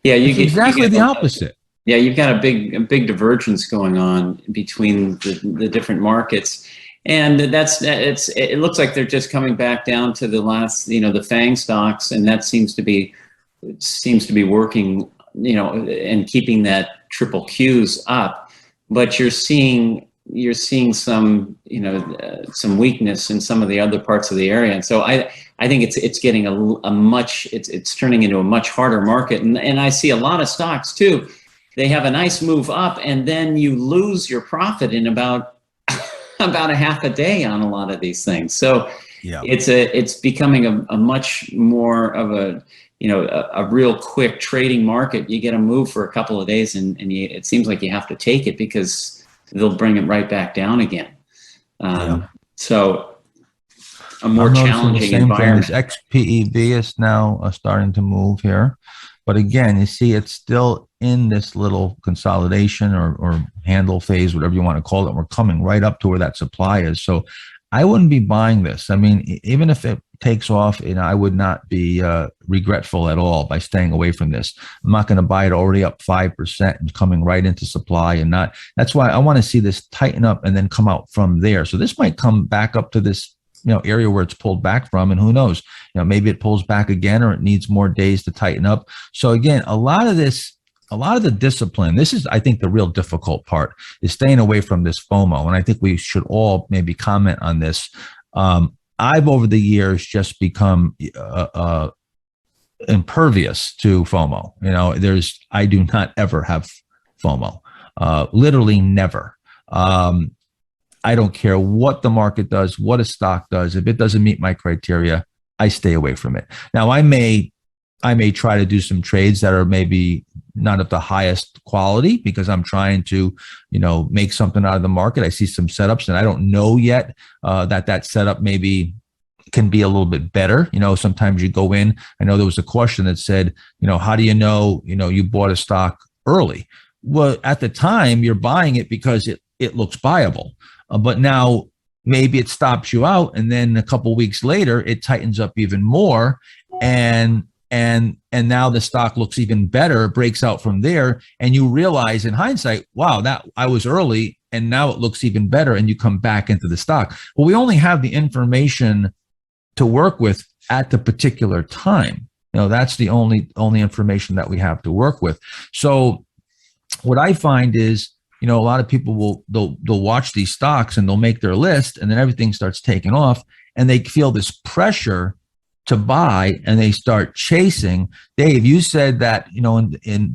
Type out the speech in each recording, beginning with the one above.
Yeah, It's you exactly get the opposite. yeah, you've got a big divergence going on between the different markets, and it looks like they're just coming back down to the last, the FANG stocks, and that seems to be working, and keeping that triple Qs up, but you're seeing some, some weakness in some of the other parts of the area, and so I think it's getting it's turning into a much harder market, and I see a lot of stocks too. They have a nice move up, and then you lose your profit in about about a half a day on a lot of these things. So Yeah. it's becoming a much more of a real quick trading market. You get a move for a couple of days, and it seems like you have to take it because they'll bring it right back down again. So a more challenging environment. Thing. This XPEB is now starting to move here. But again, you see it's still in this little consolidation or handle phase, whatever you want to call it. We're coming right up to where that supply is. So I wouldn't be buying this. I mean, even if it takes off, I would not be regretful at all by staying away from this. I'm not going to buy it already up 5% and coming right into supply and not. That's why I want to see this tighten up and then come out from there. So this might come back up to this area where it's pulled back from, and who knows, maybe it pulls back again, or it needs more days to tighten up. So again, a lot of the discipline, this is, I think, the real difficult part, is staying away from this FOMO. And I think we should all maybe comment on this. I've over the years just become impervious to FOMO. I do not ever have FOMO, literally never. I don't care what the market does, what a stock does. If it doesn't meet my criteria, I stay away from it. Now, I may try to do some trades that are maybe not of the highest quality because I'm trying to, make something out of the market. I see some setups, and I don't know yet that setup maybe can be a little bit better. Sometimes you go in. I know there was a question that said, how do you know, you bought a stock early? Well, at the time, you're buying it because it looks buyable. But now maybe it stops you out, and then a couple of weeks later it tightens up even more, and now the stock looks even better, breaks out from there, and you realize in hindsight, wow, that I was early, and now it looks even better, and you come back into the stock. Well, we only have the information to work with at the particular time. That's the only information that we have to work with. So what I find is, a lot of people they'll watch these stocks and they'll make their list, and then everything starts taking off, and they feel this pressure to buy, and they start chasing. Dave, you said that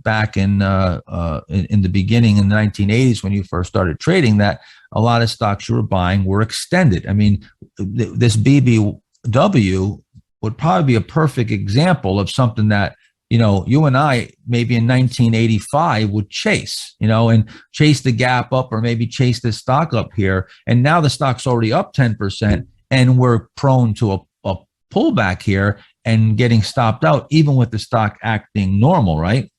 back in the beginning in the 1980s when you first started trading, that a lot of stocks you were buying were extended. I mean, this BBW would probably be a perfect example of something that you and I maybe in 1985 would chase, and chase the gap up, or maybe chase this stock up here. And now the stock's already up 10%, and we're prone to a pullback here and getting stopped out, even with the stock acting normal, right?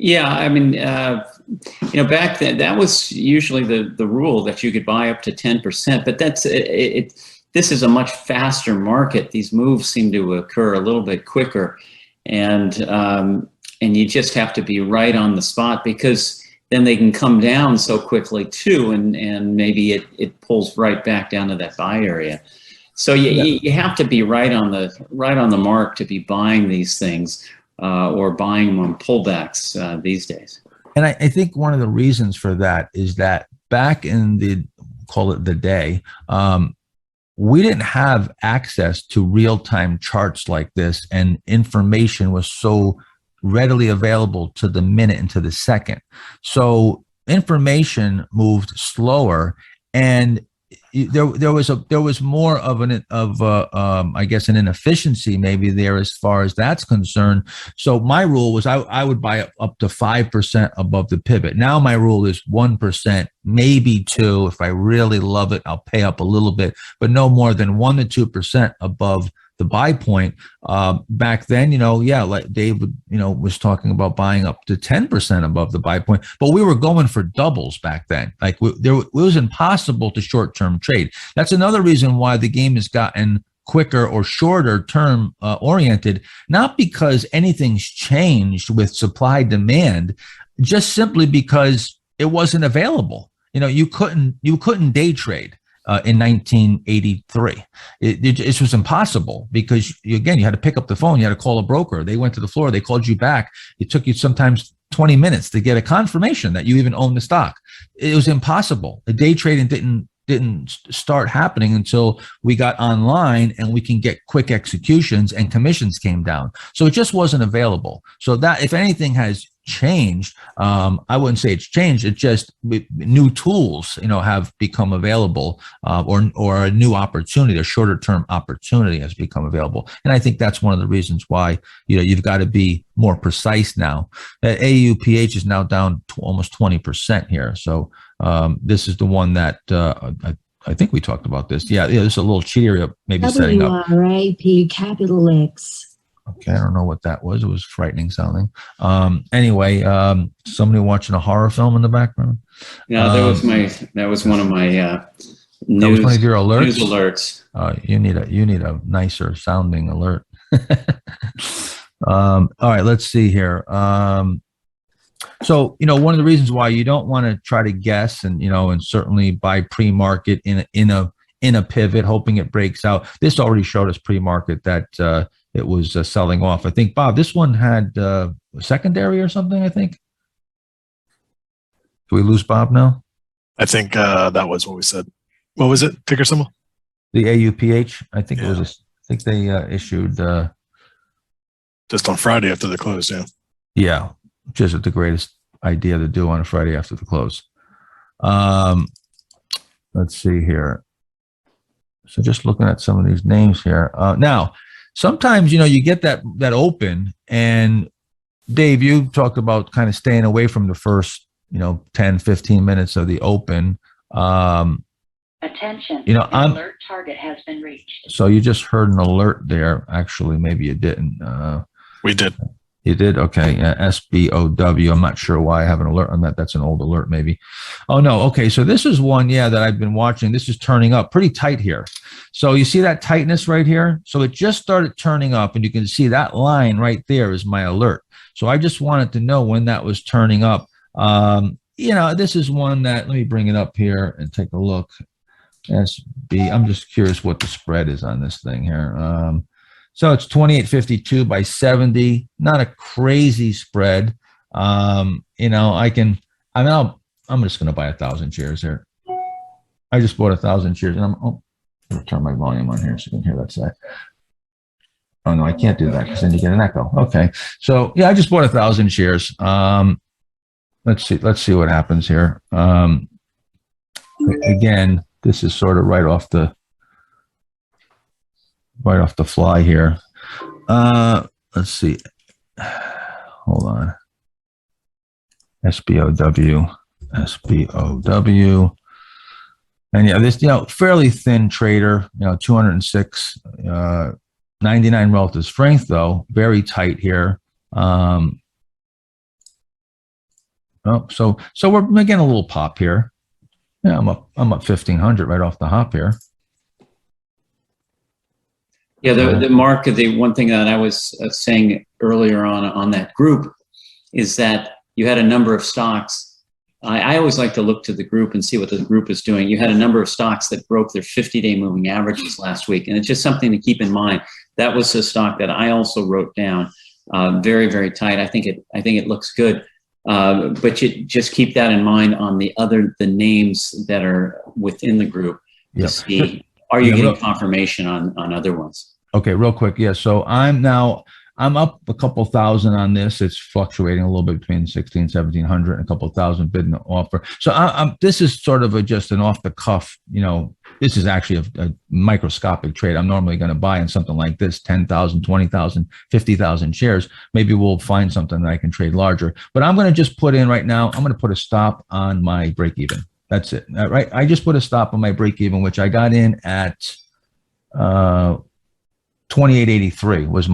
Yeah, I mean, back then that was usually the rule, that you could buy up to 10%, but that's it. This is a much faster market. These moves seem to occur a little bit quicker. And you just have to be right on the spot, because then they can come down so quickly too, and maybe it pulls right back down to that buy area. So you have to be right on the mark to be buying these things, or buying them on pullbacks these days. And I think one of the reasons for that is that back in the day, we didn't have access to real-time charts like this, and information was so readily available to the minute and to the second. So information moved slower, and there was more of I guess an inefficiency maybe there as far as that's concerned. So my rule was I would buy up to 5% above the pivot. Now my rule is 1%, maybe 2%. If I really love it, I'll pay up a little bit, but no more than 1 to 2% above the buy point. Back then, like Dave, was talking about buying up to 10% above the buy point, but we were going for doubles back then. Like it was impossible to short-term trade. That's another reason why the game has gotten quicker or shorter term oriented, not because anything's changed with supply demand, just simply because it wasn't available. You couldn't day trade in 1983. It was impossible because you had to pick up the phone. You had to call a broker. They went to the floor. They called you back. It took you sometimes 20 minutes to get a confirmation that you even own the stock. It was impossible. The day trading didn't start happening until we got online and we can get quick executions and commissions came down. So it just wasn't available. So that, if anything has changed, I wouldn't say it's changed. It's just new tools, have become available, or a new opportunity, a shorter term opportunity has become available. And I think that's one of the reasons why, you've got to be more precise now. AUPH is now down to almost 20% here. So this is the one that I think we talked about this. Yeah, there's a little cheat area maybe setting up. WRIP capital X. Okay, I don't know what that was. It was frightening sounding. Anyway, somebody watching a horror film in the background. Yeah, that was one of my news, that was one of your alerts. News alerts. You need a nicer sounding alert. All right, let's see here. So, one of the reasons why you don't want to try to guess and certainly buy pre-market in a pivot, hoping it breaks out. This already showed us pre-market that it was selling off. I think, Bob, this one had a secondary or something, I think. Do we lose Bob now? I think that was what we said. What was it? Ticker symbol? The AUPH. I think it was. I think they issued just on Friday after the close. Yeah. Yeah, which isn't the greatest idea to do on a Friday after the close. Let's see here. So just looking at some of these names here. Now, sometimes, you get that open, and Dave, you talked about kind of staying away from the first, 10, 15 minutes of the open. Attention, alert target has been reached. So you just heard an alert there. Actually, maybe you didn't. We did. You did? Okay. SBOW. I'm not sure why I have an alert on that. That's an old alert, maybe. Oh, no. Okay. So this is one, that I've been watching. This is turning up pretty tight here. So you see that tightness right here? So it just started turning up, and you can see that line right there is my alert. So I just wanted to know when that was turning up. This is one that, let me bring it up here and take a look. I'm just curious what the spread is on this thing here. So it's 28.52 by 70, not a crazy spread. I'm just going to buy 1,000 shares here. I just bought 1,000 shares, and I'm going to turn my volume on here so you can hear that side. Oh no, I can't do that because then you get an echo. Okay. So yeah, I just bought 1,000 shares. Let's see what happens here. Again, this is sort of right off the fly here. Let's see. Hold on. SBOW. And yeah, this, fairly thin trader, 206, 99 relative strength though, very tight here. So we're getting a little pop here. Yeah, I'm up 1,500 right off the hop here. Yeah, the one thing that I was saying earlier on that group is that you had a number of stocks. I always like to look to the group and see what the group is doing. You had a number of stocks that broke their 50-day moving averages last week, and it's just something to keep in mind. That was a stock that I also wrote down. Very, very tight. I think it looks good, but you just keep that in mind on the names that are within the group to see. Are you getting confirmation on other ones? Okay, real quick. Yeah, so I'm up a couple thousand on this. It's fluctuating a little bit between 1,600, 1,700 and a couple thousand bid and offer. So this is sort of just an off the cuff, this is actually a microscopic trade. I'm normally going to buy in something like this, 10,000, 20,000, 50,000 shares. Maybe we'll find something that I can trade larger, but I'm going to just put in right now, I'm going to put a stop on my break even. That's it. Right. I just put a stop on my break even, which I got in at, 28.83 was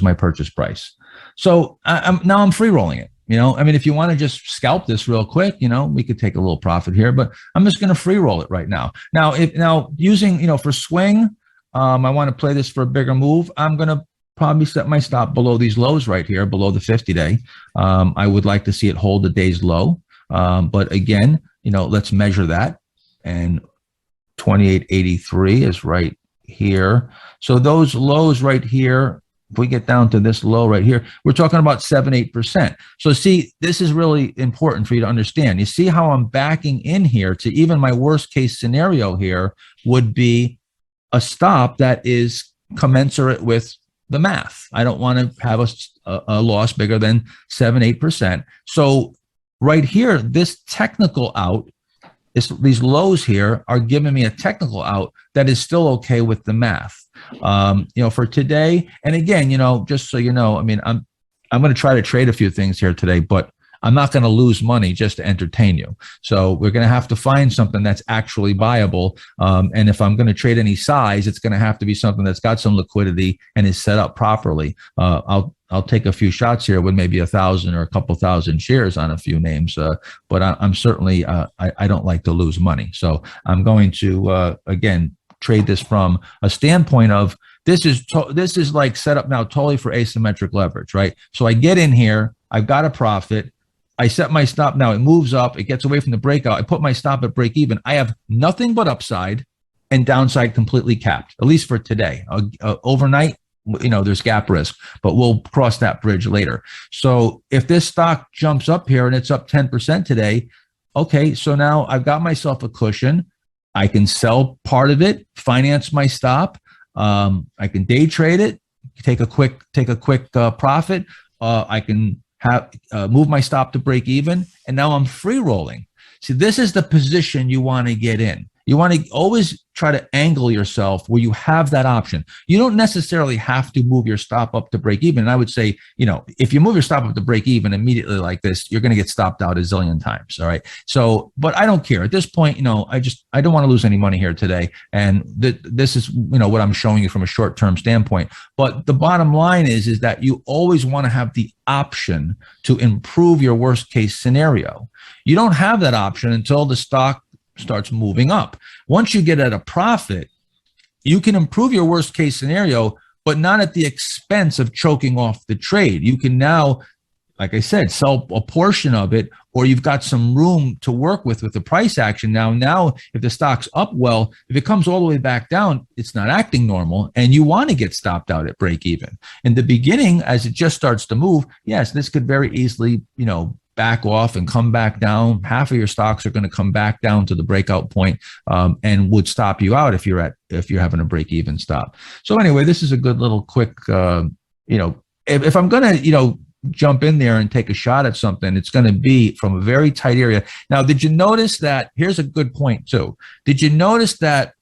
my purchase price. So I'm free rolling it. If you want to just scalp this real quick, we could take a little profit here, but I'm just going to free roll it right now. Now, using, for swing, I want to play this for a bigger move. I'm going to probably set my stop below these lows right here, below the 50-day. I would like to see it hold the day's low. But again, let's measure that. And 2883 is right here. So those lows right here, if we get down to this low right here, we're talking about 7-8%. So see, this is really important for you to understand. You see how I'm backing in here to even my worst case scenario here would be a stop that is commensurate with the math. I don't want to have a loss bigger than 7-8%. So right here, this technical out, these lows here are giving me a technical out that is still okay with the math. For today, and again, just so you know, I mean, I'm going to try to trade a few things here today, but I'm not going to lose money just to entertain you. So we're going to have to find something that's actually viable. And if I'm going to trade any size, it's going to have to be something that's got some liquidity and is set up properly. I'll take a few shots here with maybe 1,000 or a couple thousand shares on a few names, but I'm certainly I don't like to lose money. So I'm going to again trade this from a standpoint of this is like set up now totally for asymmetric leverage, right? So I get in here, I've got a profit. I set my stop now. It moves up. It gets away from the breakout. I put my stop at break even. I have nothing but upside and downside completely capped, at least for today. Overnight, there's gap risk, but we'll cross that bridge later. So if this stock jumps up here and it's up 10% today, okay, so now I've got myself a cushion. I can sell part of it, finance my stop. I can day trade it, take a quick profit. I can move my stop to break even, and now I'm free rolling. See, this is the position you want to get in. You want to always try to angle yourself where you have that option. You don't necessarily have to move your stop up to break even. And I would say, if you move your stop up to break even immediately like this, you're going to get stopped out a zillion times. All right. So, but I don't care at this point. I don't want to lose any money here today. And this is, what I'm showing you from a short-term standpoint. But the bottom line is that you always want to have the option to improve your worst case scenario. You don't have that option until the stock starts moving up. Once you get at a profit, you can improve your worst case scenario, but not at the expense of choking off the trade. You can now, like I said, sell a portion of it, or you've got some room to work with the price action. Now, if the stock's up, well, if it comes all the way back down, it's not acting normal, and you want to get stopped out at break even. In the beginning, as it just starts to move, yes, this could very easily, back off and come back down. Half of your stocks are going to come back down to the breakout point, and would stop you out if you're having a break even stop. So anyway, this is a good little quick, if I'm going to, jump in there and take a shot at something, it's going to be from a very tight area. Now, did you notice that? Here's a good point too. Did you notice that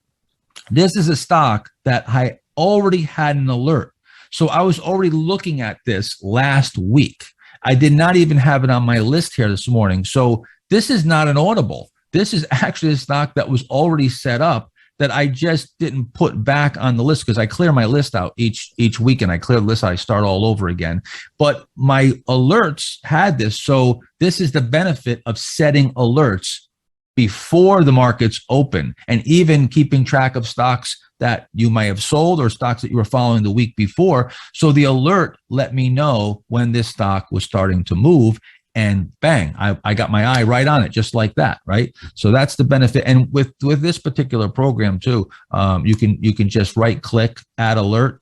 this is a stock that I already had an alert? So I was already looking at this last week. I did not even have it on my list here this morning. So this is not an audible. This is actually a stock that was already set up that I just didn't put back on the list because I clear my list out each week, and I clear the list. I start all over again. But my alerts had this. So this is the benefit of setting alerts before the markets open, and even keeping track of stocks that you might have sold or stocks that you were following the week before. So the alert let me know when this stock was starting to move, and bang, I got my eye right on it, just like that, right? So that's the benefit. And with this particular program too, you can just right click, add alert,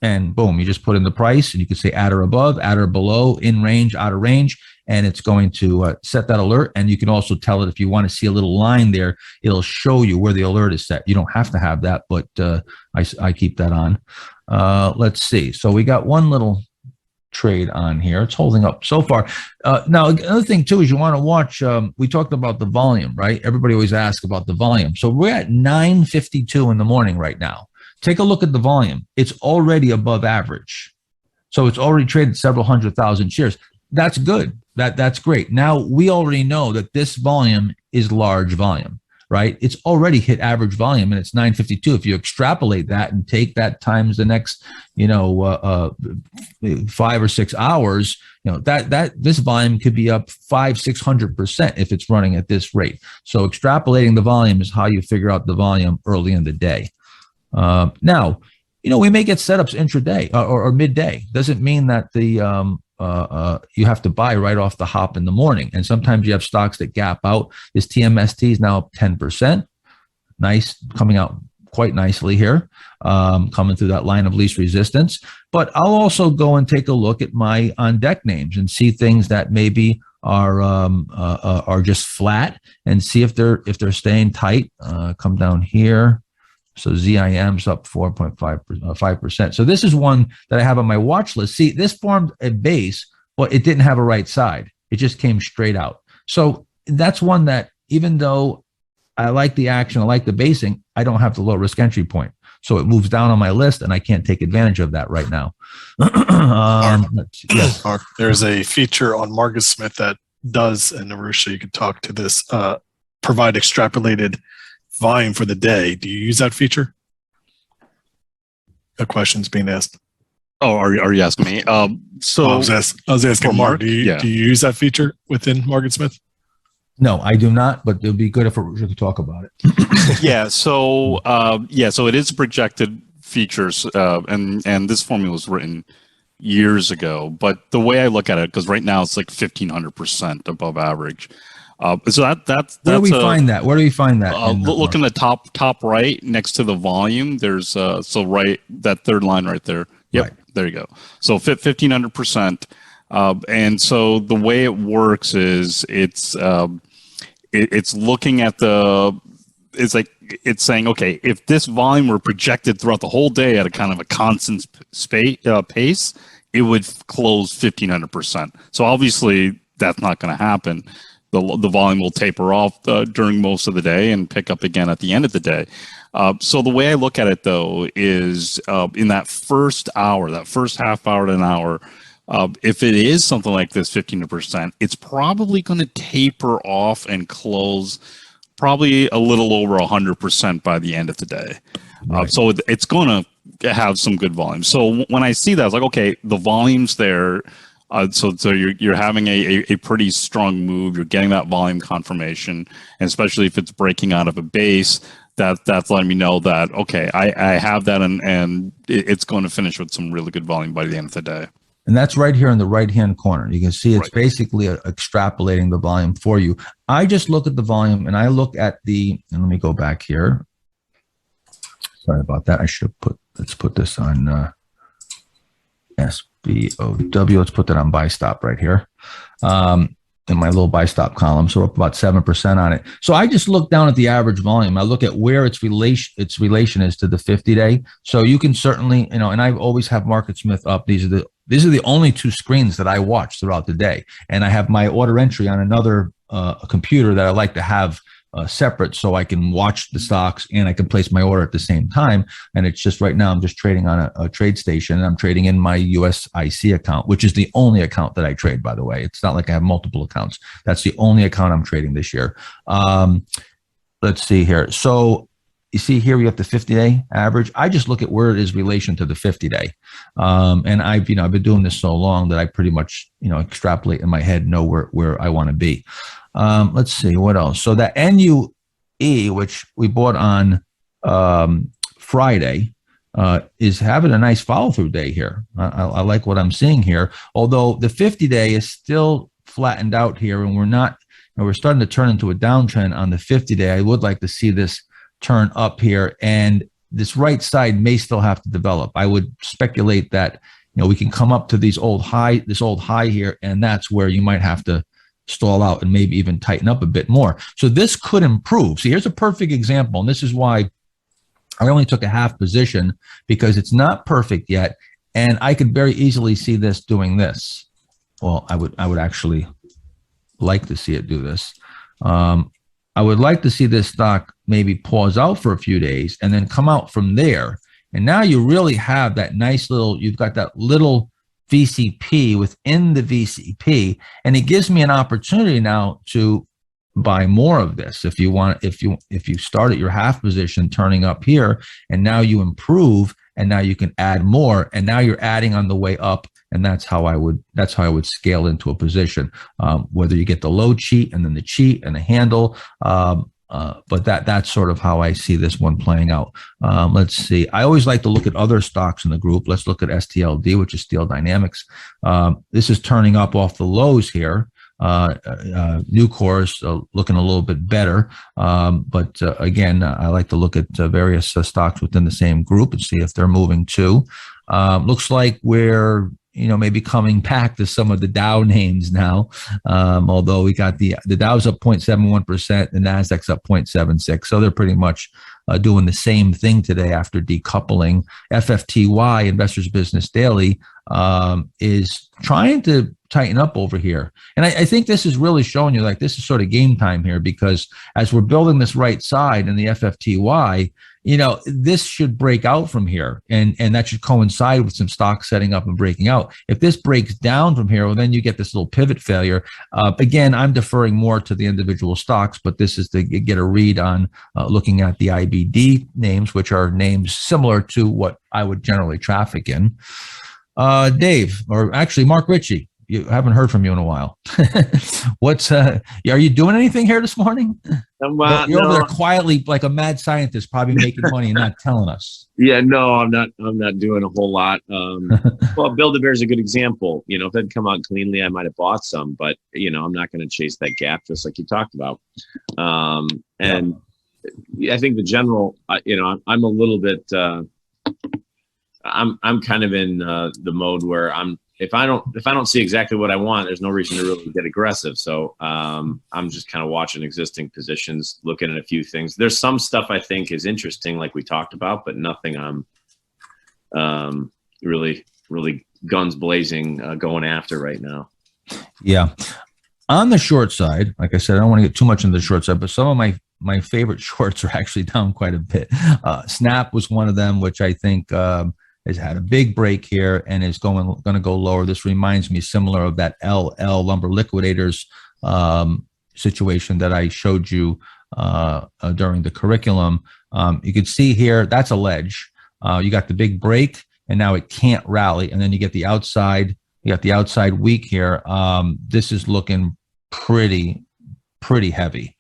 and boom, you just put in the price, and you can say add or above, add or below, in range, out of range, and it's going to set that alert. And you can also tell it if you want to see a little line there, it'll show you where the alert is set. You don't have to have that, but I keep that on. Let's see. So we got one little trade on here. It's holding up so far. Now, another thing too is you want to watch. We talked about the volume, right? Everybody always asks about the volume. So we're at 9:52 in the morning right now. Take a look at the volume. It's already above average. So it's already traded several 100,000 shares. That's good. That's great. Now we already know that this volume is large volume, right? It's already hit average volume, and it's 9:52. If you extrapolate that and take that times the next, 5 or 6 hours, that this volume could be up 500-600% if it's running at this rate. So extrapolating the volume is how you figure out the volume early in the day. Now, we may get setups intraday or midday. Doesn't mean that you have to buy right off the hop in the morning. And sometimes you have stocks that gap out. This TMST is now up 10%. Nice, coming out quite nicely here, coming through that line of least resistance. But I'll also go and take a look at my on deck names and see things that maybe are just flat, and see if they're staying tight. Come down here. So ZIM's up 4.5%. So this is one that I have on my watch list. See, this formed a base, but it didn't have a right side. It just came straight out. So that's one that, even though I like the action, I like the basing, I don't have the low risk entry point. So it moves down on my list, and I can't take advantage of that right now. Yes. Mark, there's a feature on Marcus Smith that does, and Arusha, you could talk to this, provide extrapolated volume for the day. Do you use that feature? A question's being asked. Oh, are you asking me? I was asking Mark. Do you use that feature within Marcus Smith? No, I do not, but it would be good if we could talk about it. Yeah. So it is projected features, and this formula was written years ago. But the way I look at it, because right now it's like 1,500% above average. So that's where do we find that? Where do we find that? Look in the top right next to the volume. There's that third line right there. Yep, right. There you go. So 1,500%. And so the way it works is it's looking at it's saying, okay, if this volume were projected throughout the whole day at a kind of a constant pace, it would close 1,500%. So obviously that's not going to happen. The volume will taper off during most of the day and pick up again at the end of the day. So the way I look at it, though, is in that first hour, that first half hour to an hour, if it is something like this, 15%, it's probably going to taper off and close probably a little over 100% by the end of the day. Right. So it's going to have some good volume. So when I see that, it's like, okay, the volume's there. So you're having a pretty strong move. You're getting that volume confirmation, and especially if it's breaking out of a base, that's letting me know that, okay, I have that, and it's going to finish with some really good volume by the end of the day. And that's right here in the right-hand corner. You can see it's basically extrapolating the volume for you. I just look at the volume, and I look at and let me go back here. Sorry about that. I should have let's put this on SBOW. Let's put that on buy stop right here. In my little buy stop column. So we're up about 7% on it. So I just look down at the average volume. I look at where its relation is to the 50-day. So you can certainly, and I always have Market Smith up. These are the only two screens that I watch throughout the day. And I have my order entry on another computer that I like to have separate, so I can watch the stocks and I can place my order at the same time. And it's just right now I'm just trading on a trade station, and I'm trading in my USIC account, which is the only account that I trade, by the way. It's not like I have multiple accounts. That's the only account I'm trading this year. Let's see here. So you see here we have the 50-day average. I just look at where it is relation to the 50-day. And I've been doing this so long that I pretty much, extrapolate in my head, know where I want to be. Let's see what else. So that NUE, which we bought on Friday, is having a nice follow-through day here. I like what I'm seeing here. Although the 50-day is still flattened out here, and we're starting to turn into a downtrend on the 50-day. I would like to see this turn up here, and this right side may still have to develop. I would speculate that we can come up to this old high here, and that's where you might have to stall out and maybe even tighten up a bit more. So this could improve. See, here's a perfect example, and this is why I only took a half position, because it's not perfect yet, and I could very easily see this doing this. Well, I would actually like to see it do this. I would like to see this stock maybe pause out for a few days and then come out from there. And now you really have that nice you've got that little VCP within the VCP, and it gives me an opportunity now to buy more of this. If you start at your half position turning up here, and now you improve, and now you can add more, and now you're adding on the way up, and that's how I would scale into a position. Whether you get the low cheat and then the cheat and the handle, But that's sort of how I see this one playing out. Let's see. I always like to look at other stocks in the group. Let's look at STLD, which is Steel Dynamics. This is turning up off the lows here. Nucor's looking a little bit better. But again, I like to look at various stocks within the same group and see if they're moving too. Looks like we're maybe coming back to some of the Dow names now. Although we got the Dow's up 0.71%, the Nasdaq's up 0.76. So they're pretty much doing the same thing today after decoupling. FFTY, Investors Business Daily, is trying to tighten up over here. And I think this is really showing you like this is sort of game time here, because as we're building this right side in the FFTY, this should break out from here, and that should coincide with some stocks setting up and breaking out. If this breaks down from here, well, then you get this little pivot failure. Again, I'm deferring more to the individual stocks, but this is to get a read on looking at the IBD names, which are names similar to what I would generally traffic in. Dave, or actually Mark Ritchie, you haven't heard from you in a while. Are you doing anything here this morning? You're over there quietly like a mad scientist, probably making money and not telling us. Yeah, no, I'm not doing a whole lot. Well, Build-A-Bear is a good example. If it had come out cleanly, I might have bought some, but I'm not going to chase that gap, just like you talked about. And I think the general, I'm a little bit, I'm kind of in the mode where if I don't see exactly what I want, there's no reason to really get aggressive. So I'm just kind of watching existing positions, looking at a few things. There's some stuff I think is interesting, like we talked about, but nothing I'm really guns blazing going after right now. Yeah. On the short side, like I said, I don't want to get too much into the short side, but some of my favorite shorts are actually down quite a bit. Snap was one of them, which I think has had a big break here and is going to go lower. This reminds me similar of that LL Lumber Liquidators situation that I showed you during the curriculum. You can see here, that's a ledge. You got the big break and now it can't rally. And then you get the outside, weak here. This is looking pretty heavy.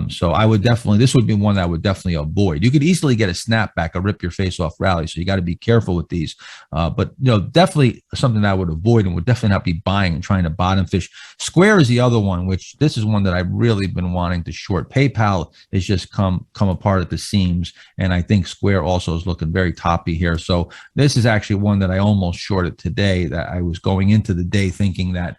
So I would this would be one that I would definitely avoid. You could easily get a snapback, a rip your face off rally. So you got to be careful with these. But definitely something that I would avoid and would definitely not be buying and trying to bottom fish. Square is the other one, which this is one that I've really been wanting to short. PayPal has just come apart at the seams. And I think Square also is looking very toppy here. So this is actually one that I almost shorted today, that I was going into the day thinking that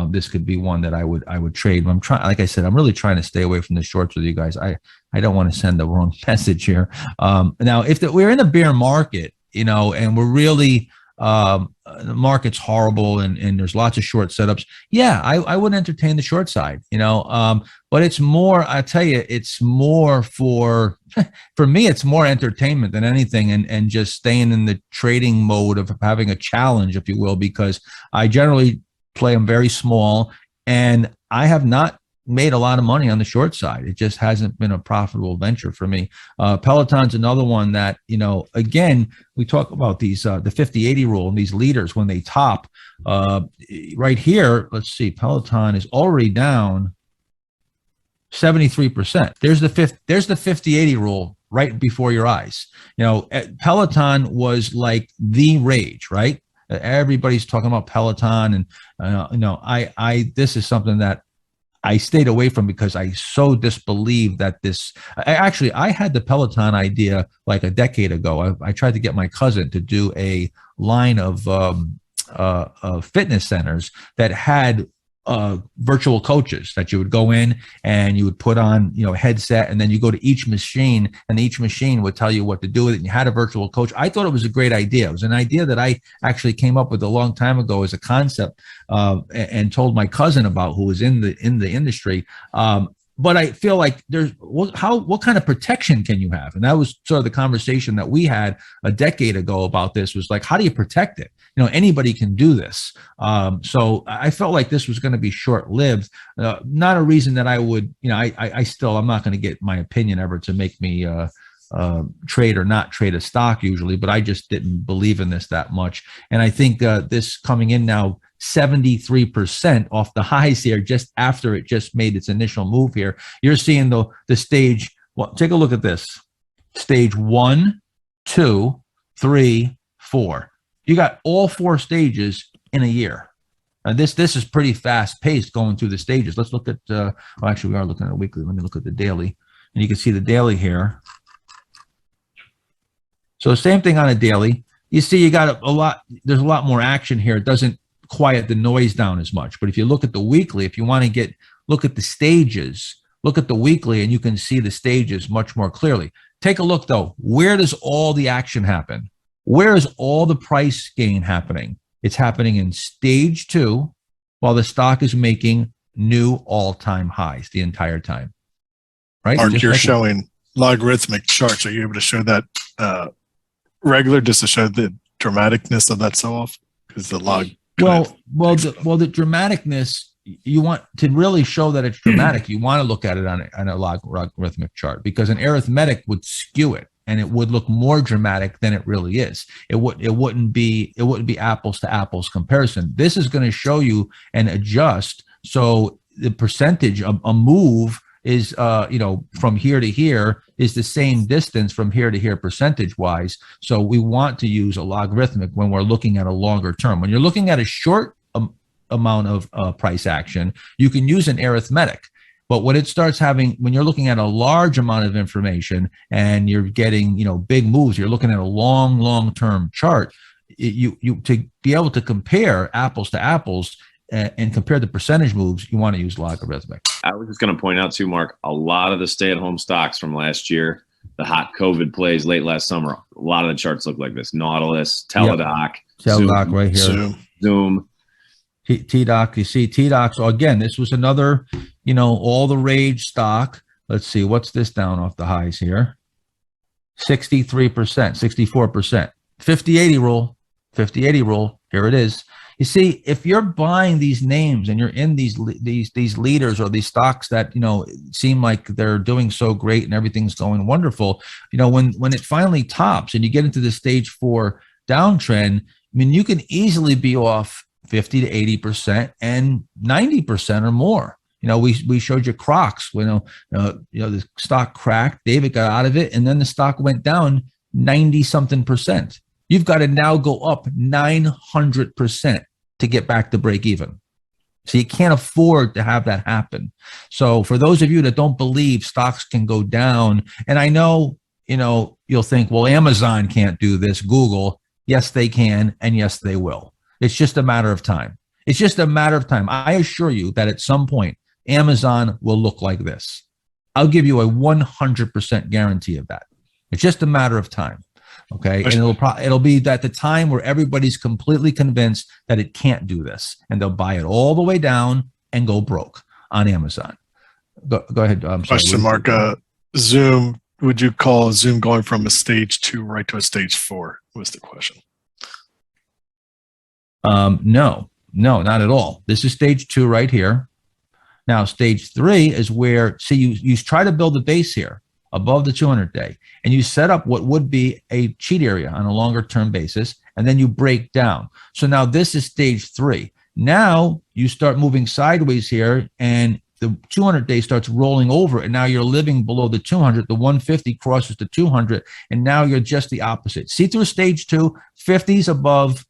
this could be one that I would trade. But I'm trying, like I said, I'm really trying to stay away from the shorts with you guys. I don't want to send the wrong message here. Now, if we're in a bear market, and we're really the market's horrible and there's lots of short setups, yeah, I would entertain the short side, but it's more, I tell you, it's more for me, it's more entertainment than anything, and just staying in the trading mode of having a challenge, if you will, because I generally play them very small, and I have not made a lot of money on the short side. It just hasn't been a profitable venture for me. Peloton's another one that, again, we talk about these, the 50-80 rule and these leaders when they top right here. Let's see, Peloton is already down 73%. There's the 50-80 rule right before your eyes. Peloton was like the rage, right? Everybody's talking about Peloton, and this is something that I stayed away from because I so disbelieve that I had the Peloton idea like a decade ago. I tried to get my cousin to do a line of fitness centers that had virtual coaches that you would go in and you would put on, a headset, and then you go to each machine and each machine would tell you what to do with it. And you had a virtual coach. I thought it was a great idea. It was an idea that I actually came up with a long time ago as a concept, and told my cousin about, who was in the industry. But I feel like what kind of protection can you have? And that was sort of the conversation that we had a decade ago about this, was like, how do you protect it? Anybody can do this. So I felt like this was going to be short-lived. Not a reason that I would, I'm not going to get my opinion ever to make me trade or not trade a stock usually, but I just didn't believe in this that much. And I think this coming in now, 73% off the highs here just after it just made its initial move here. You're seeing the stage. Well, take a look at this. Stage 1, 2, 3, 4. You got all 4 stages in a year. And this is pretty fast paced going through the stages. Let's look at, well, actually we are looking at a weekly. Let me look at the daily. And you can see the daily here. So same thing on a daily. You see you got a lot, there's a lot more action here. It doesn't quiet the noise down as much. But if you look at the weekly, if you want to look at the stages, look at the weekly and you can see the stages much more clearly. Take a look though. Where does all the action happen? Where is all the price gain happening? It's happening in stage 2 while the stock is making new all-time highs the entire time. Right? Mark, you're showing logarithmic charts. Are you able to show that regular just to show the dramaticness of that sell-off? Because the log. Well, the dramaticness, you want to really show that it's dramatic. You want to look at it on a logarithmic chart because an arithmetic would skew it and it would look more dramatic than it really is. It wouldn't be apples to apples comparison. This is going to show you and adjust. So the percentage of a move is, from here to here is the same distance from here to here percentage wise. So we want to use a logarithmic when we're looking at a longer term. When you're looking at a short amount of price action, you can use an arithmetic. But when it starts when you're looking at a large amount of information and you're getting, big moves, you're looking at a long-term chart, you to be able to compare apples to apples and compare the percentage moves, you want to use logarithmic. I was just going to point out too, Mark, a lot of the stay-at-home stocks from last year, the hot COVID plays late last summer, a lot of the charts look like this. Nautilus, Teladoc, Teladoc right here. Zoom. TDOC, you see TDOC. So again, this was another, all the rage stock. Let's see, what's this down off the highs here? 63%, 64%, 50-80 rule, 50-80 rule. Here it is. You see, if you're buying these names and you're in these leaders or these stocks that, seem like they're doing so great and everything's going wonderful, when it finally tops and you get into the stage 4 downtrend, you can easily be off 50 to 80% and 90% or more. We showed you Crocs when the stock cracked, David got out of it, and then the stock went down 90-something%. You've got to now go up 900% to get back to break even. So you can't afford to have that happen. So for those of you that don't believe stocks can go down, and I know, you'll think, well, Amazon can't do this, Google. Yes, they can, and yes, they will. It's just a matter of time. It's just a matter of time. I assure you that at some point, Amazon will look like this. I'll give you a 100% guarantee of that. It's just a matter of time. Okay. And it'll be at the time where everybody's completely convinced that it can't do this, and they'll buy it all the way down and go broke on Amazon. Go ahead. Question, Mark. Zoom, would you call Zoom going from a stage 2 right to a stage 4? Was the question. No, not at all. This is stage 2 right here. Now, stage 3 is where, see, you try to build a base here above the 200-day, and you set up what would be a cheat area on a longer term basis, and then you break down. So now this is stage 3. Now you start moving sideways here, and the 200-day starts rolling over, and now you're living below the 200. The 150 crosses the 200, and now you're just the opposite. See through stage 2, 50s above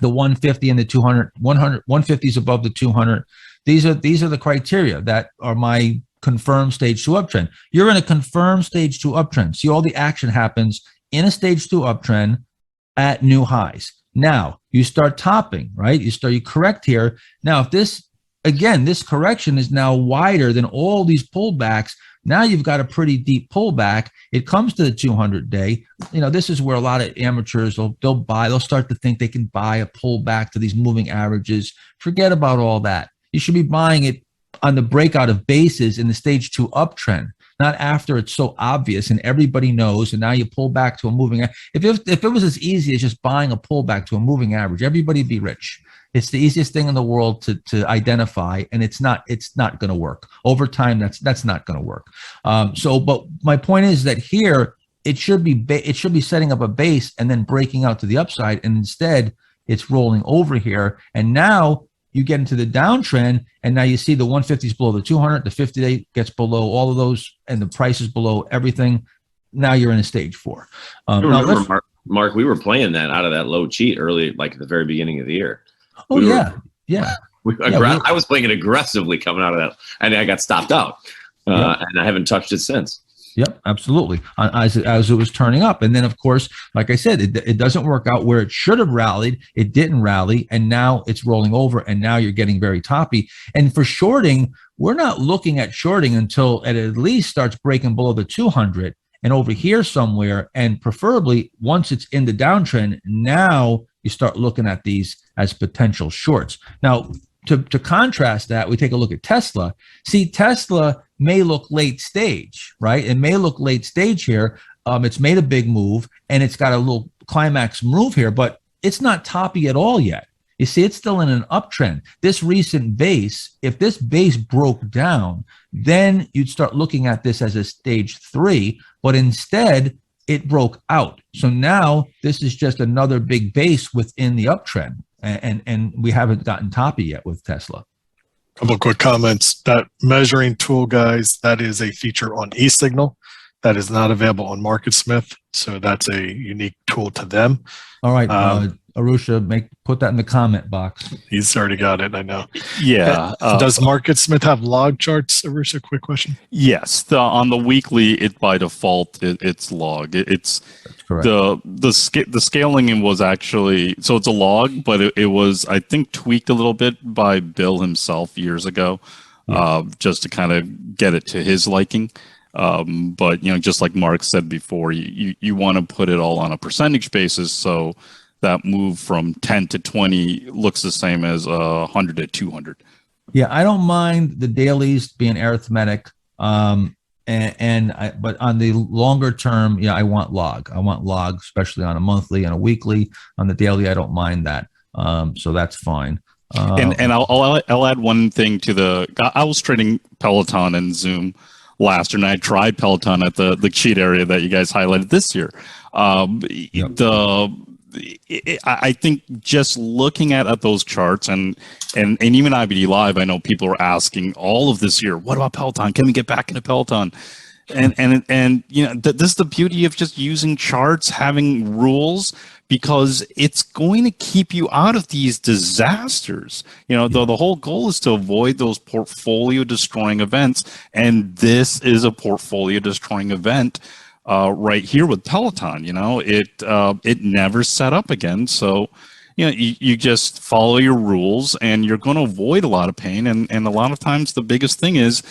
the 150 and the 200, 150s above the 200. These are the criteria that are my confirmed stage 2 uptrend. You're in a confirmed stage 2 uptrend. See, all the action happens in a stage 2 uptrend at new highs. Now you start topping, right? You correct here. Now, if this correction is now wider than all these pullbacks, now you've got a pretty deep pullback. It comes to the 200-day. This is where a lot of amateurs, they'll start to think they can buy a pullback to these moving averages. Forget about all that. You should be buying it on the breakout of bases in the stage 2 uptrend, not after it's so obvious and everybody knows, and now you pull back to a moving. If it was as easy as just buying a pullback to a moving average, everybody'd be rich. It's the easiest thing in the world to identify, and it's not going to work over time. That's not going to work. But my point is that here it should be setting up a base and then breaking out to the upside, and instead it's rolling over here. And now you get into the downtrend, and now you see the 150s below the 200, the 50-day gets below all of those, and the price is below everything. Now you're in a stage 4. Remember, Mark, we were playing that out of that low cheat early, like at the very beginning of the year. Oh, yeah. I was playing it aggressively coming out of that, and I got stopped out, and I haven't touched it since. Yep, absolutely. As it was turning up. And then, of course, like I said, it doesn't work out where it should have rallied. It didn't rally, and now it's rolling over, and now you're getting very toppy. And for shorting, we're not looking at shorting until it at least starts breaking below the 200 and over here somewhere, and preferably once it's in the downtrend, now you start looking at these as potential shorts. Now, to contrast that, we take a look at Tesla. See, Tesla may look late stage, right? It may look late stage here. It's made a big move, and it's got a little climax move here, but it's not toppy at all yet. You see, it's still in an uptrend. This recent base, if this base broke down, then you'd start looking at this as a stage 3, but instead it broke out. So now this is just another big base within the uptrend, and we haven't gotten toppy yet with Tesla. Couple of quick comments. That measuring tool, guys, that is a feature on eSignal that is not available on MarketSmith. So that's a unique tool to them. All right, Arusha, put that in the comment box. He's already got it, I know. Yeah. Does MarketSmith have log charts, Arusha? Quick question. Yes. On the weekly, by default, it's log. It's correct. The scaling was actually, so it's a log, but it was, I think, tweaked a little bit by Bill himself years ago, just to kind of get it to his liking. But just like Mark said before, you want to put it all on a percentage basis, so that move from 10 to 20 looks the same as 100 to 200. Yeah, I don't mind the dailies being arithmetic, but on the longer term, I want log. I want log, especially on a monthly and a weekly. On the daily, I don't mind that, so that's fine. And I'll add one thing to I was trading Peloton and Zoom last year, and I tried Peloton at the cheat area that you guys highlighted this year. I think just looking at those charts and even IBD Live, I know people are asking all of this year, what about Peloton? Can we get back into Peloton? And this is the beauty of just using charts, having rules, because it's going to keep you out of these disasters. The whole goal is to avoid those portfolio destroying events, and this is a portfolio destroying event. Right here with Peloton, it never set up again. So, you just follow your rules, and you're going to avoid a lot of pain. And a lot of times the biggest thing is,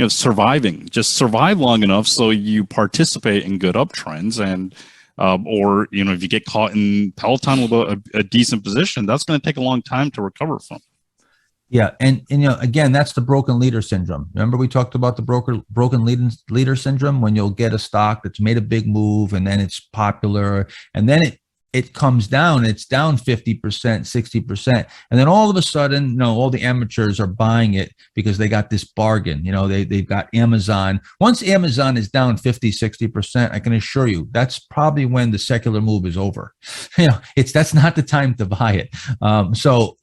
surviving. Just survive long enough so you participate in good uptrends. And or if you get caught in Peloton with a decent position, that's going to take a long time to recover from. Yeah, and again, that's the broken leader syndrome. Remember, we talked about the broken leader syndrome, when you'll get a stock that's made a big move, and then it's popular, and then it comes down. It's down 50%, 60%, and then all of a sudden, all the amateurs are buying it because they got this bargain. They've got Amazon. Once Amazon is down 50, 60%, I can assure you that's probably when the secular move is over. That's not the time to buy it. So.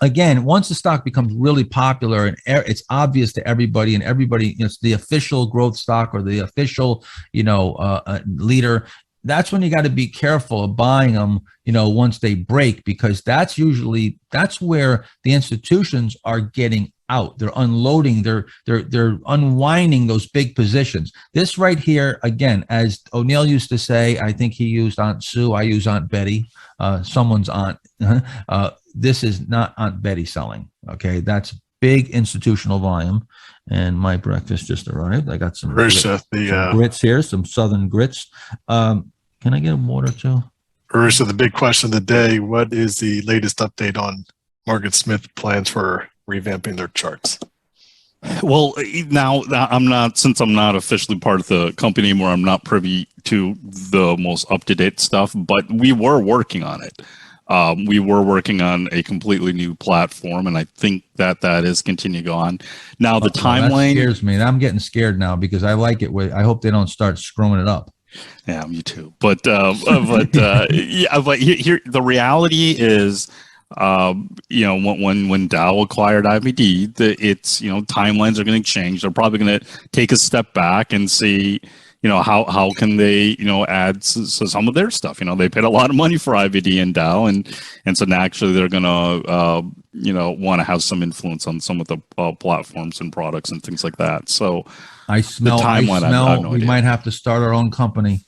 Again, once the stock becomes really popular and it's obvious to everybody, and everybody, it's the official growth stock or the official, leader, that's when you got to be careful of buying them, once they break, because that's where the institutions are getting out. They're unloading, they're unwinding those big positions. This right here, again, as O'Neill used to say, I think he used Aunt Sue, I use Aunt Betty, someone's aunt. This is not Aunt Betty selling. Okay, that's big institutional volume. And my breakfast just arrived. I got some grits here, some Southern grits. Can I get a water too? Arusha, the big question of the day: what is the latest update on MarketSmith plans for revamping their charts? Well, now since I'm not officially part of the company anymore, I'm not privy to the most up-to-date stuff, but we were working on it. We were working on a completely new platform, and I think that is continuing to go on. Now, the timeline scares me. I'm getting scared now because I like it. I hope they don't start screwing it up. Yeah, me too. But yeah, but here the reality is, when Dow acquired IBD, it's timelines are going to change. They're probably going to take a step back and see, how can they add some of their stuff. They paid a lot of money for IBD and Dow, and so naturally they're going to want to have some influence on some of the platforms and products and things like that. So I smell no we idea. might have to start our own company.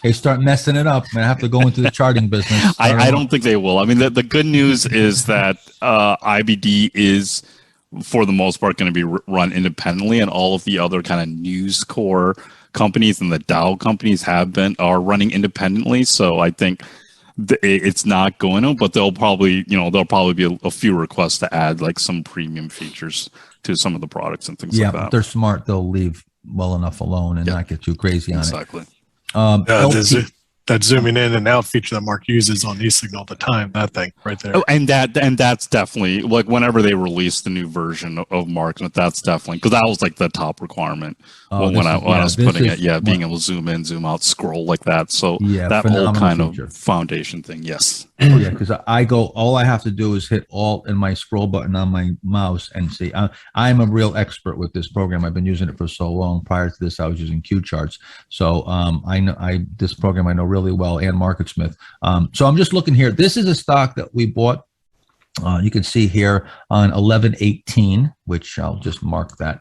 They start messing it up. I have to go into the charting business. I don't think they will. I mean, the good news is that IBD is, for the most part, going to be run independently, and all of the other kind of News Core companies and the Dow companies are running independently. So I think it's not going to, but there'll probably be a few requests to add like some premium features to some of the products and things like that. Yeah, they're smart. They'll leave well enough alone and not get too crazy on exactly. it. That zooming in and out feature that Mark uses on eSignal all the time, that thing right there. Oh, and that's definitely, like, whenever they release the new version of Marksmith, that's definitely, because that was like the top requirement when I was putting it. Yeah, being able to zoom in, zoom out, scroll like that. So that whole kind feature. of foundation thing. Yes. Oh, yeah, because all I have to do is hit Alt and my scroll button on my mouse and see. I'm a real expert with this program. I've been using it for so long. Prior to this, I was using Q charts. So I know this program I know really well, and MarketSmith. So I'm just looking here. This is a stock that we bought. You can see here on 11/18, which I'll just mark that.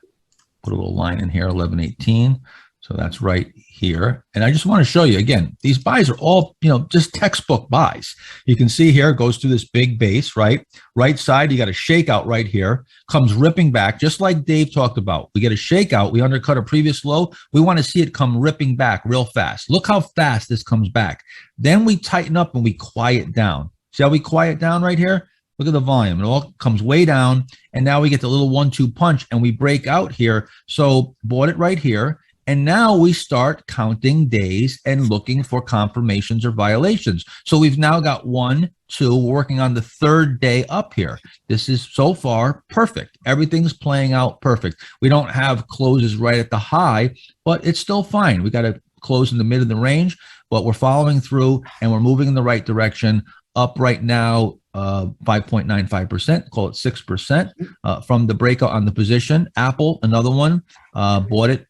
Put a little line in here, 11/18. So that's right here. And I just want to show you again, these buys are all, just textbook buys. You can see here, it goes through this big base, right? Right side, you got a shakeout right here, comes ripping back, just like Dave talked about. We get a shakeout, we undercut a previous low. We want to see it come ripping back real fast. Look how fast this comes back. Then we tighten up and we quiet down. See how we quiet down right here? Look at the volume. It all comes way down. And now we get the little 1-2 punch and we break out here. So bought it right here. And now we start counting days and looking for confirmations or violations. So we've now got 1, 2, working on the third day up here. This is so far perfect. Everything's playing out perfect. We don't have closes right at the high, but it's still fine. We got to close in the mid of the range, but we're following through and we're moving in the right direction. Up right now, 5.95%, call it 6% from the breakout on the position. Apple, another one, bought it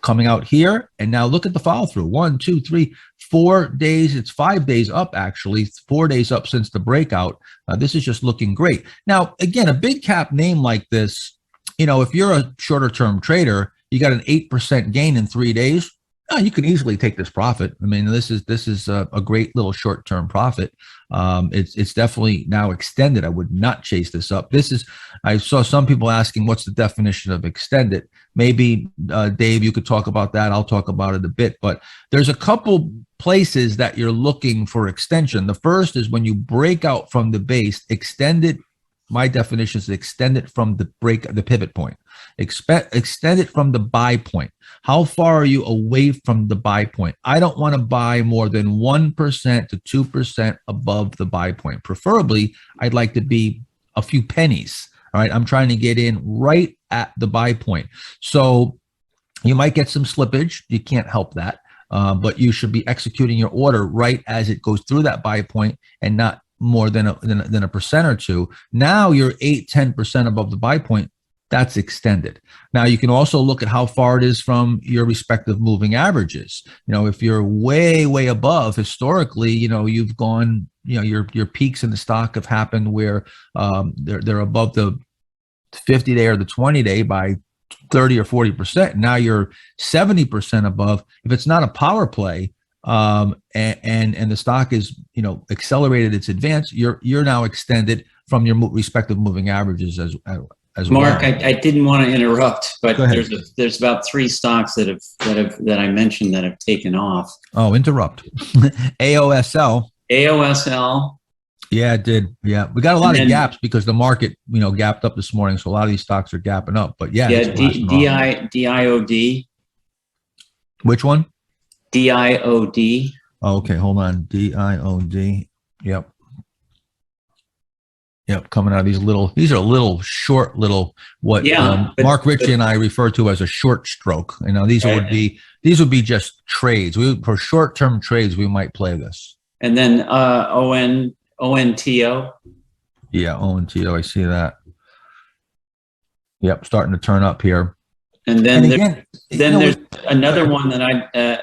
coming out here, and now look at the follow through. 1, 2, 3, 4 days. It's 5 days up, actually. 4 days up since the breakout. This is just looking great. Now, again, a big cap name like this, if you're a shorter term trader, you got an 8% gain in 3 days. You can easily take this profit. I mean, this is a great little short term profit. It's definitely now extended. I would not chase this up. I saw some people asking, what's the definition of extended? Maybe Dave, you could talk about that. I'll talk about it a bit, but there's a couple places that you're looking for extension. The first is when you break out from the base. Extended, my definition is extend it from the pivot point. Extend it from the buy point. How far are you away from the buy point? I don't want to buy more than 1% to 2% above the buy point. Preferably, I'd like to be a few pennies. All right, I'm trying to get in right at the buy point. So you might get some slippage. You can't help that. But you should be executing your order right as it goes through that buy point and not more than a percent or two. Now you're 8-10% above the buy point. That's extended. Now you can also look at how far it is from your respective moving averages. If you're way above historically, you've gone, your peaks in the stock have happened where they're above the 50-day or the 20-day by 30 or 40%. Now you're 70% above. If it's not a power play, and the stock is accelerated its advance, you're now extended from your respective moving averages as Mark, well. I didn't want to interrupt, but Go ahead. there's about 3 stocks that I mentioned that have taken off. Oh, interrupt. AOSL. Yeah, it did. Yeah, we got a lot of gaps because the market, gapped up this morning. So a lot of these stocks are gapping up. But yeah, DIOD. Which one? DIOD. Oh, okay, hold on. DIOD. Yep. Yep, coming out of these are little short what Yeah, Mark Ritchie and I refer to as a short stroke. You know, these would be just trades. For short-term trades, we might play this. And then ONTO. Yeah, ONTO, I see that. Yep, starting to turn up here. And then there's another one that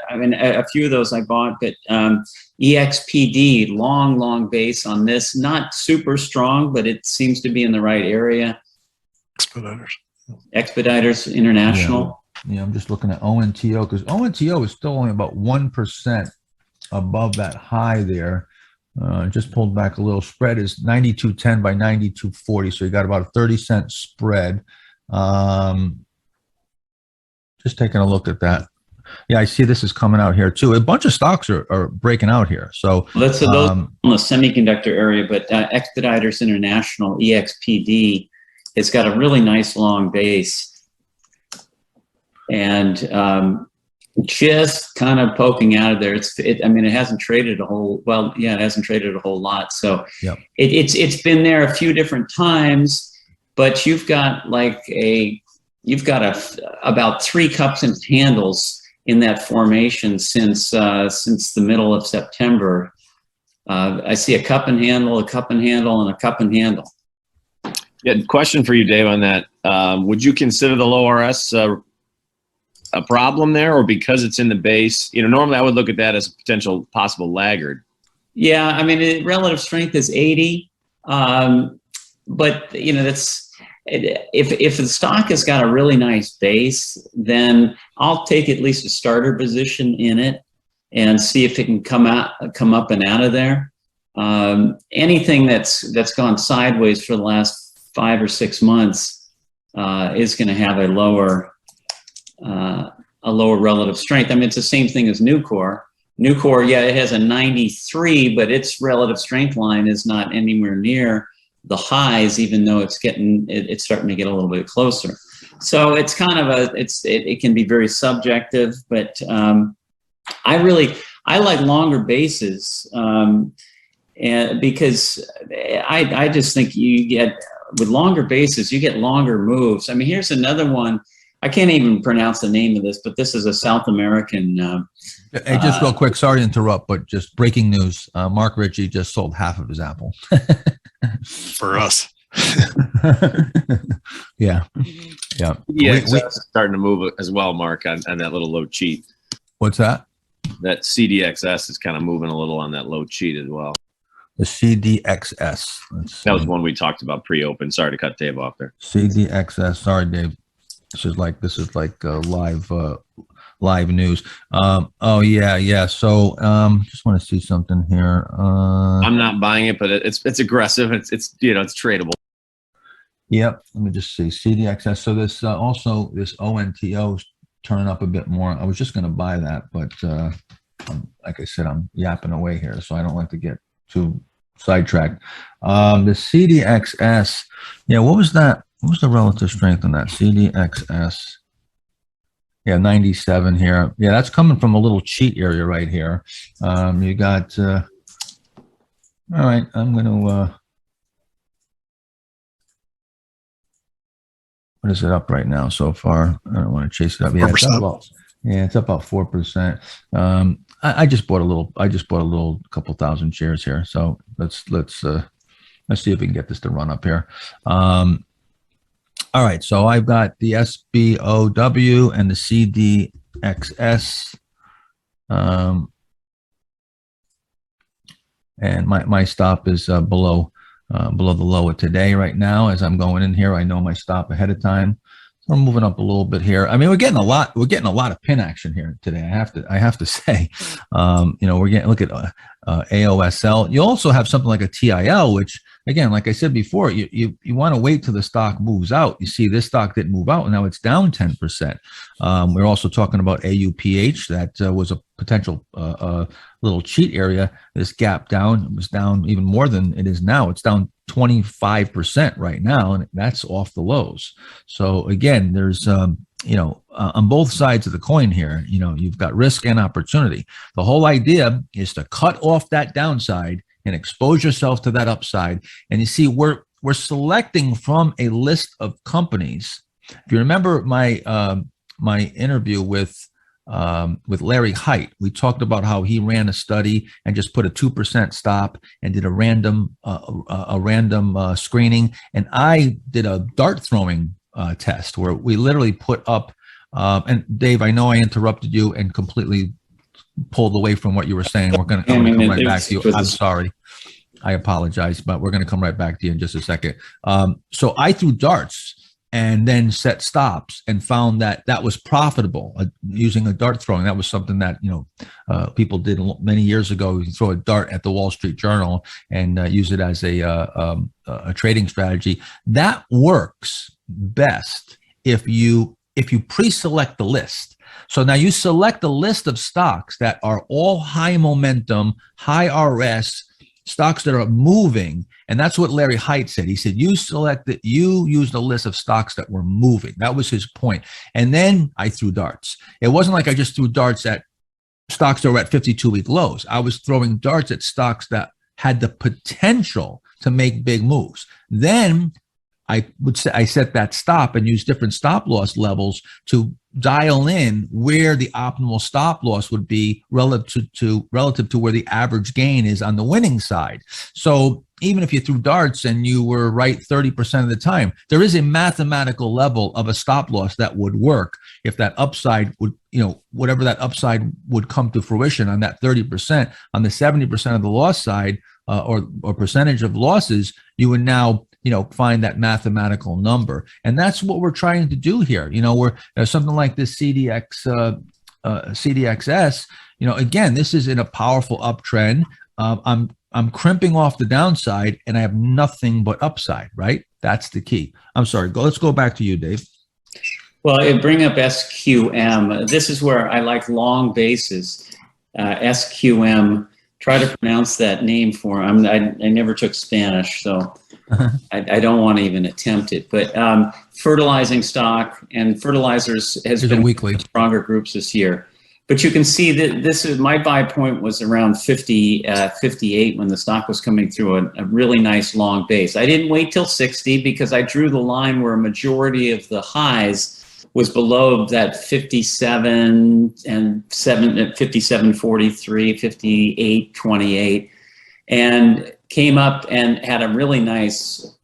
I mean, a few of those I bought, but EXPD, long base on this, not super strong, but it seems to be in the right area. Expeditors International. Yeah, I'm just looking at ONTO because ONTO is still only about 1% above that high there. Just pulled back a little. Spread is 92.10 by 92.40, so you got about a 30-cent spread. Just taking a look at that. Yeah, I see this is coming out here too. A bunch of stocks are breaking out here. So those in the semiconductor area, but Expeditors International, EXPD, it's got a really nice long base. And just kind of poking out of there. I mean, it hasn't traded a whole, it hasn't traded a whole lot. So yep. It's been there a few different times, but you've got about 3 cups and handles in that formation since the middle of September. I see a cup and handle, a cup and handle, and a cup and handle. Yeah, question for you, Dave, on that. Would you consider the low RS a problem there, or because it's in the base? You know, normally I would look at that as a potential possible laggard. Yeah, I mean, relative strength is 80, but you know, if the stock has got a really nice base, then I'll take at least a starter position in it and see if it can come up and out of there. Anything that's gone sideways for the last 5 or 6 months is going to have a lower relative strength. I mean, it's the same thing as Nucor. Nucor, yeah, it has a 93, but its relative strength line is not anywhere near the highs, even though it's starting to get a little bit closer. So it's kind of it can be very subjective, but I like longer bases, and because I just think with longer bases, you get longer moves. I mean, here's another one. I can't even pronounce the name of this, but this is a South American. Hey, just real quick, sorry to interrupt, but just breaking news. Mark Ritchie just sold half of his Apple. For us. Yeah. We're starting to move as well, Mark, on that little low cheat. What's that? That CDXS is kind of moving a little on that low cheat as well. The CDXS. That was one we talked about pre-open. Sorry to cut Dave off there. CDXS. Sorry, Dave. This is like live news. Oh yeah. So just want to see something here. I'm not buying it, but it's aggressive. It's tradable. Yep. Let me just see CDXS. So this also this ONTO is turning up a bit more. I was just going to buy that, but like I said, I'm yapping away here, so I don't like to get too sidetracked. The CDXS. Yeah. What was that? What was the relative strength on that CDXS? Yeah, 97 here. Yeah, that's coming from a little cheat area right here. You got, all right, I'm going to, what is it up right now so far? I don't want to chase it up. Yeah, it's up about 4%. I just bought a little couple thousand shares here. So let's see if we can get this to run up here. All right, so I've got the SBOW and the CDXS, and my stop is below the low of today right now. As I'm going in here, I know my stop ahead of time. So I'm moving up a little bit here. I mean, we're getting a lot of pin action here today. I have to say, we're getting, look at AOSL. You also have something like a TIL, which, again, like I said before, you want to wait till the stock moves out. You see this stock didn't move out, and now it's down 10%. We're also talking about AUPH. That was a potential little cheat area. This gap down, it was down even more than it is now. It's down 25% right now, and that's off the lows. So again, there's on both sides of the coin here, you've got risk and opportunity. The whole idea is to cut off that downside and expose yourself to that upside. And you see, we're we're selecting from a list of companies. If you remember my interview with Larry Height, we talked about how he ran a study and just put a 2% stop and did a random screening. And I did a dart throwing test where we literally put up. And Dave, I know I interrupted you and completely pulled away from what you were saying. I'm going to come right back to you. I'm sorry. I apologize, but we're going to come right back to you in just a second. So I threw darts and then set stops and found that that was profitable using a dart throwing. That was something that, people did many years ago. You throw a dart at the Wall Street Journal and use it as a trading strategy. That works best if you pre-select the list. So now you select a list of stocks that are all high momentum, high RS, stocks that are moving. And that's what Larry Height said. He said, you used a list of stocks that were moving. That was his point. And then I threw darts. It wasn't like I just threw darts at stocks that were at 52-week lows. I was throwing darts at stocks that had the potential to make big moves. Then I set that stop and use different stop loss levels to dial in where the optimal stop loss would be relative to where the average gain is on the winning side. So even if you threw darts and you were right 30% of the time, there is a mathematical level of a stop loss that would work if that upside would, whatever that upside would come to fruition on that 30%, on the 70% of the loss side or percentage of losses, you would now find that mathematical number. And that's what we're trying to do here. We're something like this CDXS, again, this is in a powerful uptrend. I'm crimping off the downside and I have nothing but upside, right? That's the key. I'm sorry. Let's go back to you, Dave. Well, it bring up SQM. This is where I like long bases. SQM. Try to pronounce that name for him. I never took Spanish, so I don't want to even attempt it. But fertilizing stock and fertilizers has been weekly stronger groups this year. But you can see that this is my buy point was around 58 when the stock was coming through a really nice long base. I didn't wait till 60 because I drew the line where a majority of the highs was below that 57 and 57.43, 58.28, and came up and had a really nice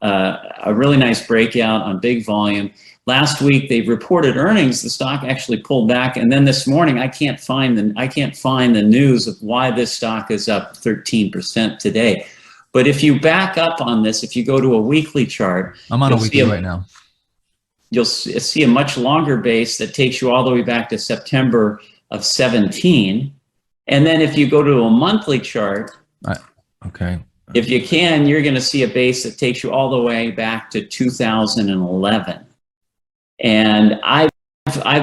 breakout on big volume. Last week they reported earnings. The stock actually pulled back, and then this morning I can't find the news of why this stock is up 13% today. But if you back up on this, if you go to a weekly chart, I'm on a weekly right now. You'll see a much longer base that takes you all the way back to September of 17. And then if you go to a monthly chart, okay, if you can, you're going to see a base that takes you all the way back to 2011. And I've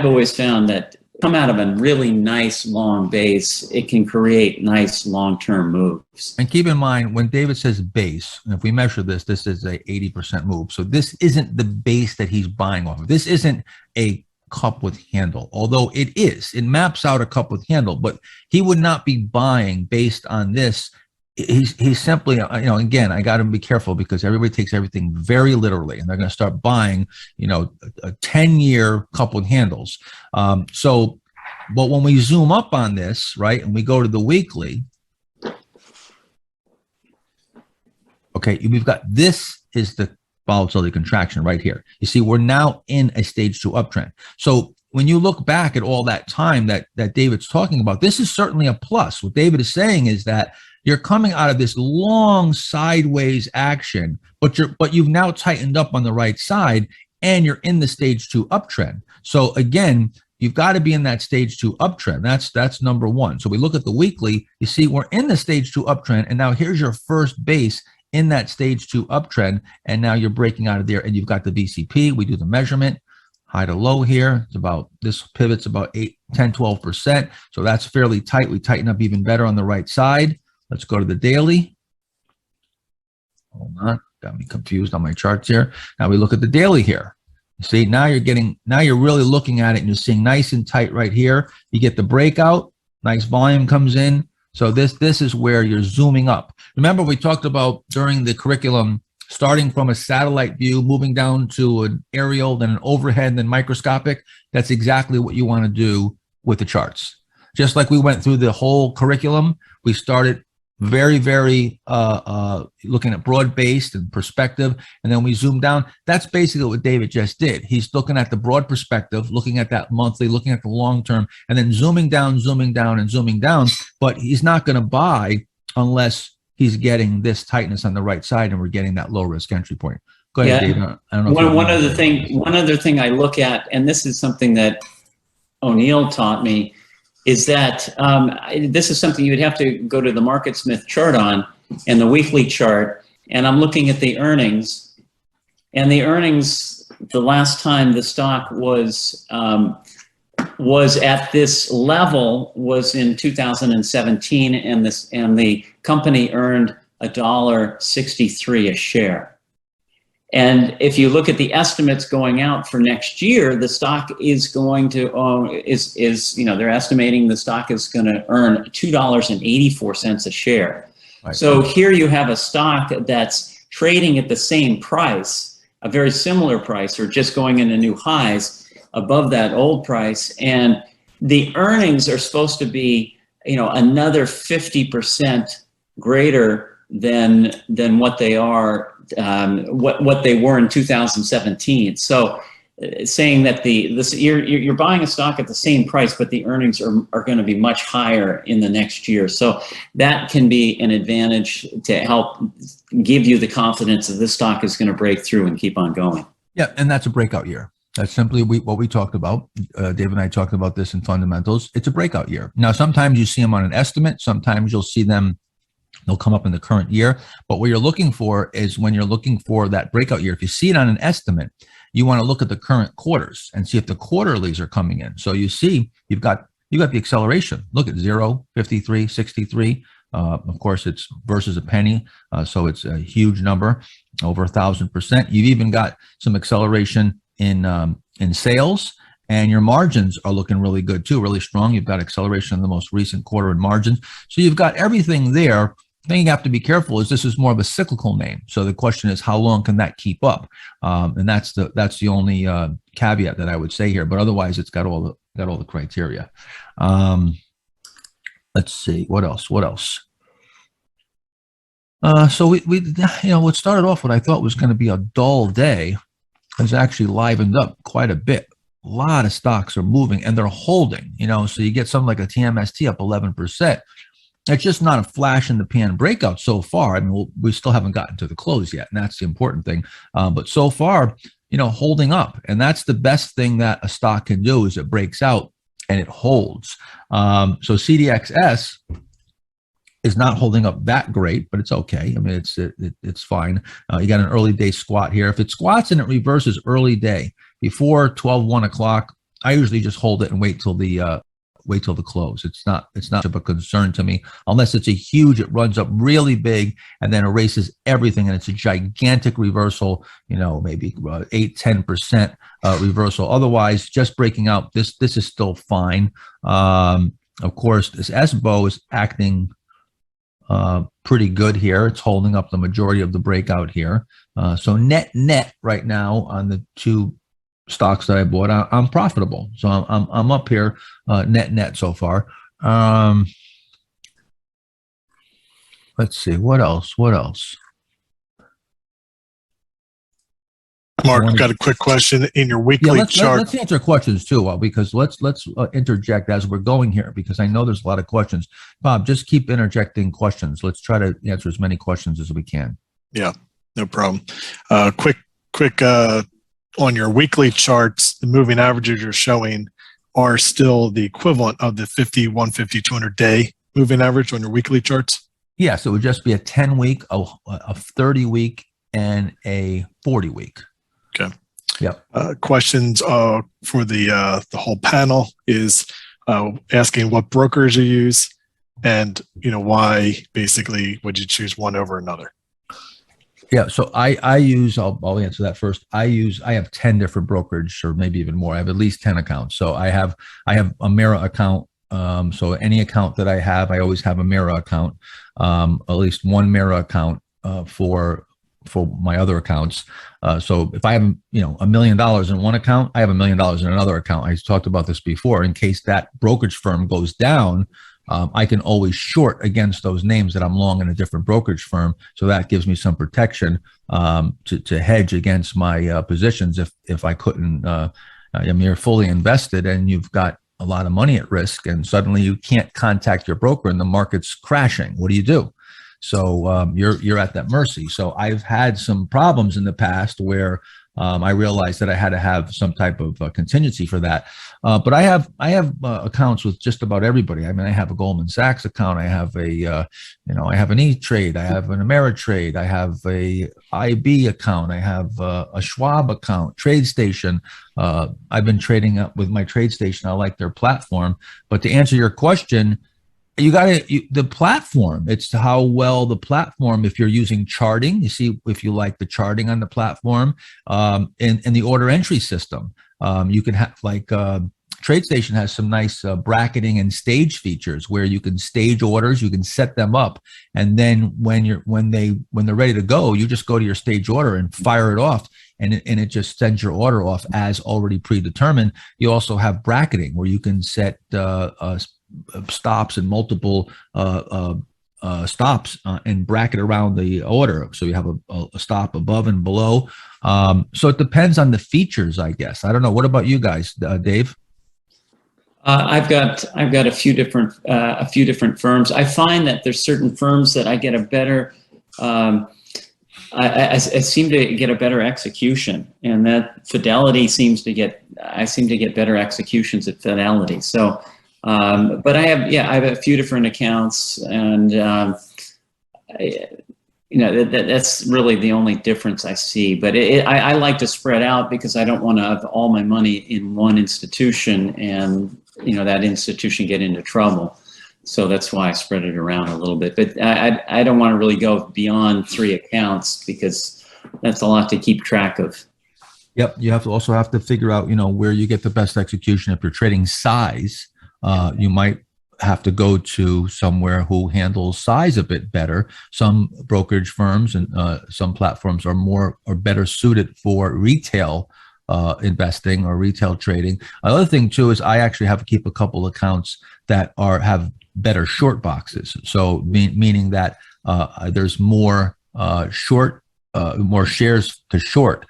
always found that come out of a really nice long base, it can create nice long-term moves. And keep in mind, when David says base, and if we measure this, this is a 80% move. So this isn't the base that he's buying off of. This isn't a cup with handle, although it is. It maps out a cup with handle, but he would not be buying based on this. He's simply, again, I got to be careful because everybody takes everything very literally, and they're going to start buying, a 10-year cup with handles. But when we zoom up on this, right, and we go to the weekly, okay, we've got, this is the volatility contraction right here. You see, we're now in a stage 2 uptrend. So when you look back at all that time that David's talking about, this is certainly a plus. What David is saying is that you're coming out of this long sideways action, but you've now tightened up on the right side and you're in the stage 2 uptrend. So again, you've got to be in that stage 2 uptrend. That's number one. So we look at the weekly, you see we're in the stage 2 uptrend, and now here's your first base in that stage 2 uptrend, and now you're breaking out of there and you've got the VCP. We do the measurement, high to low here. It's about, this pivot's about 10-12%. So that's fairly tight. We tighten up even better on the right side. Let's go to the daily. Hold on, got me confused on my charts here. Now we look at the daily here. You see, now you're really looking at it and you're seeing nice and tight right here. You get the breakout, nice volume comes in. So this is where you're zooming up. Remember, we talked about during the curriculum starting from a satellite view, moving down to an aerial, then an overhead, then microscopic. That's exactly what you want to do with the charts. Just like we went through the whole curriculum, we started very, very looking at broad-based and perspective, and then we zoom down. That's basically what David just did. He's looking at the broad perspective, looking at that monthly, looking at the long term, and then zooming down, and zooming down. But he's not going to buy unless he's getting this tightness on the right side, and we're getting that low risk entry point. Go ahead, Yeah. David. I don't know. One other thing I look at, and this is something that O'Neill taught me, is that this is something you would have to go to the MarketSmith chart on and the weekly chart. And I'm looking at the earnings, and the earnings, the last time the stock was at this level was in 2017, and the company earned $1.63 a share. And if you look at the estimates going out for next year, the stock is going to they're estimating the stock is going to earn $2.84 a share. Right. So here you have a stock that's trading at the same price, a very similar price, or just going into new highs above that old price, and the earnings are supposed to be another 50% greater than what they are. What they were in 2017. So saying that you're buying a stock at the same price, but the earnings are going to be much higher in the next year. So that can be an advantage to help give you the confidence that this stock is going to break through and keep on going. Yeah, and that's a breakout year. That's simply what we talked about. Dave and I talked about this in fundamentals. It's a breakout year. Now, sometimes you see them on an estimate. Sometimes you'll see them, they'll come up in the current year. But what you're looking for is, when you're looking for that breakout year, if you see it on an estimate, you want to look at the current quarters and see if the quarterlies are coming in. So you see, you've got the acceleration. Look at 0, 53, 63. Of course, it's versus a penny. So it's a huge number, over 1,000%. You've even got some acceleration in sales, and your margins are looking really good too, really strong. You've got acceleration in the most recent quarter in margins. So you've got everything there. The thing you have to be careful is this is more of a cyclical name. So the question is, how long can that keep up? And that's the only caveat that I would say here. But otherwise, it's got all the criteria. Let's see, what else? So we what started off what I thought was going to be a dull day has actually livened up quite a bit. A lot of stocks are moving and they're holding. So you get something like a TMST up 11%. It's just not a flash in the pan breakout so far. I mean, we still haven't gotten to the close yet, and that's the important thing. But so far, holding up, and that's the best thing that a stock can do, is it breaks out and it holds. So CDXS is not holding up that great, but it's okay. I mean, it's fine. You got an early day squat here. If it squats and it reverses early day before 1 o'clock, I usually just hold it and wait till the close. It's not of a concern to me, unless it's a huge, it runs up really big and then erases everything, and it's a gigantic reversal, maybe 8-10% reversal. Otherwise, just breaking out, this is still fine. Of course, this SBO is acting pretty good here. It's holding up the majority of the breakout here. So net right now on the two stocks that I bought, I'm profitable. So I'm up here net so far. Let's see, what else? Mark, I've got a quick question. In your weekly chart, let's answer questions too, because let's interject as we're going here, because I know there's a lot of questions. Bob, just keep interjecting questions. Let's try to answer as many questions as we can. Yeah, no problem. Quick on your weekly charts, the moving averages you're showing are still the equivalent of the 50, 150, 200 day moving average on your weekly charts? Yeah, so it would just be a 10-week, a 30-week, and a 40-week. Okay. Yep. Questions for the whole panel is asking what brokers you use, and why basically would you choose one over another? Yeah, so I use, I'll answer that first. I have 10 different brokerage, or maybe even more. I have at least 10 accounts. So I have a Mira account. So any account that I have, I always have a Mira account, at least one Mira account for for my other accounts. So if I have, $1 million in one account, I have $1 million in another account. I talked about this before. In case that brokerage firm goes down, I can always short against those names that I'm long in a different brokerage firm. So that gives me some protection to hedge against my positions if I couldn't. You're fully invested and you've got a lot of money at risk, and suddenly you can't contact your broker and the market's crashing. What do you do? So you're at that mercy. So I've had some problems in the past where I realized that I had to have some type of contingency for that. But I have accounts with just about everybody. I mean, I have a Goldman Sachs account. I have I have an E-Trade. I have an Ameritrade. I have a IB account. I have a Schwab account, TradeStation. I've been trading up with my TradeStation. I like their platform. But to answer your question, the platform, it's how well the platform, if you're using charting, you see, if you like the charting on the platform, and the order entry system, you can have TradeStation has some nice bracketing and stage features where you can stage orders, you can set them up, and then when they're ready to go, you just go to your stage order and fire it off, and it just sends your order off as already predetermined. You also have bracketing where you can set stops and multiple stops and bracket around the order, so you have a stop above and below. So it depends on the features, I guess. I don't know. What about you guys, Dave? I've got a few different firms. I find that there's certain firms that I get a better. I seem to get a better execution, and that Fidelity seems to get. I seem to get better executions at Fidelity. So. But I have a few different accounts, and that's really the only difference I see. But I like to spread out because I don't want to have all my money in one institution and that institution get into trouble. So that's why I spread it around a little bit. But I don't want to really go beyond 3 accounts because that's a lot to keep track of. Yep, you also have to figure out where you get the best execution. If you're trading size, you might have to go to somewhere who handles size a bit better. Some brokerage firms and some platforms are better suited for retail investing or retail trading. Another thing too is I actually have to keep a couple accounts that have better short boxes. So meaning that there's more more shares to short.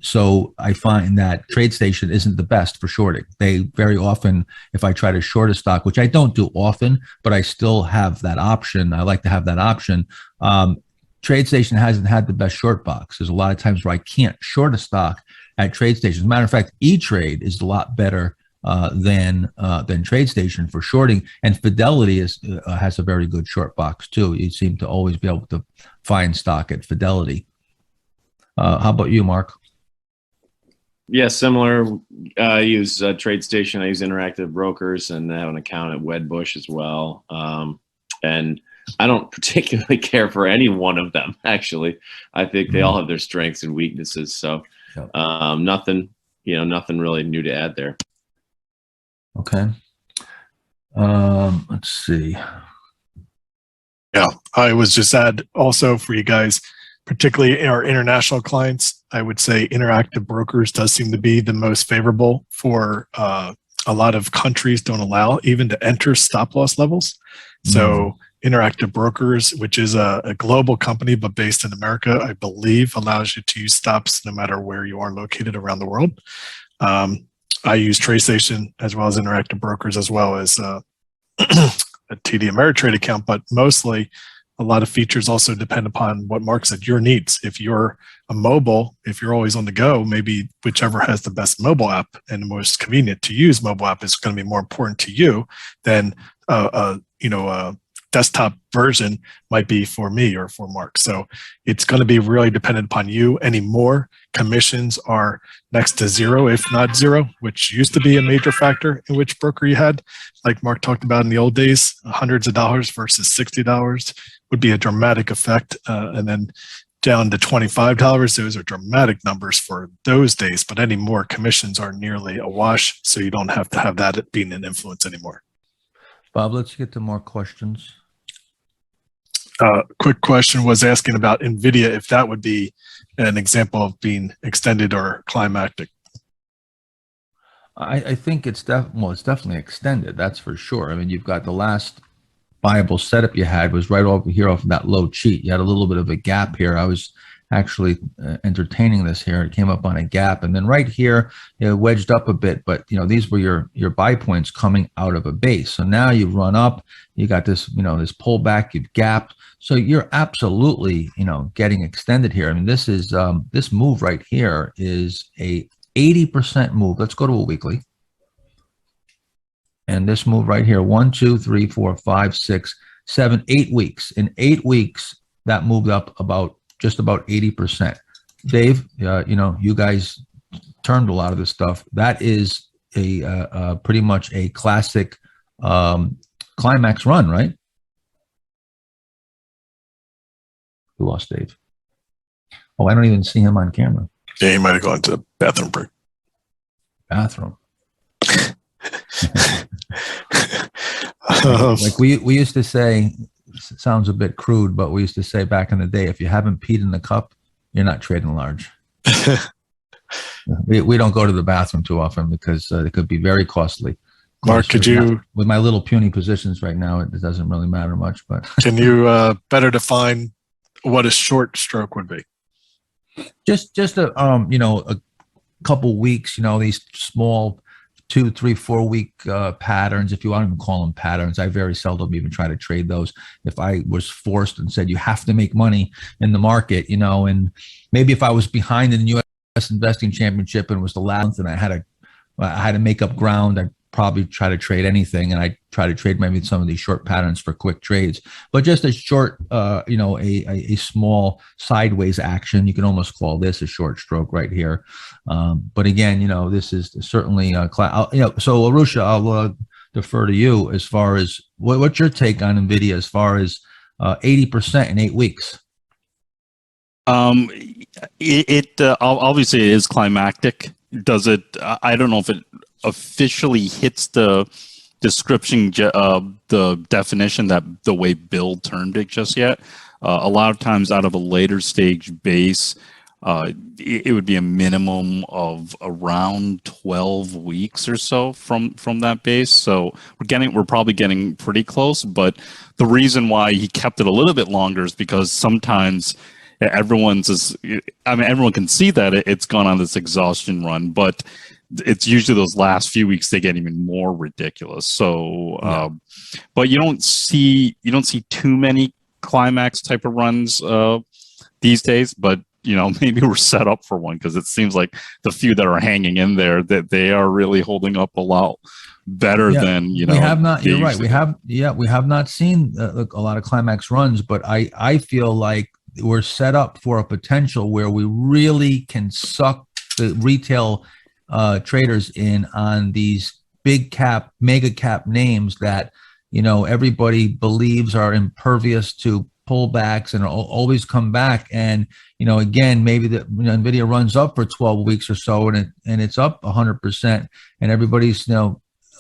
So I find that TradeStation isn't the best for shorting. They very often, if I try to short a stock, which I don't do often, but I still have that option. I like to have that option. TradeStation hasn't had the best short box. There's a lot of times where I can't short a stock at TradeStation. As a matter of fact, E-Trade is a lot better than TradeStation for shorting, and Fidelity has a very good short box too. You seem to always be able to find stock at Fidelity. How about you, Mark? Yeah, similar. I use TradeStation. I use Interactive Brokers, and I have an account at Wedbush as well. And I don't particularly care for any one of them. Actually, I think they all have their strengths and weaknesses. So nothing really new to add there. Okay. Let's see. Yeah, I was just add also for you guys, particularly our international clients, I would say Interactive Brokers does seem to be the most favorable for a lot of countries don't allow even to enter stop loss levels. So Interactive Brokers, which is a global company but based in America, I believe allows you to use stops no matter where you are located around the world. I use TradeStation as well as Interactive Brokers as well as a TD Ameritrade account, but mostly a lot of features also depend upon what Mark said, your needs. If you're if you're always on the go, maybe whichever has the best mobile app and the most convenient to use mobile app is going to be more important to you than a desktop version might be for me or for Mark. So it's going to be really dependent upon you. Any more commissions are next to zero, if not zero, which used to be a major factor in which broker you had. Like Mark talked about in the old days, hundreds of dollars versus $60 would be a dramatic effect. And then down to $25, those are dramatic numbers for those days, but any more commissions are nearly a wash. So you don't have to have that being an influence anymore. Bob, let's get to more questions. Quick question was asking about NVIDIA, if that would be an example of being extended or climactic. I think it's it's definitely extended. That's for sure. I mean, you've got the last viable setup you had was right over here off of that low cheat. You had a little bit of a gap here. I was actually entertaining this here. It came up on a gap, and then right here, wedged up a bit. But these were your buy points coming out of a base. So now you've run up. You got this, this pullback. You've gapped. So you're absolutely, getting extended here. I mean, this is this move right here is a 80% move. Let's go to a weekly. And this move right here, 1, 2, 3, 4, 5, 6, 7, 8 weeks. In 8 weeks, that moved up just about 80%. Dave, you guys turned a lot of this stuff. That is a pretty much a classic climax run, right? We lost Dave. Oh, I don't even see him on camera. Yeah, he might have gone to the bathroom break. Bathroom. Like we used to say, it sounds a bit crude, but we used to say back in the day, if you haven't peed in the cup, you're not trading large. we don't go to the bathroom too often because it could be very costly. Mark, could you, with my little puny positions right now, it doesn't really matter much, but can you better define what a short stroke would be? just a couple weeks, these small 2, 3, 4 week patterns, if you want to even call them patterns. I very seldom even try to trade those. If I was forced and said you have to make money in the market, and maybe if I was behind in the U.S. Investing Championship and was the last, and I had to make up ground, I'd probably try to trade anything, and I try to trade maybe some of these short patterns for quick trades. But just a short, a small sideways action, you can almost call this a short stroke right here. But again, this is certainly so Arusha, I'll defer to you as far as what's your take on NVIDIA as far as 80% in 8 weeks. Obviously it is climactic. Does it? I don't know if it officially hits the description, the definition that the way Bill termed it just yet. A lot of times out of a later stage base, it would be a minimum of around 12 weeks or so from that base. So we're probably getting pretty close. But the reason why he kept it a little bit longer is because sometimes everyone can see that it's gone on this exhaustion run, but it's usually those last few weeks they get even more ridiculous. So, but you don't see too many climax type of runs these days. But maybe we're set up for one, because it seems like the few that are hanging in there, that they are really holding up a lot better than we have not. You're right. We have not seen a lot of climax runs, but I feel like we're set up for a potential where we really can suck the retail traders in on these big cap, mega cap names that everybody believes are impervious to pullbacks and always come back. And again, maybe the NVIDIA runs up for 12 weeks or so, and it's up 100%, and everybody's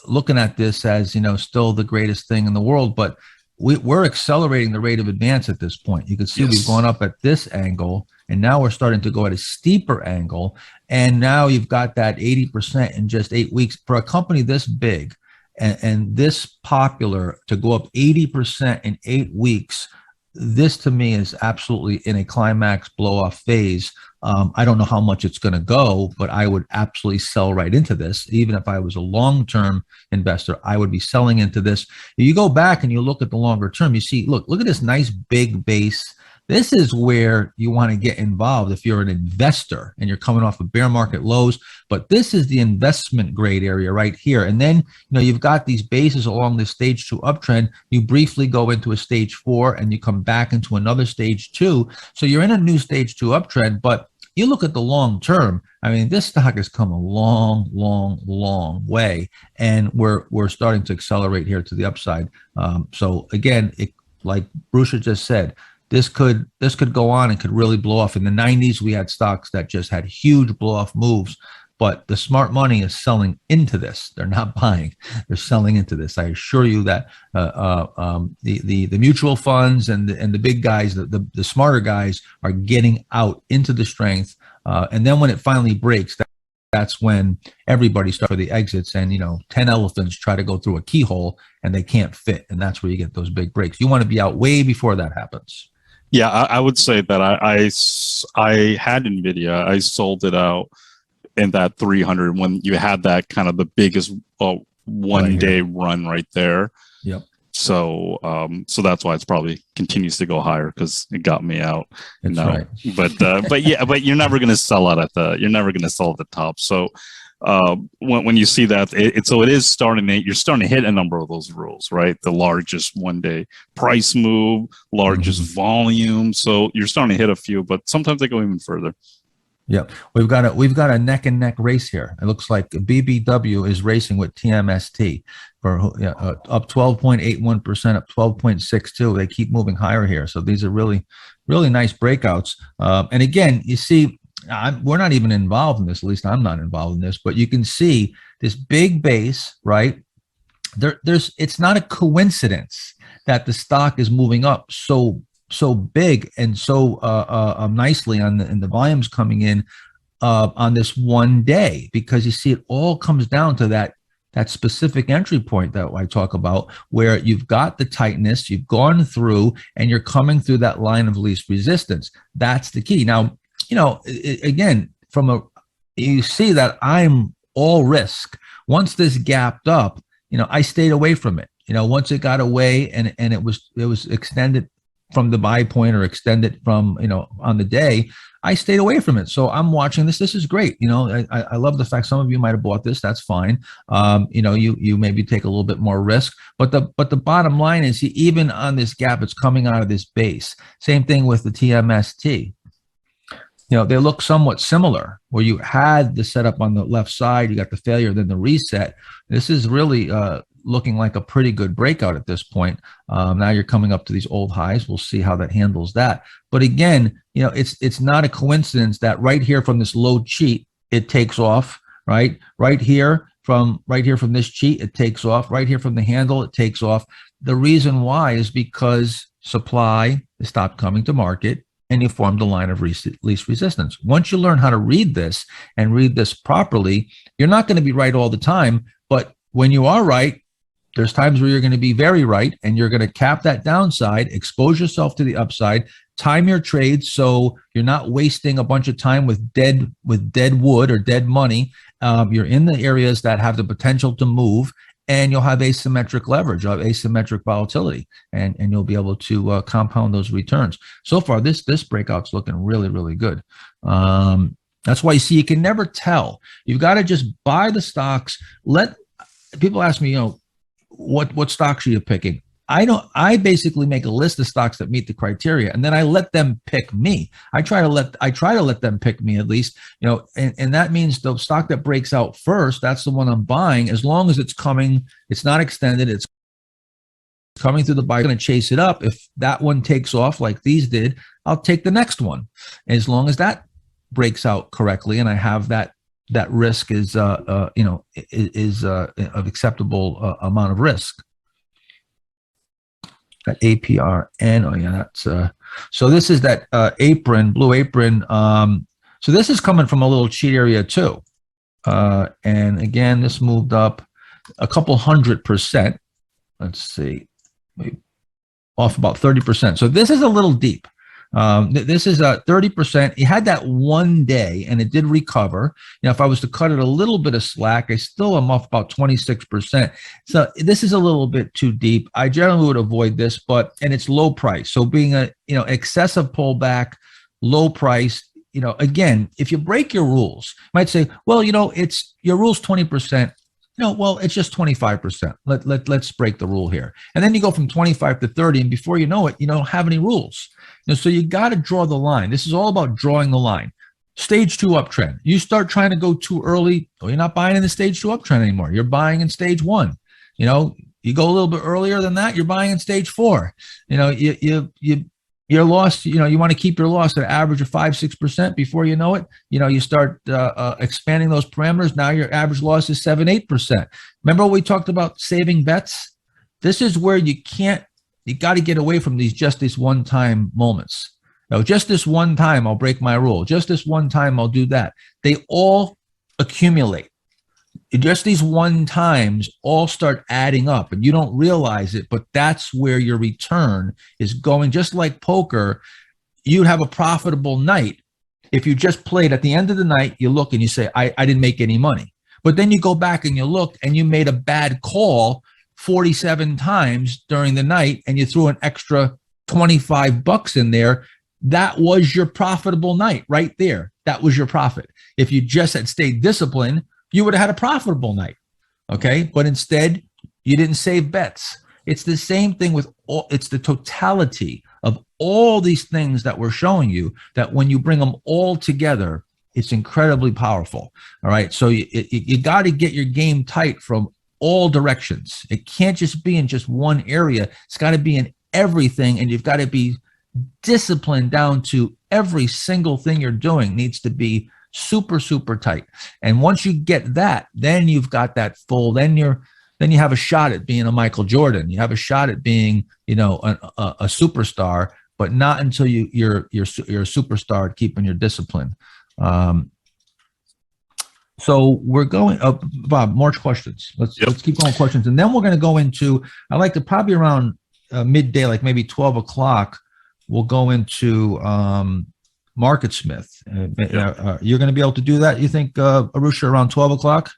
looking at this as still the greatest thing in the world. But we're accelerating the rate of advance at this point. You can see we've gone up at this angle, and now we're starting to go at a steeper angle. And now you've got that 80% in just 8 weeks for a company this big and this popular to go up 80% in 8 weeks. This to me is absolutely in a climax blow off phase. I don't know how much it's going to go, but I would absolutely sell right into this. Even if I was a long-term investor, I would be selling into this. If you go back and you look at the longer term, you see, look at this nice big base. This is where you want to get involved if you're an investor and you're coming off of bear market lows. But this is the investment grade area right here. And then, you've got these bases along this stage 2 uptrend. You briefly go into a stage 4 and you come back into another stage 2. So you're in a new stage 2 uptrend, but you look at the long term. I mean, this stock has come a long, long, long way, and we're starting to accelerate here to the upside. So again, like Bruce just said, this could go on and could really blow off. In the 90s, we had stocks that just had huge blow off moves. but the smart money is selling into this. They're not buying; they're selling into this. I assure you that the mutual funds and the big guys, the smarter guys, are getting out into the strength, and then when it finally breaks, that's when everybody starts for the exits, and 10 elephants try to go through a keyhole and they can't fit, and that's where you get those big breaks. You want to be out way before that happens. Yeah, I would say that I had NVIDIA. I sold it out in that 300 when you had that kind of the biggest one day run right there. Yep. So that's why it's probably continues to go higher, because it got me out. That's right. But you're never going to sell out at the top. So when you see that, it is you're starting to hit a number of those rules, right? The largest one day price move, largest volume. So you're starting to hit a few, but sometimes they go even further. Yep, we've got a neck and neck race here. It looks like BBW is racing with TMST for up 12.81%, up 12.62. They keep moving higher here, so these are really nice breakouts. And again, you see, we're not even involved in this. At least I'm not involved in this. But you can see this big base, right? It's not a coincidence that the stock is moving up so big and so nicely and the volumes coming in on this one day, because you see it all comes down to that specific entry point that I talk about, where you've got the tightness, you've gone through, and you're coming through that line of least resistance. That's the key. Now, again, you see that I'm all risk. Once this gapped up, I stayed away from it. Once it got away and it was extended from the buy point, or extended from, on the day, I stayed away from it. So I'm watching this. This is great. I love the fact some of you might have bought this. That's fine. You maybe take a little bit more risk, but the bottom line is, even on this gap, it's coming out of this base. Same thing with the TMST. They look somewhat similar, where you had the setup on the left side, you got the failure, then the reset. This is really looking like a pretty good breakout at this point. Now you're coming up to these old highs. We'll see how that handles that. But again, it's not a coincidence that right here from this low cheat, it takes off, right? Right here from this cheat, it takes off. Right here from the handle, it takes off. The reason why is because supply stopped coming to market, and you formed a line of least resistance. Once you learn how to read this and read this properly, you're not going to be right all the time, but when you are right, there's times where you're going to be very right, and you're going to cap that downside, expose yourself to the upside, time your trades so you're not wasting a bunch of time with dead wood or dead money. You're in the areas that have the potential to move, and you'll have asymmetric leverage, asymmetric volatility, and you'll be able to compound those returns. So far, this breakout's looking really, really good. That's why you see, you can never tell. You've got to just buy the stocks. People ask me, what stocks are you picking? I basically make a list of stocks that meet the criteria, and then I let them pick me. I try to let them pick me, at least, and that means the stock that breaks out first, that's the one I'm buying, as long as it's coming, it's not extended, it's coming through the buy. I'm going to chase it up. If that one takes off like these did, I'll take the next one, as long as that breaks out correctly, and I have that risk is of acceptable amount of risk. That APRN. Oh yeah, that's so this is that blue apron. So this is coming from a little cheat area too. And again, this moved up a couple 100%. Let's see, off about 30%. So this is a little deep. This is a 30%. You had that one day and it did recover. If I was to cut it a little bit of slack, I still am off about 26%. So this is a little bit too deep. I generally would avoid this, and it's low price. So being a, excessive pullback, low price, again, if you break your rules, you might say, well, it's your rule's 20%. Well, it's just 25%. Let's break the rule here. And then you go from 25 to 30, and before you know it, you don't have any rules. So you got to draw the line. This is all about drawing the line. Stage 2 uptrend. You start trying to go too early, you're not buying in the stage 2 uptrend anymore. You're buying in stage 1. You go a little bit earlier than that, you're buying in stage 4. You your loss, you want to keep your loss at an average of 5-6%. Before you know it, you start expanding those parameters. Now your average loss is 7-8%. Remember we talked about saving bets? This is where you got to get away from just this one-time moments. Just this one time I'll break my rule. Just this one time I'll do that. They all accumulate. Just these one times all start adding up, and you don't realize it, but that's where your return is going. Just like poker, you'd have a profitable night if you just played. At the end of the night, you look and you say, I didn't make any money. But then you go back and you look and you made a bad call 47 times during the night and you threw an extra $25 in there. That was your profitable night right there. That was your profit. If you just had stayed disciplined, you would have had a profitable night. Okay. But instead, you didn't save bets. It's the same thing with it's the totality of all these things that we're showing you, that when you bring them all together, it's incredibly powerful. All right. So you got to get your game tight from all directions. It can't just be in just one area. It's got to be in everything. And you've got to be disciplined down to every single thing you're doing needs to be super, super tight. And once you get that, then you've got that full, then you have a shot at being a Michael Jordan. You have a shot at being, a superstar, but not until you're a superstar at keeping your discipline. So we're going up, Bob, more questions. Let's keep going questions. And then we're going to go into, I like to probably around midday, like maybe 12 o'clock, we'll go into MarketSmith. You're going to be able to do that, you think, Arusha, around 12 o'clock?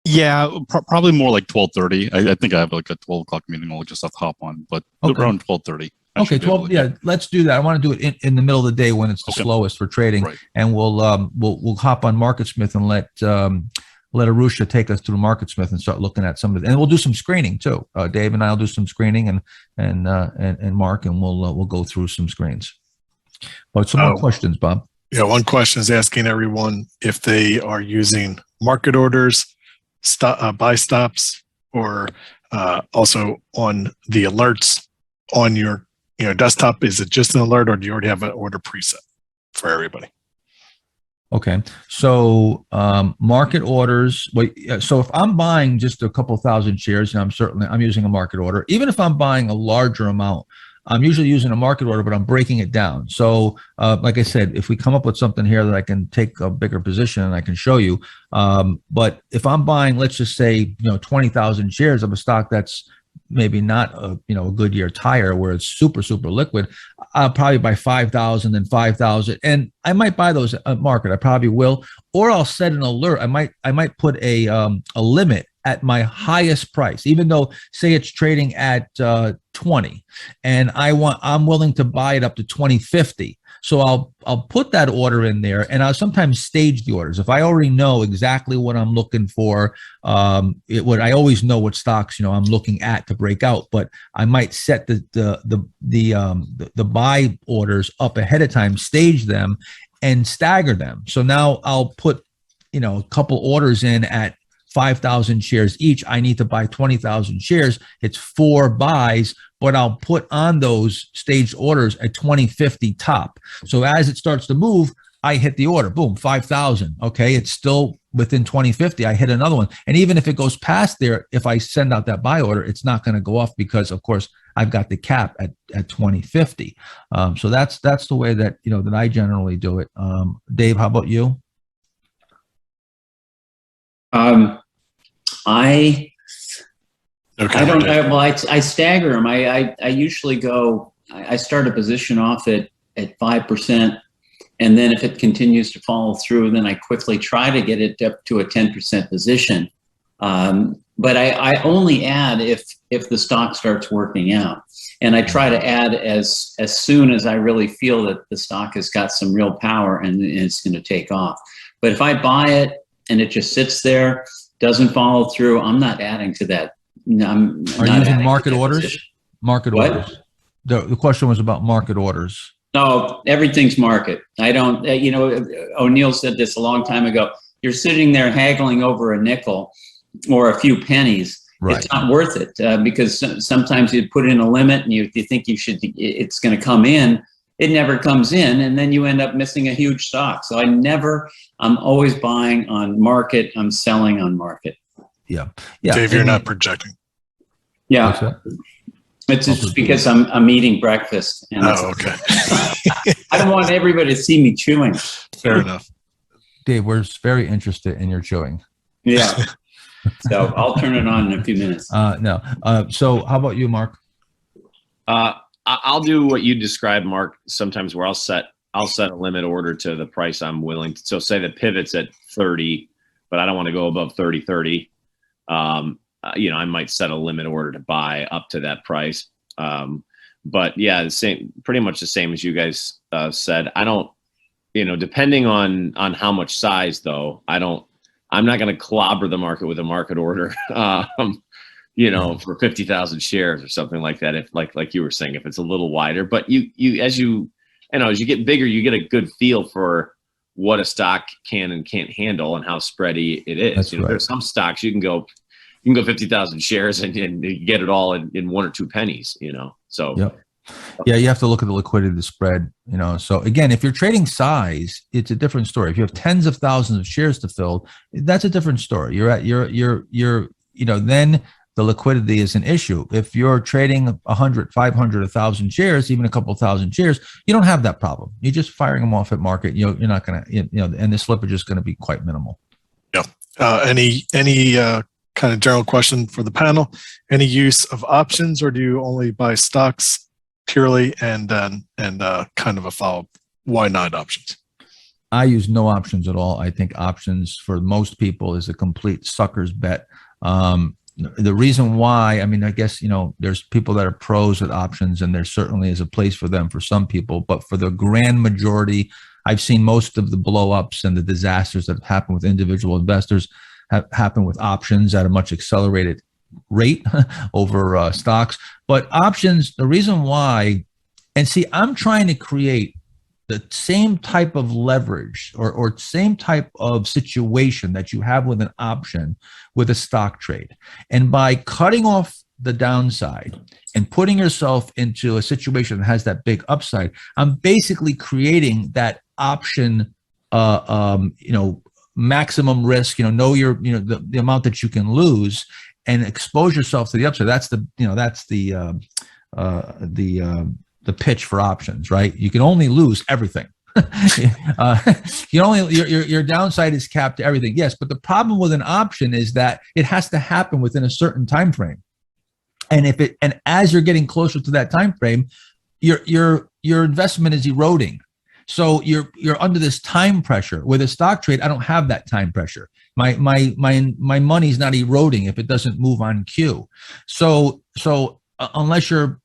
Yeah, probably more like 12:30. I think I have like a 12 o'clock meeting. I'll just have to hop on, but around 12:30. Okay, 12. Yeah, let's do that. I want to do it in the middle of the day when it's the slowest for trading, right. And we'll hop on MarketSmith and let Arusha take us through MarketSmith and start looking at some of it. And we'll do some screening too. Dave and I'll do some screening, and Mark, and we'll go through some screens. But some more questions, Bob. Yeah, one question is asking everyone if they are using market orders, buy stops, or also on the alerts on your desktop. Is it just an alert, or do you already have an order preset for everybody? Okay, so market orders. So if I'm buying just a couple thousand shares, and I'm using a market order. Even if I'm buying a larger amount, I'm usually using a market order, but I'm breaking it down. So like I said, if we come up with something here that I can take a bigger position and I can show you, but if I'm buying, let's just say 20,000 shares of a stock that's maybe not a Goodyear tire where it's super, super liquid, I'll probably buy 5,000 and 5,000, and I might buy those at market. I probably will, or I'll set an alert. I might put a limit at my highest price, even though say it's trading at 20, and I'm willing to buy it up to 20.50. So I'll put that order in there, and I'll sometimes stage the orders. If I already know exactly what I'm looking for, I always know what stocks I'm looking at to break out, but I might set the buy orders up ahead of time, stage them, and stagger them. So now I'll put a couple orders in at 5,000 shares each. I need to buy 20,000 shares. It's 4 buys, but I'll put on those staged orders at 20.50 top. So as it starts to move, I hit the order, boom, 5,000. Okay, it's still within 20.50. I hit another one. And even if it goes past there, if I send out that buy order, it's not going to go off because, of course, I've got the cap at 20.50. So that's the way that, that I generally do it. Dave, how about you? I stagger them. I usually go, I start a position off at 5%. And then if it continues to follow through, then I quickly try to get it up to a 10% position. But I only add if the stock starts working out. And I try to add as soon as I really feel that the stock has got some real power and it's going to take off. But if I buy it and it just sits there, doesn't follow through, I'm not adding to that. Are you using market orders? Market orders. The question was about market orders. No, everything's market. I don't, O'Neill said this a long time ago. You're sitting there haggling over a nickel or a few pennies, Right. It's not worth it because sometimes you put in a limit and you think it's going to come in. It never comes in, and then you end up missing a huge stock. So I'm always buying on market. I'm selling on market. Yeah. Dave, you're not projecting. Yeah. It's just because I'm eating breakfast. And Okay. I don't want everybody to see me chewing. Fair enough. Dave, we're very interested in your chewing. Yeah. So I'll turn it on in a few minutes. No. So how about you, Mark? I'll do what you described, Mark, sometimes where I'll set a limit order to the price I'm willing to. So say the pivot's at 30, but I don't want to go above 30. I might set a limit order to buy up to that price. But yeah, pretty much the same as you guys said. I don't, depending on how much size though, I'm not going to clobber the market with a market order. For 50,000 shares or something like that. If like you were saying, if it's a little wider, but as you get bigger, you get a good feel for what a stock can and can't handle and how spready it is. That's right. There's some stocks you can go 50,000 shares and you get it all in 1 or 2 pennies, so. Yep. Yeah, you have to look at the liquidity of the spread, So again, if you're trading size, it's a different story. If you have tens of thousands of shares to fill, that's a different story. Then the liquidity is an issue. If you're trading 100, 500, 1,000 shares, even a couple thousand shares, you don't have that problem. You're just firing them off at market. You're not going to, and the slippage is going to be quite minimal. Yeah. Any kind of general question for the panel? Any use of options, or do you only buy stocks purely? And kind of a follow-up, why not options? I use no options at all. I think options for most people is a complete sucker's bet. The reason why, I guess, there's people that are pros at options, and there certainly is a place for them for some people, but for the grand majority, I've seen most of the blow-ups and the disasters that have happened with individual investors have happened with options at a much accelerated rate over stocks. But options, the reason why, and see, I'm trying to create the same type of leverage or same type of situation that you have with an option with a stock trade. And by cutting off the downside and putting yourself into a situation that has that big upside, I'm basically creating that option, maximum risk, know your, the amount that you can lose and expose yourself to the upside. That's the pitch for options, right? You can only lose everything. Your downside is capped to everything. Yes, but the problem with an option is that it has to happen within a certain time frame. And as you're getting closer to that time frame, your investment is eroding. So you're under this time pressure. With a stock trade, I don't have that time pressure. My money's not eroding if it doesn't move on cue. So unless your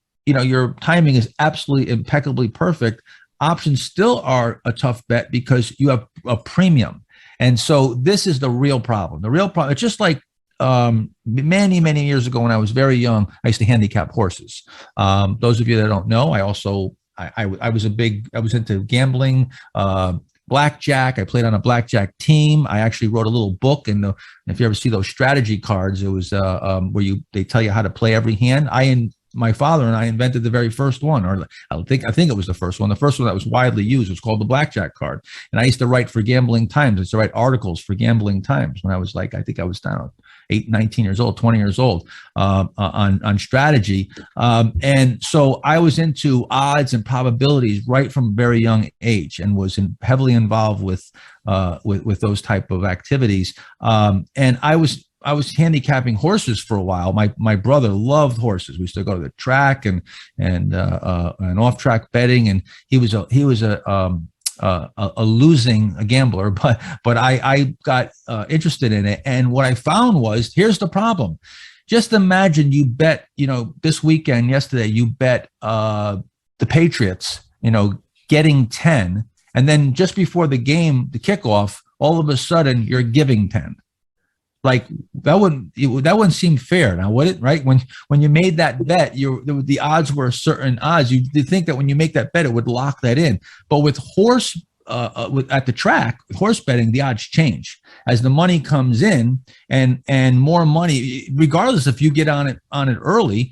timing is absolutely impeccably perfect, options still are a tough bet because you have a premium. And so this is the real problem. The real problem, it's just like many, many years ago when I was very young, I used to handicap horses. Those of you that don't know, I was into gambling, blackjack. I played on a blackjack team. I actually wrote a little book, and if you ever see those strategy cards, it was where they tell you how to play every hand. My father and I invented the very first one, or I think it was the first one. The first one that was widely used was called the blackjack card. And I used to write for Gambling Times. I used to write articles for Gambling Times when I was I think I was 19 years old, 20 years old, on strategy. And so I was into odds and probabilities right from a very young age, and was heavily involved with those type of activities. And I was handicapping horses for a while. My brother loved horses. We used to go to the track and off track betting, and he was a losing gambler, but I got interested in it. And what I found was, here's the problem. Just imagine you bet, this weekend, yesterday, you bet the Patriots, getting 10, and then just before the game, the kickoff, all of a sudden you're giving 10. Like that wouldn't seem fair. Now, would it? Right? When you made that bet, the odds were certain odds. You think that when you make that bet, it would lock that in. But with horse at the track, horse betting, the odds change as the money comes in, and more money, regardless if you get on it early.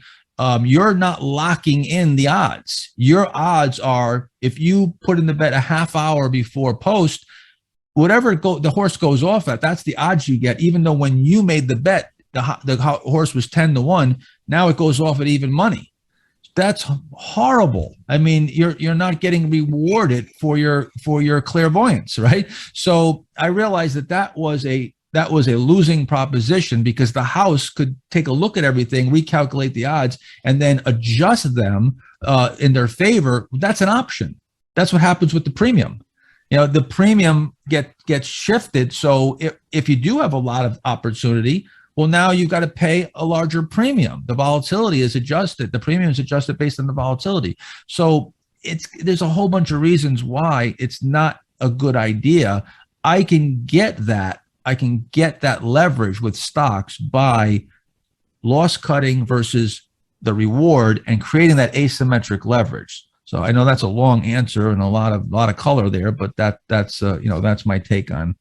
You're not locking in the odds. Your odds are, if you put in the bet a half hour before post, whatever the horse goes off at, that's the odds you get. Even though when you made the bet, the horse was 10-1, now it goes off at even money. That's horrible. I mean, you're not getting rewarded for your clairvoyance, right? So I realized that was a losing proposition, because the house could take a look at everything, recalculate the odds, and then adjust them in their favor. That's an option. That's what happens with the premium. The premium gets shifted. So if you do have a lot of opportunity, well, now you've got to pay a larger premium. The volatility is adjusted. The premium is adjusted based on the volatility. So there's a whole bunch of reasons why it's not a good idea. I can get that leverage with stocks by loss cutting versus the reward and creating that asymmetric leverage. So I know that's a long answer and a lot of color there, but that's my take on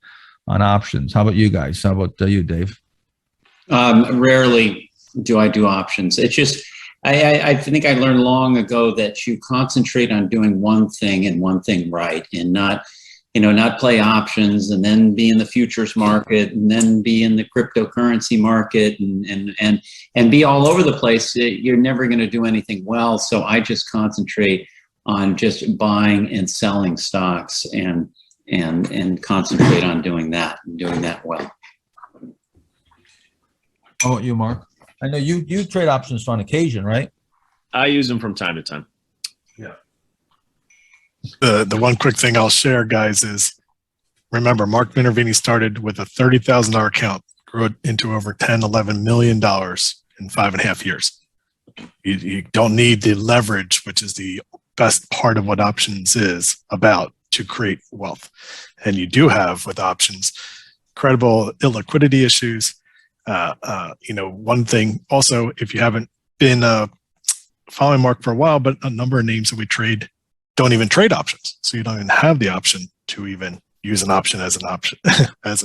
options. How about you guys? How about you, Dave? Rarely do I do options. It's just, I think I learned long ago that you concentrate on doing one thing and one thing right, and not play options and then be in the futures market and then be in the cryptocurrency market and be all over the place. You're never going to do anything well. So I just concentrate on just buying and selling stocks and concentrate on doing that and doing that well. How about you, Mark? I know you trade options on occasion, right? I use them from time to time. Yeah. The one quick thing I'll share, guys, is remember, Mark Minervini started with a $30,000 account, grew it into over $11 million in 5.5 years. You don't need the leverage, which is the best part of what options is about, to create wealth. And you do have, with options, credible illiquidity issues. One thing also, if you haven't been following Mark for a while, but a number of names that we trade don't even trade options. So you don't even have the option to even use an option as an option, as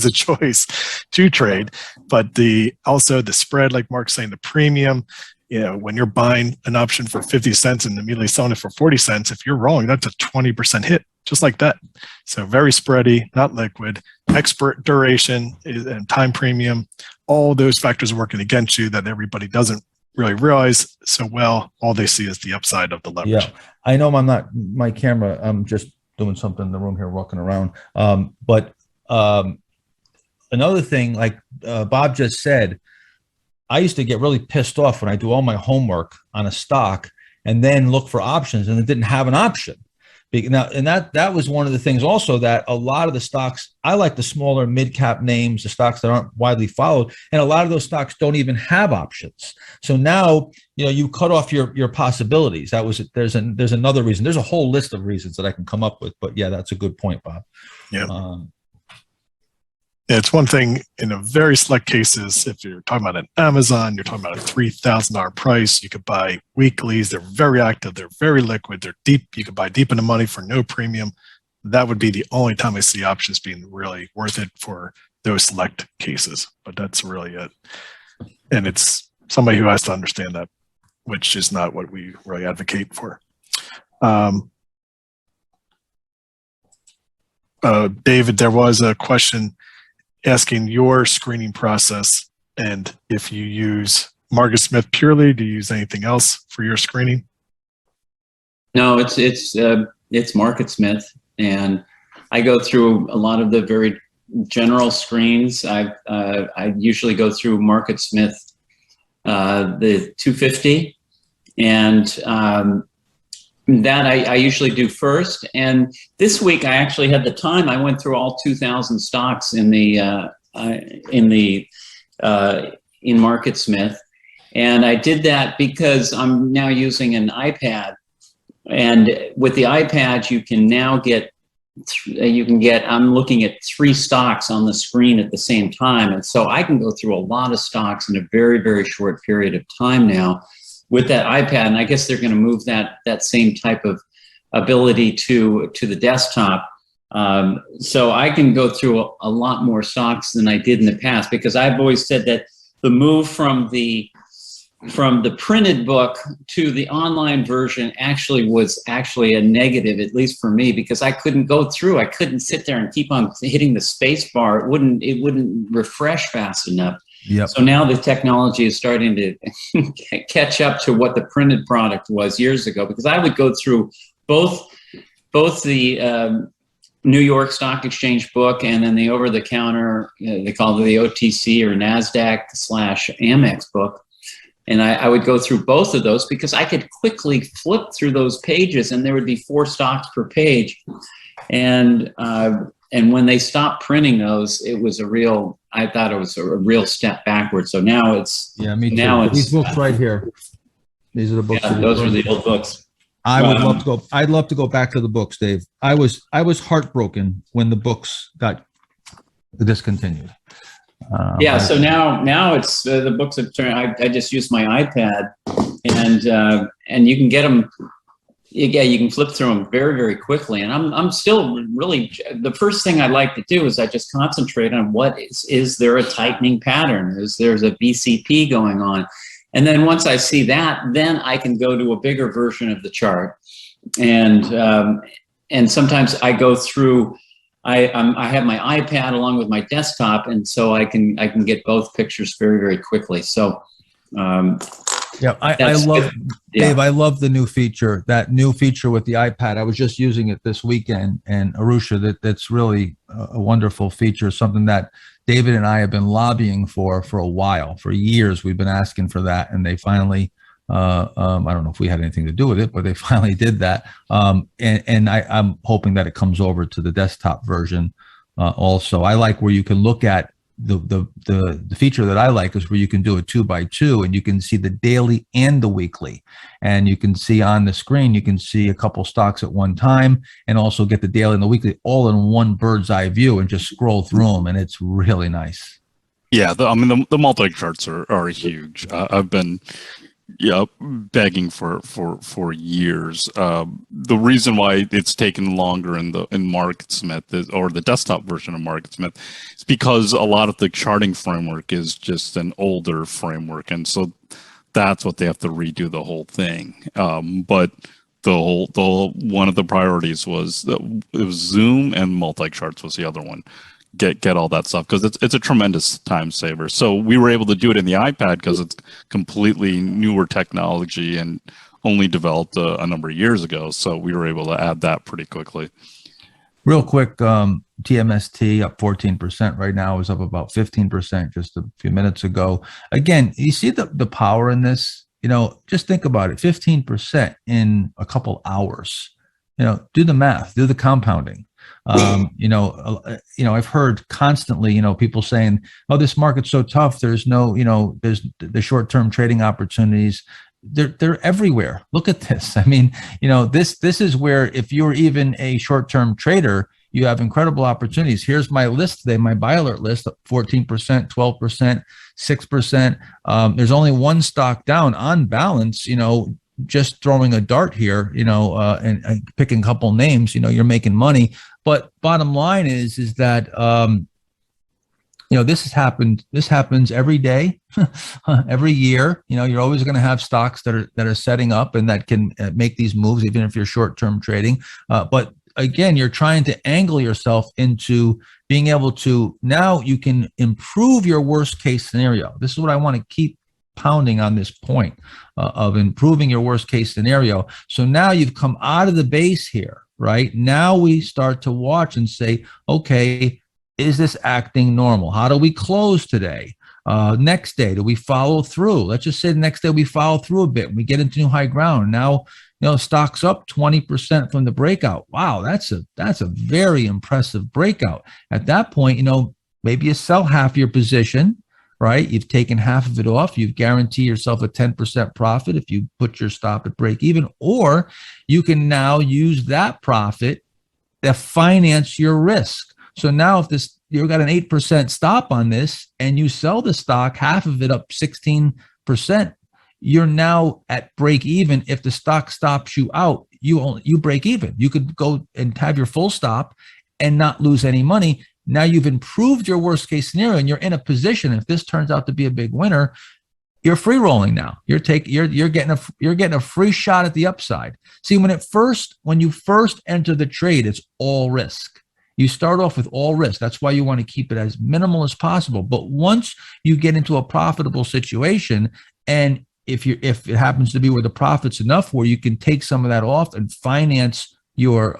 a choice to trade. But also the spread, like Mark's saying, the premium, when you're buying an option for 50 cents and immediately selling it for 40 cents, if you're wrong, that's a 20% hit, just like that. So very spready, not liquid, expert duration and time premium, all those factors are working against you that everybody doesn't really realize so well. All they see is the upside of the leverage. Yeah, I know I'm not my camera. I'm just doing something in the room here, walking around. But another thing, like Bob just said, I used to get really pissed off when I do all my homework on a stock and then look for options and it didn't have an option. Now, and that was one of the things also, that a lot of the stocks, I like the smaller mid-cap names, the stocks that aren't widely followed, and a lot of those stocks don't even have options. So now, you cut off your possibilities. There's another reason. There's a whole list of reasons that I can come up with, but yeah, that's a good point, Bob. Yeah. It's one thing in a very select cases. If you're talking about an Amazon, you're talking about a $3,000 price. You could buy weeklies. They're very active. They're very liquid. They're deep. You could buy deep into money for no premium. That would be the only time I see options being really worth it for those select cases. But that's really it. And it's somebody who has to understand that, which is not what we really advocate for. David, there was a question asking your screening process and if you use Marcus Smith purely. Do you use anything else for your screening? No, it's Market Smith, and I go through a lot of the very general screens. I usually go through Market Smith, the 250, and that I usually do first. And this week I actually had the time. I went through all 2,000 stocks in Market Smith, and I did that because I'm now using an iPad. And with the iPad, you can now I'm looking at 3 stocks on the screen at the same time. And so I can go through a lot of stocks in a very, very short period of time now with that iPad. And I guess they're going to move that same type of ability to the desktop. So I can go through a lot more stocks than I did in the past, because I've always said that the move from the printed book to the online version was actually a negative, at least for me, because I couldn't go through. I couldn't sit there and keep on hitting the space bar. It wouldn't refresh fast enough. Yep. So now the technology is starting to catch up to what the printed product was years ago, because I would go through both the New York Stock Exchange book and then the over-the-counter, they call it the OTC or NASDAQ/Amex book. And I would go through both of those because I could quickly flip through those pages, and there would be 4 stocks per page. And when they stopped printing those, I thought it was a real step backwards. So now it's, me too. now it's, These books right here. These are the books. yeah, those are the old books. I would love to go. I'd love to go back to the books, Dave. I was heartbroken when the books got discontinued. Yeah, so now it's the books have turned. I just use my iPad, and you can get them. Yeah, you can flip through them very, very quickly. And I'm still really, the first thing I like to do is I just concentrate on what is there a tightening pattern? There's a BCP going on? And then once I see that, then I can go to a bigger version of the chart. And sometimes I go through. I have my iPad along with my desktop, and so I can get both pictures very, very quickly. So yeah, I love Dave. I love the new feature. That new feature with the iPad. I was just using it this weekend, and Arusha, that's really a wonderful feature. Something that David and I have been lobbying for a while. For years, we've been asking for that, and they finally. I don't know if we had anything to do with it, but they finally did that. And I'm hoping that it comes over to the desktop version also. I like where you can look at the feature that I like is where you can do a 2x2, and you can see the daily and the weekly, and you can see on the screen, you can see a couple stocks at one time, and also get the daily and the weekly all in one bird's eye view and just scroll through them, and it's really nice. Yeah, the multi charts are huge. I've been begging for years. The reason why it's taken longer in MarketSmith or the desktop version of MarketSmith is because a lot of the charting framework is just an older framework, and so that's what they have to redo the whole thing. But the whole one of the priorities was Zoom, and multi charts was the other one. Get all that stuff because it's a tremendous time saver. So we were able to do it in the iPad because it's completely newer technology and only developed a number of years ago. So we were able to add that pretty quickly. Real quick, TMST up 14% right now, is up about 15% just a few minutes ago. Again, you see the power in this. Just think about it, 15% in a couple hours. Do the math, do the compounding. I've heard constantly, people saying, "Oh, this market's so tough. There's no, there's the short-term trading opportunities. They're everywhere. Look at this. I mean, this is where if you're even a short-term trader, you have incredible opportunities. Here's my list today, my buy alert list: 14%, 12%, 6%. There's only one stock down on balance. Just throwing a dart here, and picking a couple names, you're making money. But bottom line is that, this happens every day, every year. You're always going to have stocks that are setting up and that can make these moves, even if you're short-term trading. But again, you're trying to angle yourself into being able to, now you can improve your worst case scenario. This is what I want to keep pounding on, this point of improving your worst case scenario. So now you've come out of the base here, right? Now we start to watch and say, okay, is this acting normal? How do we close today? Next day, do we follow through? Let's just say the next day we follow through a bit and we get into new high ground. Now, stocks up 20% from the breakout. Wow, that's a very impressive breakout. At that point, maybe you sell half your position, right? You've taken half of it off. You've guaranteed yourself a 10% profit if you put your stop at break even, or you can now use that profit to finance your risk. So now if you've got an 8% stop on this and you sell the stock, half of it up 16%, you're now at break even. If the stock stops you out, you break even. You could go and have your full stop and not lose any money. Now you've improved your worst case scenario, and you're in a position, if this turns out to be a big winner, you're free rolling now. You're getting a free shot at the upside. See, when you first enter the trade, it's all risk. You start off with all risk. That's why you want to keep it as minimal as possible. But once you get into a profitable situation, and if it happens to be where the profit's enough where you can take some of that off and finance your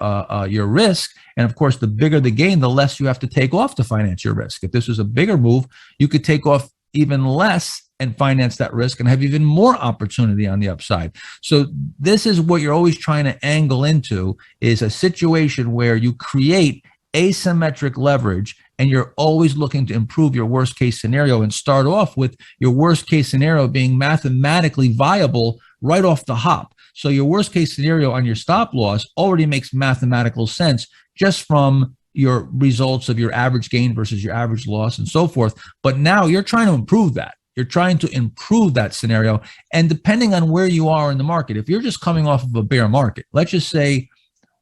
risk, and of course, the bigger the gain, the less you have to take off to finance your risk. If this was a bigger move, you could take off even less and finance that risk and have even more opportunity on the upside. So this is what you're always trying to angle into, is a situation where you create asymmetric leverage, and you're always looking to improve your worst case scenario and start off with your worst case scenario being mathematically viable right off the hop. So your worst case scenario on your stop loss already makes mathematical sense just from your results of your average gain versus your average loss and so forth. But now you're trying to improve that. You're trying to improve that scenario. And depending on where you are in the market, if you're just coming off of a bear market, let's say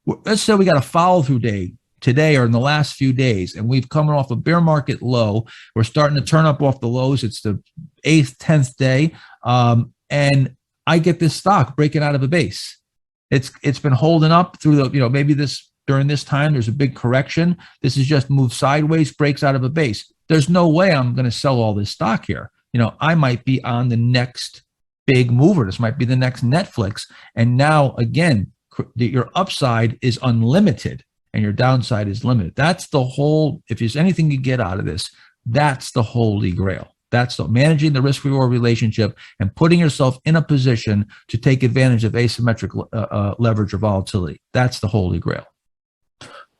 we got a follow through day today or in the last few days, and we've come off a bear market low. We're starting to turn up off the lows. It's the 8th, 10th day. And I get this stock breaking out of a base. It's been holding up through the, maybe during this time, there's a big correction. This is just moved sideways, breaks out of a base. There's no way I'm going to sell all this stock here. I might be on the next big mover. This might be the next Netflix. And now again, your upside is unlimited and your downside is limited. That's the whole, if there's anything you get out of this, that's the holy grail. That's managing the risk-reward relationship and putting yourself in a position to take advantage of asymmetric leverage or volatility. That's the holy grail.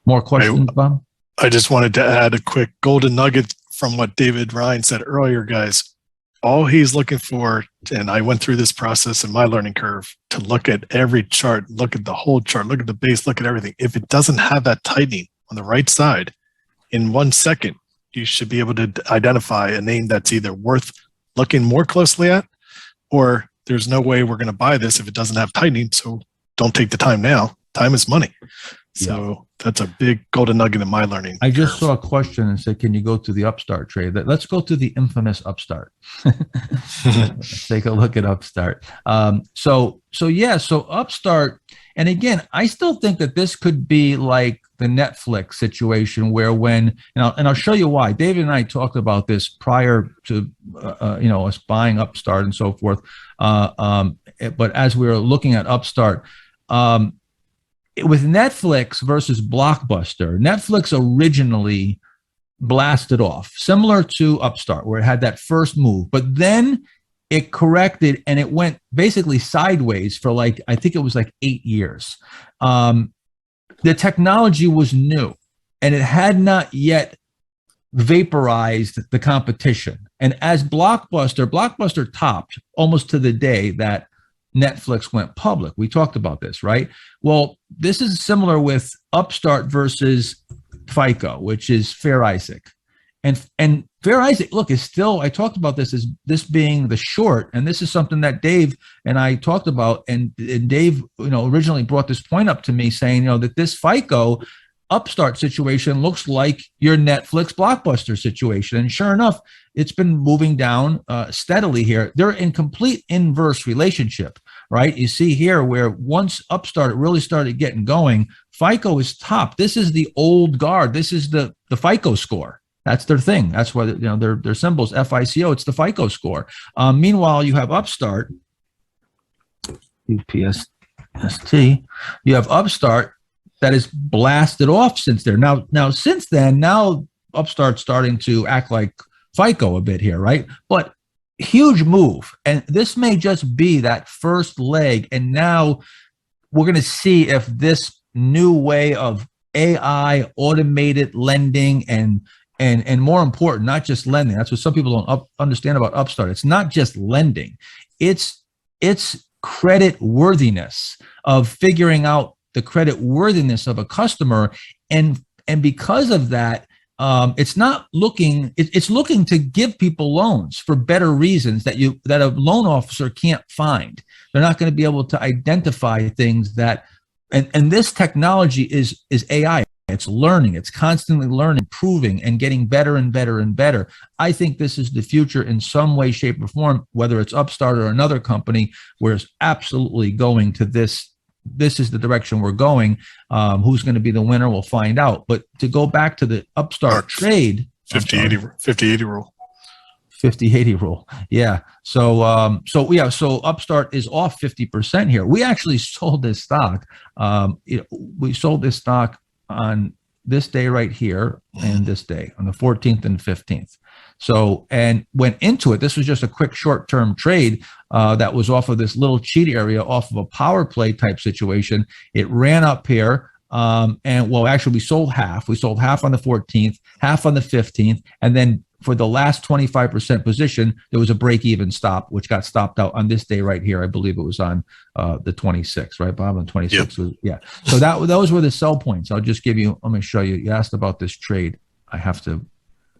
More questions, Bob? I just wanted to add a quick golden nugget from what David Ryan said earlier, guys. All he's looking for, and I went through this process in my learning curve, to look at every chart, look at the whole chart, look at the base, look at everything. If it doesn't have that tightening on the right side, in 1 second, you should be able to identify a name that's either worth looking more closely at, or there's no way we're going to buy this if it doesn't have tightening. So don't take the time now. Time is money. So that's a big golden nugget in my learning. I just saw a question and said, can you go to the Upstart trade? Let's go to the infamous Upstart. Let's take a look at Upstart. So Upstart, and again, I still think that this could be like the Netflix situation where and I'll show you why. David and I talked about this prior to us buying Upstart and so forth. But as we were looking at Upstart, with Netflix versus Blockbuster, Netflix originally blasted off, similar to Upstart, where it had that first move, but then it corrected and it went basically sideways for I think it was 8 years. The technology was new and it had not yet vaporized the competition. And as Blockbuster topped almost to the day that Netflix went public. We talked about this, right? Well, this is similar with Upstart versus FICO, which is Fair Isaac. And Fair Isaac, look, is still, I talked about this as this being the short, and this is something that Dave and I talked about, and Dave, originally brought this point up to me saying, that this FICO Upstart situation looks like your Netflix Blockbuster situation. And sure enough, it's been moving down steadily here. They're in complete inverse relationship, right? You see here where once Upstart really started getting going, FICO is top. This is the old guard. This is the FICO score. That's their thing. That's why their symbols, FICO. It's the FICO score. Meanwhile, you have Upstart, UPSST. You have Upstart that is blasted off since there. Now since then, Upstart's starting to act like FICO a bit here, right? But huge move. And this may just be that first leg. And now we're going to see if this new way of AI, automated lending, and more important, not just lending. That's what some people don't understand about Upstart. It's not just lending. It's credit worthiness of figuring out the credit worthiness of a customer. And because of that, it's looking to give people loans for better reasons that a loan officer can't find. They're not going to be able to identify things that and this technology is AI. It's learning. It's constantly learning, improving, and getting better and better and better. I think this is the future in some way, shape, or form, whether it's Upstart or another company, where it's absolutely going to this. This is the direction we're going. Who's going to be the winner? We'll find out. But to go back to the Upstart trade, 50-80 rule. 50-80 rule. Yeah. So Upstart is off 50% here. We actually sold this stock. We sold this stock on this day right here and this day on the 14th and 15th. So, and went into it. This was just a quick short-term trade that was off of this little cheat area off of a power play type situation. It ran up here. And well, actually we sold half. We sold half on the 14th, half on the 15th. And then for the last 25% position, there was a break-even stop, which got stopped out on this day right here. I believe it was on the 26th, right, Bob? On 26th, Yep. Yeah. So those were the sell points. I'll just give you. Let me show you. You asked about this trade. I have to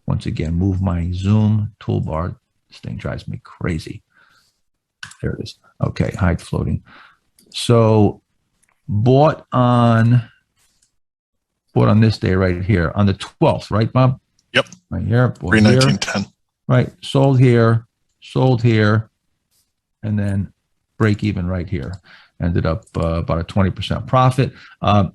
once again move my Zoom toolbar. This thing drives me crazy. There it is. Okay, hide floating. So bought on this day right here on the 12th, right, Bob? Yep. Right here. Bought 319.10. Right. Sold here, and then break even right here. Ended up about a 20% profit.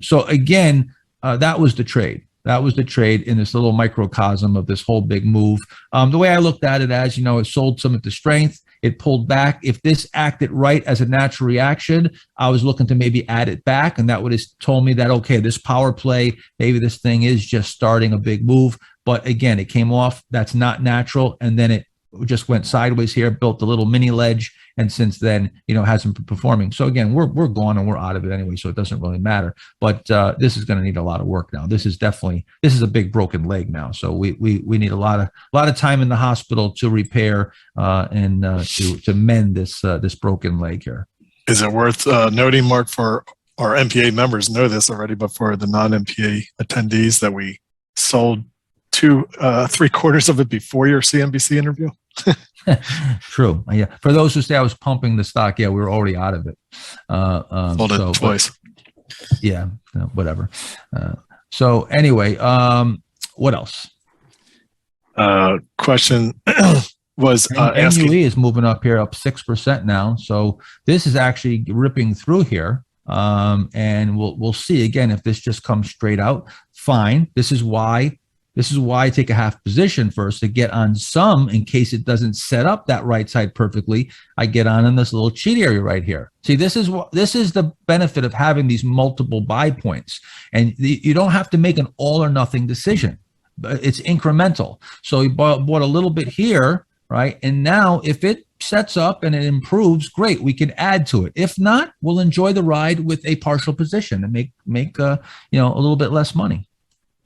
So again, that was the trade. That was the trade in this little microcosm of this whole big move. The way I looked at it as, it sold some at the strength. It pulled back. If this acted right as a natural reaction, I was looking to maybe add it back. And that would have told me that, okay, this power play, maybe this thing is just starting a big move. But again, it came off. That's not natural. And then it just went sideways here, built a little mini ledge. And since then, hasn't been performing. So again, we're gone and we're out of it anyway. So it doesn't really matter. But this is going to need a lot of work now. This is a big broken leg now. So we need a lot of time in the hospital to repair and to mend this broken leg here. Is it worth noting, Mark, for our MPA members know this already, but for the non-MPA attendees, that we sold 3/4 of it before your CNBC interview? True. Yeah. For those who say I was pumping the stock, yeah, we were already out of it. Sold it twice. Yeah. Whatever. So anyway, what else? Question was asking. asking. NUE is moving up here, up 6% now. So this is actually ripping through here. And we'll see again if this just comes straight out. Fine. This is why I take a half position first to get on some in case it doesn't set up that right side perfectly. I get on in this little cheat area right here. See, this is the benefit of having these multiple buy points, and you don't have to make an all or nothing decision. It's incremental. So you bought a little bit here, right? And now if it sets up and it improves, great, we can add to it. If not, we'll enjoy the ride with a partial position and make a little bit less money.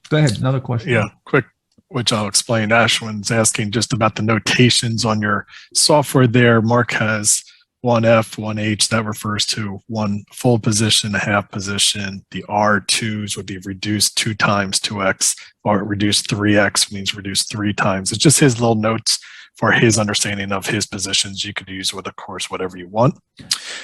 Go ahead. Another question. Yeah, quick, which I'll explain. Ashwin's asking just about the notations on your software there. Mark has 1F, 1H. That refers to one full position, a half position. The R2s would be reduced 2 times 2X, or reduced 3X means reduced 3 times. It's just his little notes for his understanding of his positions. You could use with, of course, whatever you want.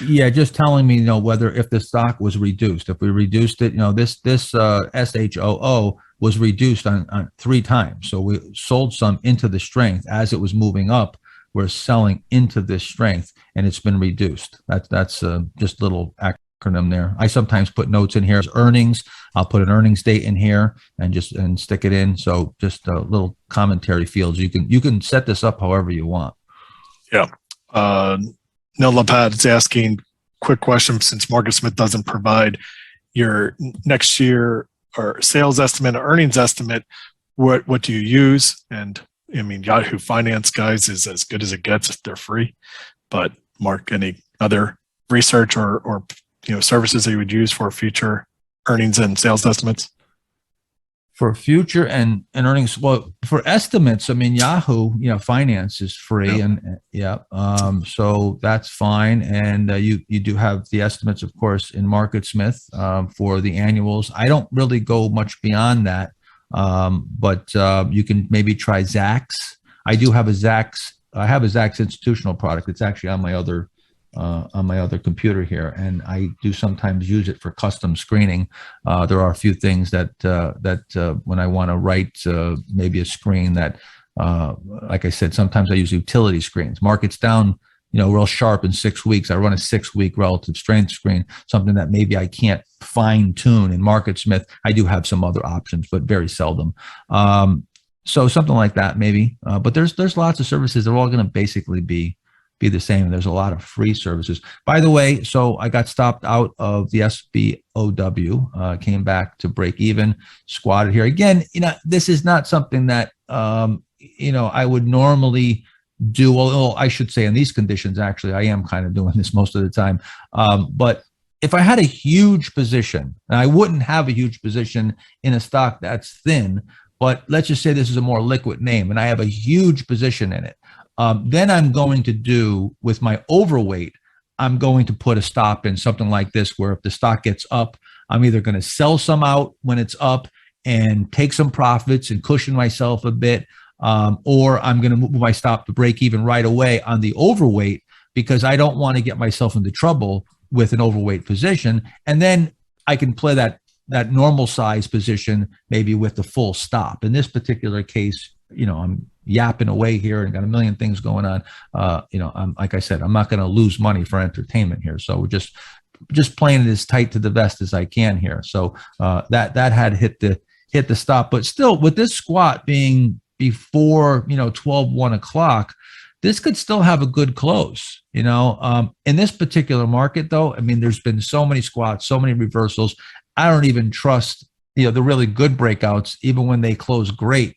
Yeah, just telling me, whether if the stock was reduced. If we reduced it, this SHOO was reduced on 3 times. So we sold some into the strength as it was moving up. We're selling into this strength, and it's been reduced. That's just a little acronym there. I sometimes put notes in here as earnings. I'll put an earnings date in here and stick it in. So just a little commentary fields. You can set this up however you want. Yeah. Neil Lapad is asking, quick question, since Marcus Smith doesn't provide your next year or sales estimate or earnings estimate, what do you use? And I mean, Yahoo Finance, guys, is as good as it gets if they're free. But Mark, any other research or services that you would use for future earnings and sales estimates? For future and earnings, well, for estimates, I mean, Yahoo, Finance is free, so that's fine. And you do have the estimates, of course, in MarketSmith for the annuals. I don't really go much beyond that, but you can maybe try Zacks. I have a Zacks institutional product. It's actually on my other on my other computer here, and I do sometimes use it for custom screening. There are a few things that when I want to write maybe a screen that, like I said, sometimes I use utility screens. Market's down, real sharp in 6 weeks. I run a 6-week relative strength screen, something that maybe I can't fine tune in MarketSmith. I do have some other options, but very seldom. So something like that maybe. But there's lots of services. They're all going to basically be the same. There's a lot of free services. By the way, so I got stopped out of the SBOW, came back to break even, squatted here. Again, this is not something that, I would normally do. Well, I should say in these conditions, actually, I am kind of doing this most of the time. But if I had a huge position, and I wouldn't have a huge position in a stock that's thin, but let's just say this is a more liquid name and I have a huge position in it, then I'm going to do with my overweight, I'm going to put a stop in something like this, where if the stock gets up, I'm either going to sell some out when it's up and take some profits and cushion myself a bit, or I'm going to move my stop to break even right away on the overweight, because I don't want to get myself into trouble with an overweight position. And then I can play that normal size position maybe with the full stop. In this particular case, I'm yapping away here and got a million things going on. I'm, like I said, I'm not going to lose money for entertainment here. So we're just playing it as tight to the vest as I can here. So that had hit the stop, but still with this squat being before 1 o'clock, this could still have a good close. In this particular market though, I mean, there's been so many squats, so many reversals. I don't even trust the really good breakouts, even when they close great.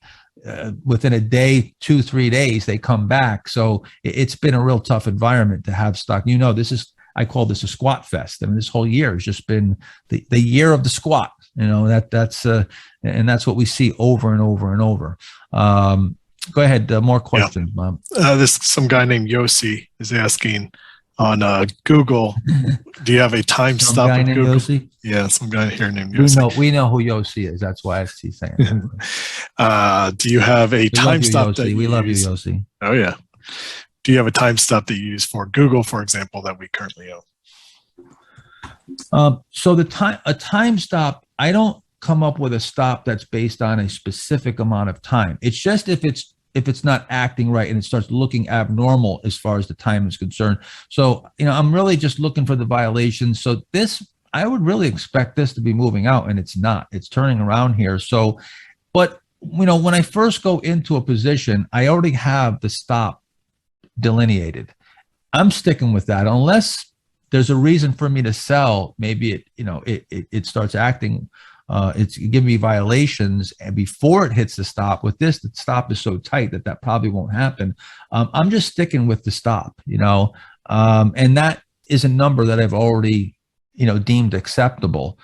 Within a day, 2-3 days, they come back. So it's been a real tough environment to have stock. I call this a squat fest. I mean, this whole year has just been the year of the squat. That's what we see over and over and over. Go ahead. More questions, Bob. Some guy named Yossi is asking on Google, do you have a time Some stop guy at named Google? Yossi? Yeah, some guy here named Yossi. We know who Yossi is. That's why he's saying that. Do you have a time stop that you We love you, use? Yossi. Oh yeah. Do you have a time stop that you use for Google, for example, that we currently own? So a time stop, I don't come up with a stop that's based on a specific amount of time. It's just if it's not acting right and it starts looking abnormal as far as the time is concerned. So, I'm really just looking for the violations. So I would really expect this to be moving out, and it's not. It's turning around here. So, but, when I first go into a position, I already have the stop delineated. I'm sticking with that unless there's a reason for me to sell. Maybe it starts acting, it's giving me violations, and before it hits the stop. With this, the stop is so tight that probably won't happen. I'm just sticking with the stop, and that is a number that I've already, deemed acceptable.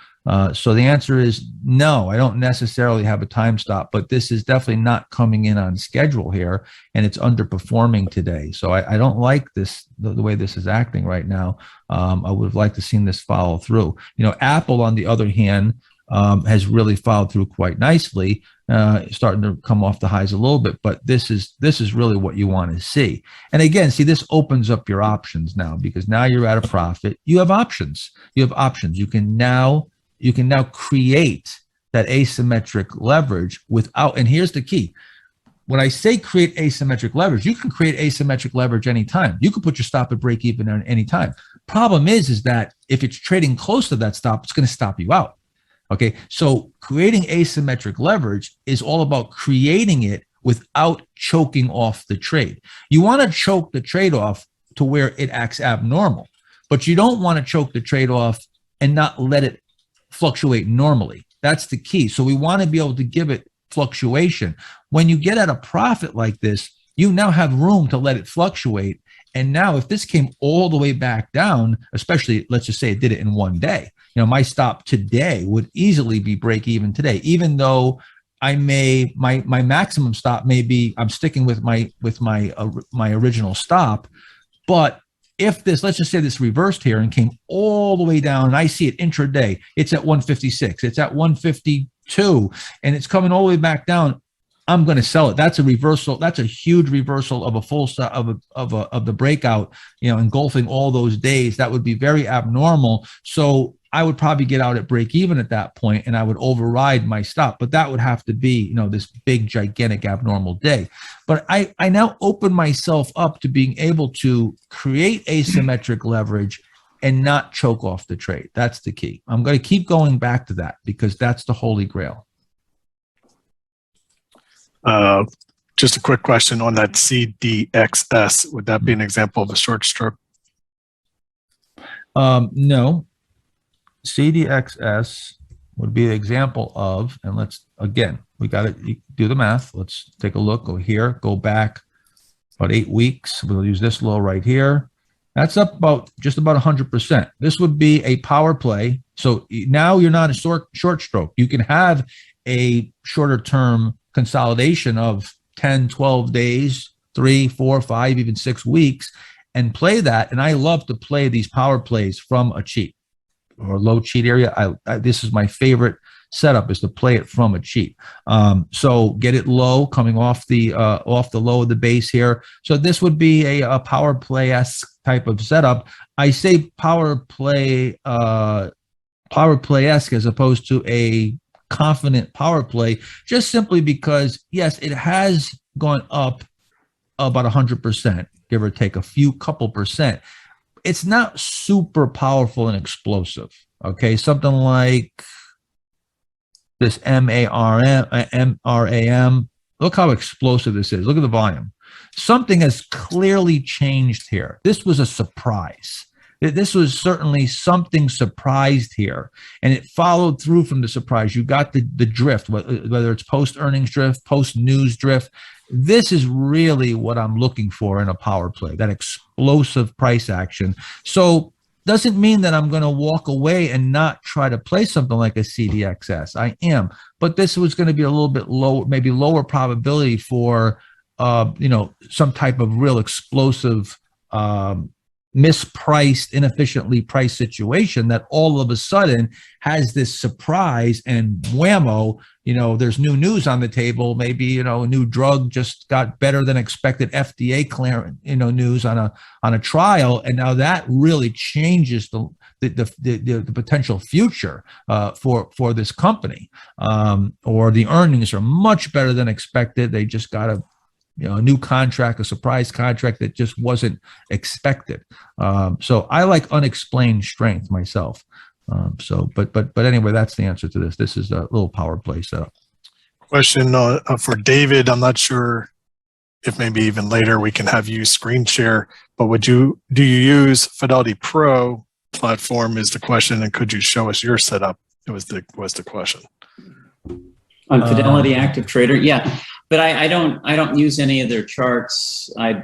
So the answer is no, I don't necessarily have a time stop, but this is definitely not coming in on schedule here, and it's underperforming today. So I don't like this, the way this is acting right now. I would have liked to seen this follow through. Apple, on the other hand, has really followed through quite nicely, starting to come off the highs a little bit, but this is really what you want to see. And again, see, this opens up your options now, because now you're at a profit. You have options. You can now create that asymmetric leverage without, and here's the key. When I say create asymmetric leverage, you can create asymmetric leverage anytime. You can put your stop at break even at any time. Problem is that if it's trading close to that stop, it's going to stop you out. Okay, so creating asymmetric leverage is all about creating it without choking off the trade. You want to choke the trade off to where it acts abnormal, but you don't want to choke the trade off and not let it fluctuate normally. That's the key. So we want to be able to give it fluctuation. When you get at a profit like this, you now have room to let it fluctuate. And now if this came all the way back down, especially, let's just say it did it in one day, my stop today would easily be break even today, even though my maximum stop may be, I'm sticking with my original stop. But if this, let's just say this reversed here and came all the way down, and I see it intraday, it's at 156, it's at 152, and it's coming all the way back down. I'm going to sell it. That's a reversal. That's a huge reversal of a full set of the breakout, engulfing all those days. That would be very abnormal. So I would probably get out at break even at that point, and I would override my stop. But that would have to be, this big, gigantic, abnormal day. But I now open myself up to being able to create asymmetric leverage and not choke off the trade. That's the key. I'm going to keep going back to that because that's the holy grail. Just a quick question on that CDXS. Would that be an example of a short strip? No. CDXS would be an example of, and we got to do the math. Let's take a look. Go here, go back about 8 weeks. We'll use this low right here. That's up just about 100%. This would be a power play. So now you're not a short stroke. You can have a shorter term consolidation of 10, 12 days, 3, 4, 5, even 6 weeks, and play that. And I love to play these power plays from a cheat or low cheat area. This is my favorite setup, is to play it from a cheat. So get it low, coming off the low of the base here. So this would be a power play-esque type of setup. I say power play-esque as opposed to a confident power play, just simply because, yes, it has gone up about 100%, give or take a couple percent. It's not super powerful and explosive. Okay, something like this MARAM. Look how explosive this is. Look at the volume. Something has clearly changed here. This was a surprise. This was certainly something surprised here, and it followed through from the surprise. You got the drift, whether it's post-earnings drift, post-news drift. This is really what I'm looking for in a power play, that explosive price action. So doesn't mean that I'm going to walk away and not try to play something like a CDXS. I am, but this was going to be a little bit low, maybe lower probability for, some type of real explosive, mispriced, inefficiently priced situation that all of a sudden has this surprise and whammo, there's new news on the table. Maybe, a new drug just got better than expected FDA clearance, news on a trial. And now that really changes the potential future for this company. Or the earnings are much better than expected. They just got a new contract, a surprise contract that just wasn't expected. So I like unexplained strength myself. But anyway, that's the answer to this. This is a little power play setup. Question for David. I'm not sure if maybe even later we can have you screen share, but do you use Fidelity Pro platform is the question, and could you show us your setup? It was the question. On Fidelity Active Trader, yeah. But I don't use any of their charts. I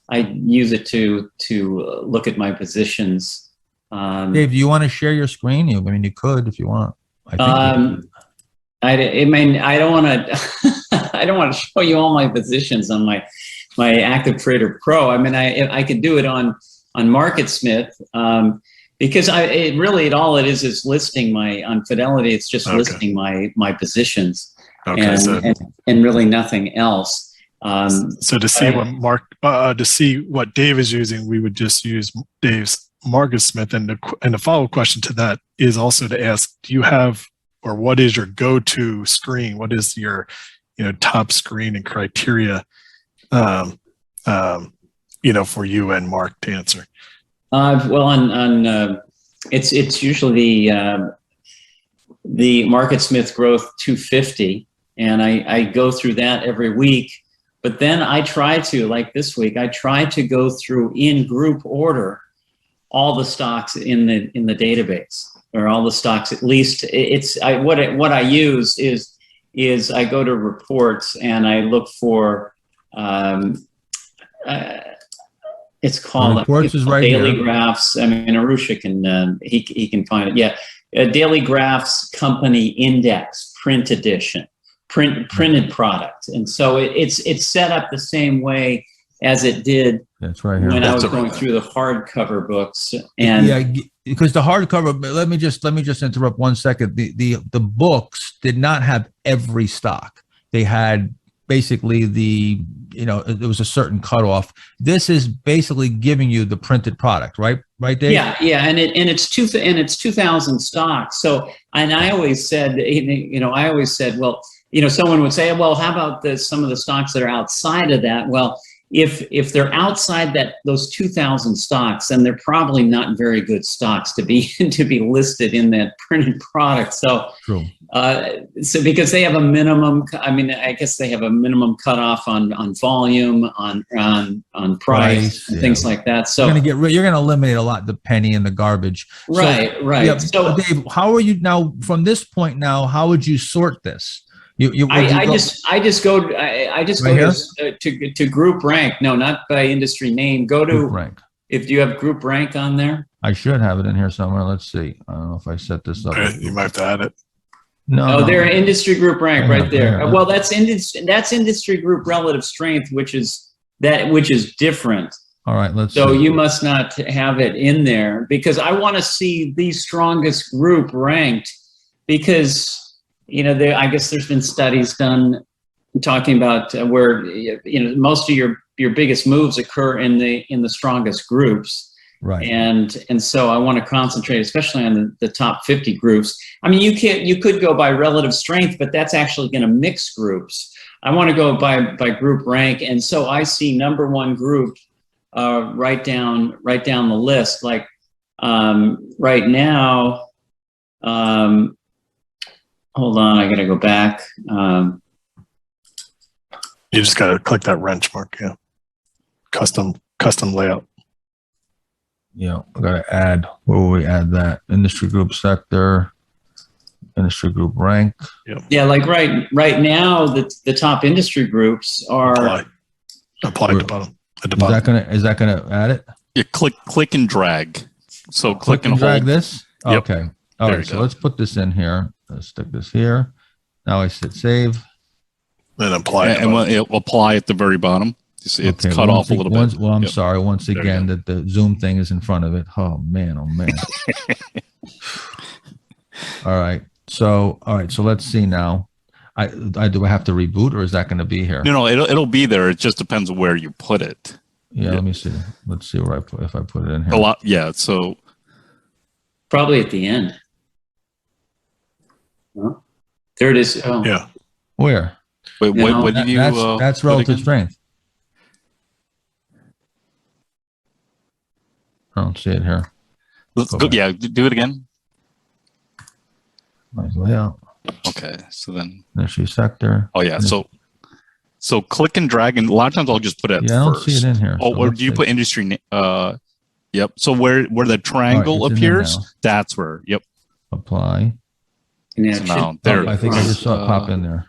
use it to look at my positions. Dave, do you want to share your screen? You could if you want. I don't want to. I don't want to show you all my positions on my Active Trader Pro. I could do it on MarketSmith because all it is listing on Fidelity. It's just listing my positions. Okay, and really nothing else. So to see what Dave is using, we would just use Dave's MarketSmith. And the follow-up question to that is also to ask: do you have, or what is your go-to screen? What is your, top screen and criteria, for you and Mark to answer? Well, it's usually the MarketSmith Growth 250. And I go through that every week, but then I try to, like this week, go through in group order all the stocks in the database, or all the stocks. At least what I use is I go to reports and I look for it's called reports is right Daily here. Graphs. Arusha can he can find it. Yeah, Daily Graphs Company Index Print Edition. Printed product, and so it's set up the same way as it did. That's right here. When I was going through the hardcover books, and because the hardcover. Let me just interrupt 1 second. The books did not have every stock. they had basically it was a certain cutoff. This is basically giving you the printed product, right? Right, Dave? Yeah, and it's 2,000 stocks. So, and I always said, well, someone would say, well, how about some of the stocks that are outside of that? Well, if they're outside those 2,000 stocks, then they're probably not very good stocks to be listed in that printed product. So, True. So because they have a minimum, I guess they have a minimum cutoff on volume, on price, and things like that. So you're going to eliminate a lot, the penny and the garbage. Right. Yeah, so Dave, how are you now from this point now? How would you sort this? I just go to group rank. No, not by industry name. Go to group rank. If you have group rank on there. I should have it in here somewhere. Let's see. I don't know if I set this up. You might have to add it. No, they're industry group rank right there. Yeah. Well, that's industry group relative strength, which is different. All right, So see. you must not have it in there because I want to see the strongest group ranked because I guess there's been studies done talking about where most of your biggest moves occur in the strongest groups. Right. And so I want to concentrate, especially on the top 50 groups. I mean, you could go by relative strength, but that's actually going to mix groups. I want to go by group rank, and so I see number one group right down the list. Like right now, hold on, I got to go back. You just got to click that wrench mark. Yeah, custom layout. Yeah, we got to add, where will we add that? Industry group sector, industry group rank. Yep. Yeah, like right now, the top industry groups are apply at the bottom. Is that gonna add it? Yeah, click and drag. So Click and drag hold. this. Yep. Okay. All There right. you So go. let's put this in here. Let's stick this here. Now I hit save. Then apply. And it'll apply at the very bottom. It's Okay, cut off a little bit. Well, I'm Yep. sorry. Once There you again, that the Zoom thing is in front of it. Oh man. All right. So let's see now. Do I have to reboot, or is that going to be here? No, it'll be there. It just depends where you put it. Yeah. Let me see. Let's see where if I put it in here. A lot. Yeah. So probably at the end. Well, there it is. Oh. Yeah. Where? wait, No, what did you? That's put relative again? strength. I don't see it here. Let's Go go. back. Yeah, do it again. Nice layout. Okay. So then. Industry sector. Oh yeah. So click and drag, and a lot of times I'll just put it Yeah, I don't first. see it in here. Oh, so or let's do you see. put industry? Yep. So where the triangle it's in there appears, now. that's where. Yep. Apply. Yeah, So it now should- there. I think I just saw it pop in there.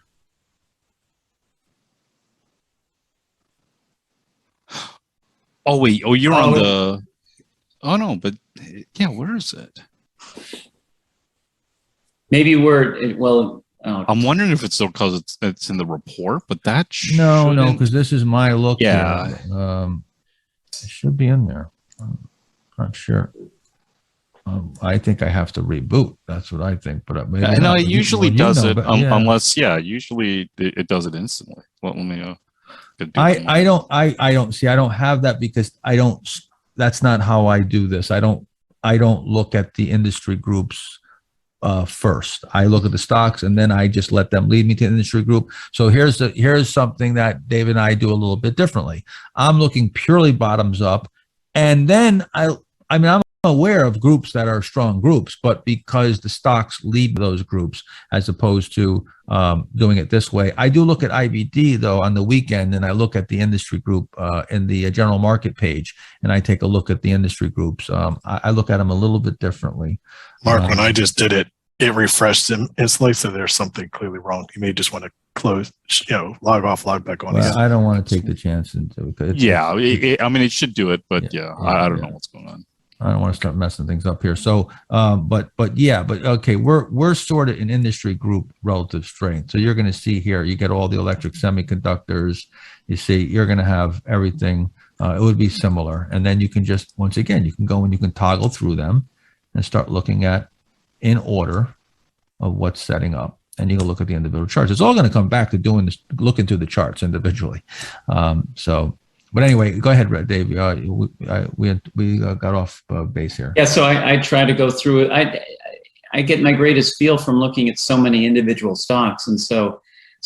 Oh wait. Oh, you're on the. Oh no, but yeah, where is it? Maybe well. Oh, I'm wondering if it's still because it's in the report, but that No, shouldn't- because this is my look. Yeah. Here. It should be in there. I'm not sure. I think I have to reboot. That's what I think. But maybe no, not. it usually Well, does it but yeah. unless usually it does it instantly. Well, let me. I don't see. I don't have that because I don't. That's not how I do this. I don't look at the industry groups first. I look at the stocks and then I just let them lead me to the industry group. So here's something that David and I do a little bit differently. I'm looking purely bottoms up, and then I'm aware of groups that are strong groups, but because the stocks lead those groups as opposed to doing it this way. I do look at IBD though on the weekend, and I look at the industry group in the general market page, and I take a look at the industry groups. I look at them a little bit differently. Mark, when I just did it, it refreshed them instantly. So there's something clearly wrong. You may just want to close, log off, log back on. Well, I don't want to take the chance into it. Yeah, it should do it, but I don't know what's going on. I don't want to start messing things up here. So, but okay, we're sorted in industry group relative strength. So you're going to see here, you get all the electric semiconductors. You see, you're going to have everything. It would be similar, and then you can just once again you can go and you can toggle through them and start looking at in order of what's setting up. and you can look at the individual charts. It's all going to come back to doing this, looking through the charts individually. But anyway, go ahead, Dave. We got off base here. Yeah, so I try to go through it. I get my greatest feel from looking at so many individual stocks, and so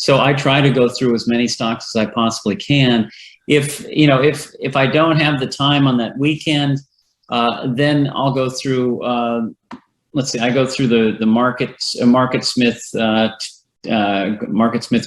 I try to go through as many stocks as I possibly can. If I don't have the time on that weekend, then I'll go through. Let's see, I go through the Market Smith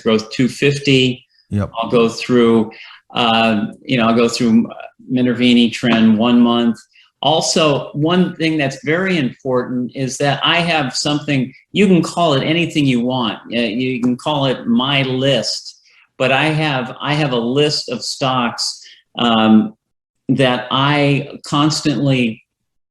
Growth 250. Yep. I'll go through. I'll go through Minervini Trend 1 month. Also, one thing that's very important is that I have something, you can call it anything you want. You can call it my list, but I have a list of stocks that I constantly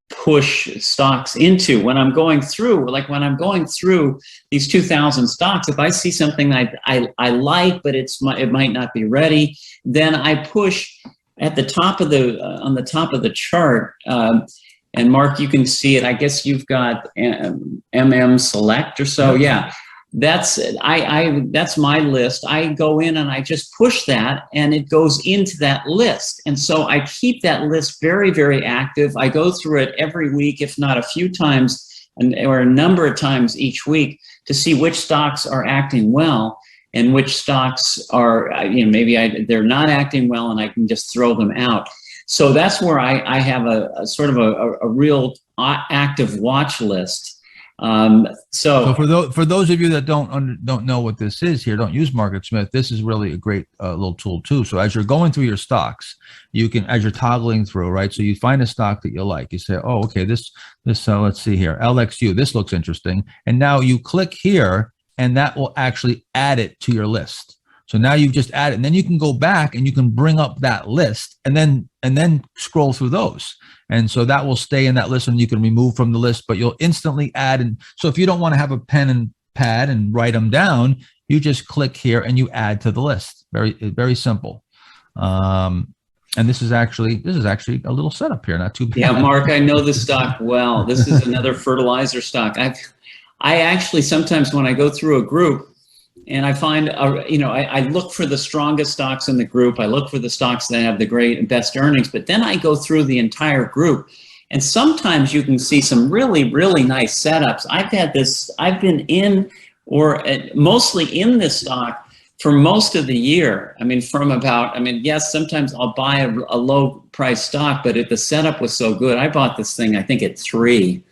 push stocks into when I'm going through, like when I'm going through these 2,000 stocks. If I see something I like, but it might not be ready, then I push at the top of on the top of the chart. And Mark, you can see it. I guess you've got MM Select or so. Yeah, that's my list. I go in and I just push that, and it goes into that list. And so I keep that list very, very active. I go through it every week, if not a few times, or a number of times each week, to see which stocks are acting well and which stocks are, maybe they're not acting well, and I can just throw them out. So that's where I have a sort of a real active watch list. So for those of you that don't know what this is here, don't use MarketSmith, this is really a great little tool too. So as you're going through your stocks, you can, as you're toggling through, right? So you find a stock that you like, you say, oh, okay, this let's see here, LXU, this looks interesting. And now you click here, and that will actually add it to your list. So now you've just added, and then you can go back and you can bring up that list and then scroll through those. And so that will stay in that list, and you can remove from the list, but you'll instantly add. And so if you don't want to have a pen and pad and write them down, you just click here and you add to the list. Very, very simple. And this is actually a little setup here, not too bad. Yeah, Mark, I know this stock well. This is another fertilizer stock. I actually sometimes, when I go through a group and I find, I look for the strongest stocks in the group. I look for the stocks that have the best earnings, but then I go through the entire group. And sometimes you can see some really, really nice setups. I've been in, or mostly in this stock for most of the year. Yes, sometimes I'll buy a low price stock, but if the setup was so good, I bought this thing, I think at 3.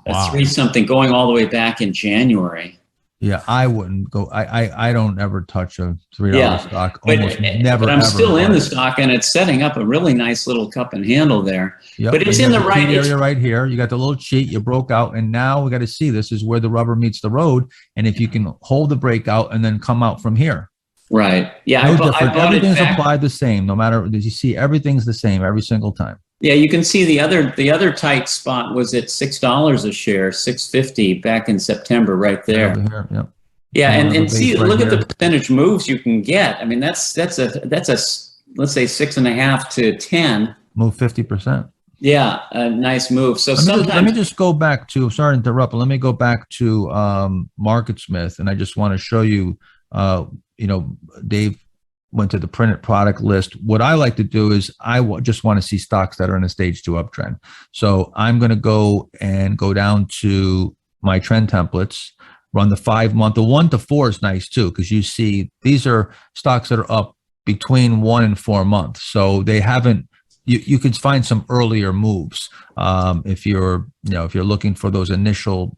Wow. 3 something, going all the way back in January. Yeah, I wouldn't go. I don't ever touch a $3 stock. Almost never. But I'm ever still in the stock, and it's setting up a really nice little cup and handle there. Yep. But it's in the right area right here. You got the little cheat. You broke out, and now we got to see, this is where the rubber meets the road. And if you can hold the breakout and then come out from here. Right. Yeah. No different. Everything's applied the same. No matter, you see, everything's the same every single time. Yeah, you can see the other tight spot was at $6 a share, $6.50 back in September, right there. Over here, yep. Yeah, and see, right look here. at the percentage moves you can get. I mean, that's a let's say 6.5 to 10. Move 50%. Yeah, a nice move. So let me just go back to, sorry to interrupt, but let me go back to MarketSmith, and I just want to show you, Dave went to the printed product list. What I like to do is just want to see stocks that are in a stage 2 uptrend. So I'm going to go down to my trend templates, run the 5-month. The 1 to 4 is nice too, because you see these are stocks that are up between 1 and 4 months. So they haven't, you could find some earlier moves if you're looking for those initial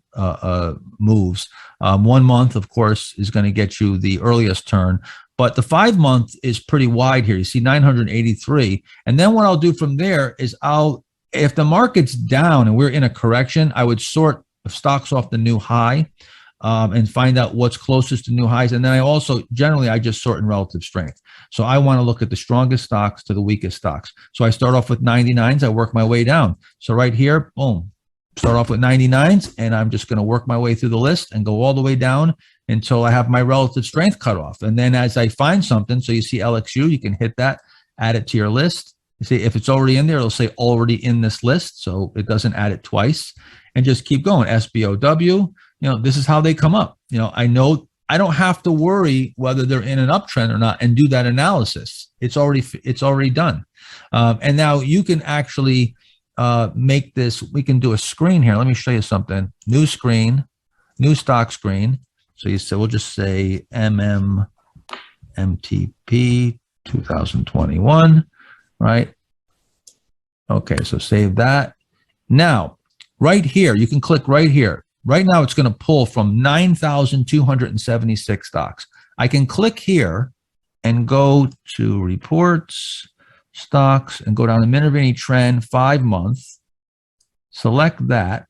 moves. 1 month, of course, is going to get you the earliest turn. But the 5-month is pretty wide here. You see 983. And then what I'll do from there is if the market's down and we're in a correction, I would sort stocks off the new high and find out what's closest to new highs. And then I just sort in relative strength. So I want to look at the strongest stocks to the weakest stocks. So I start off with 99s. I work my way down. So right here, boom, start off with 99s, and I'm just going to work my way through the list and go all the way down until I have my relative strength cut off. And then as I find something, so you see LXU, you can hit that, add it to your list. You see, if it's already in there, it'll say already in this list, so it doesn't add it twice, and just keep going. SBOW, this is how they come up. I know I don't have to worry whether they're in an uptrend or not and do that analysis. It's already done. And now you can actually make this. We can do a screen here. Let me show you something. New screen, new stock screen. So we'll just say MTP 2021, right? Okay, so save that. Now, right here, you can click right here. Right now, it's going to pull from 9,276 stocks. I can click here and go to reports, stocks, and go down to intervening trend 5-month. Select that.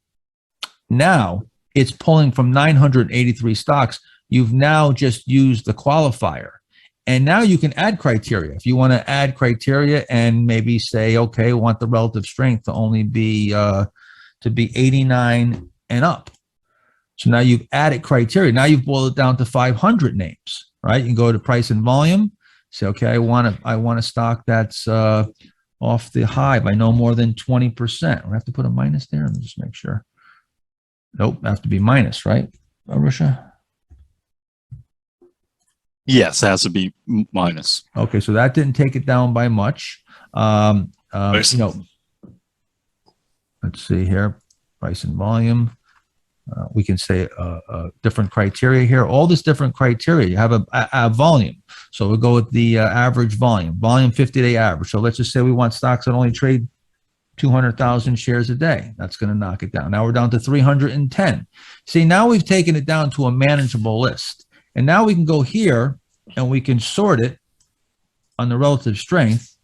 Now, it's pulling from 983 stocks. You've now just used the qualifier. And now you can add criteria. If you want to add criteria and maybe say, okay, we want the relative strength to only be 89 and up. So now you've added criteria. Now you've boiled it down to 500 names, right? You can go to price and volume. Say, okay, I want a stock that's off the high by no more than 20%. We have to put a minus there. Let me just make sure. Nope, have to be minus, right, Arusha? Yes, it has to be minus. Okay, so that didn't take it down by much. Nice. Let's see here, price and volume. We can say different criteria here. All this different criteria. You have a volume. So we'll go with the average volume 50-day average. So let's just say we want stocks that only trade 200,000 shares a day. That's going to knock it down. Now we're down to 310. See, now we've taken it down to a manageable list. And now we can go here and we can sort it on the relative strength.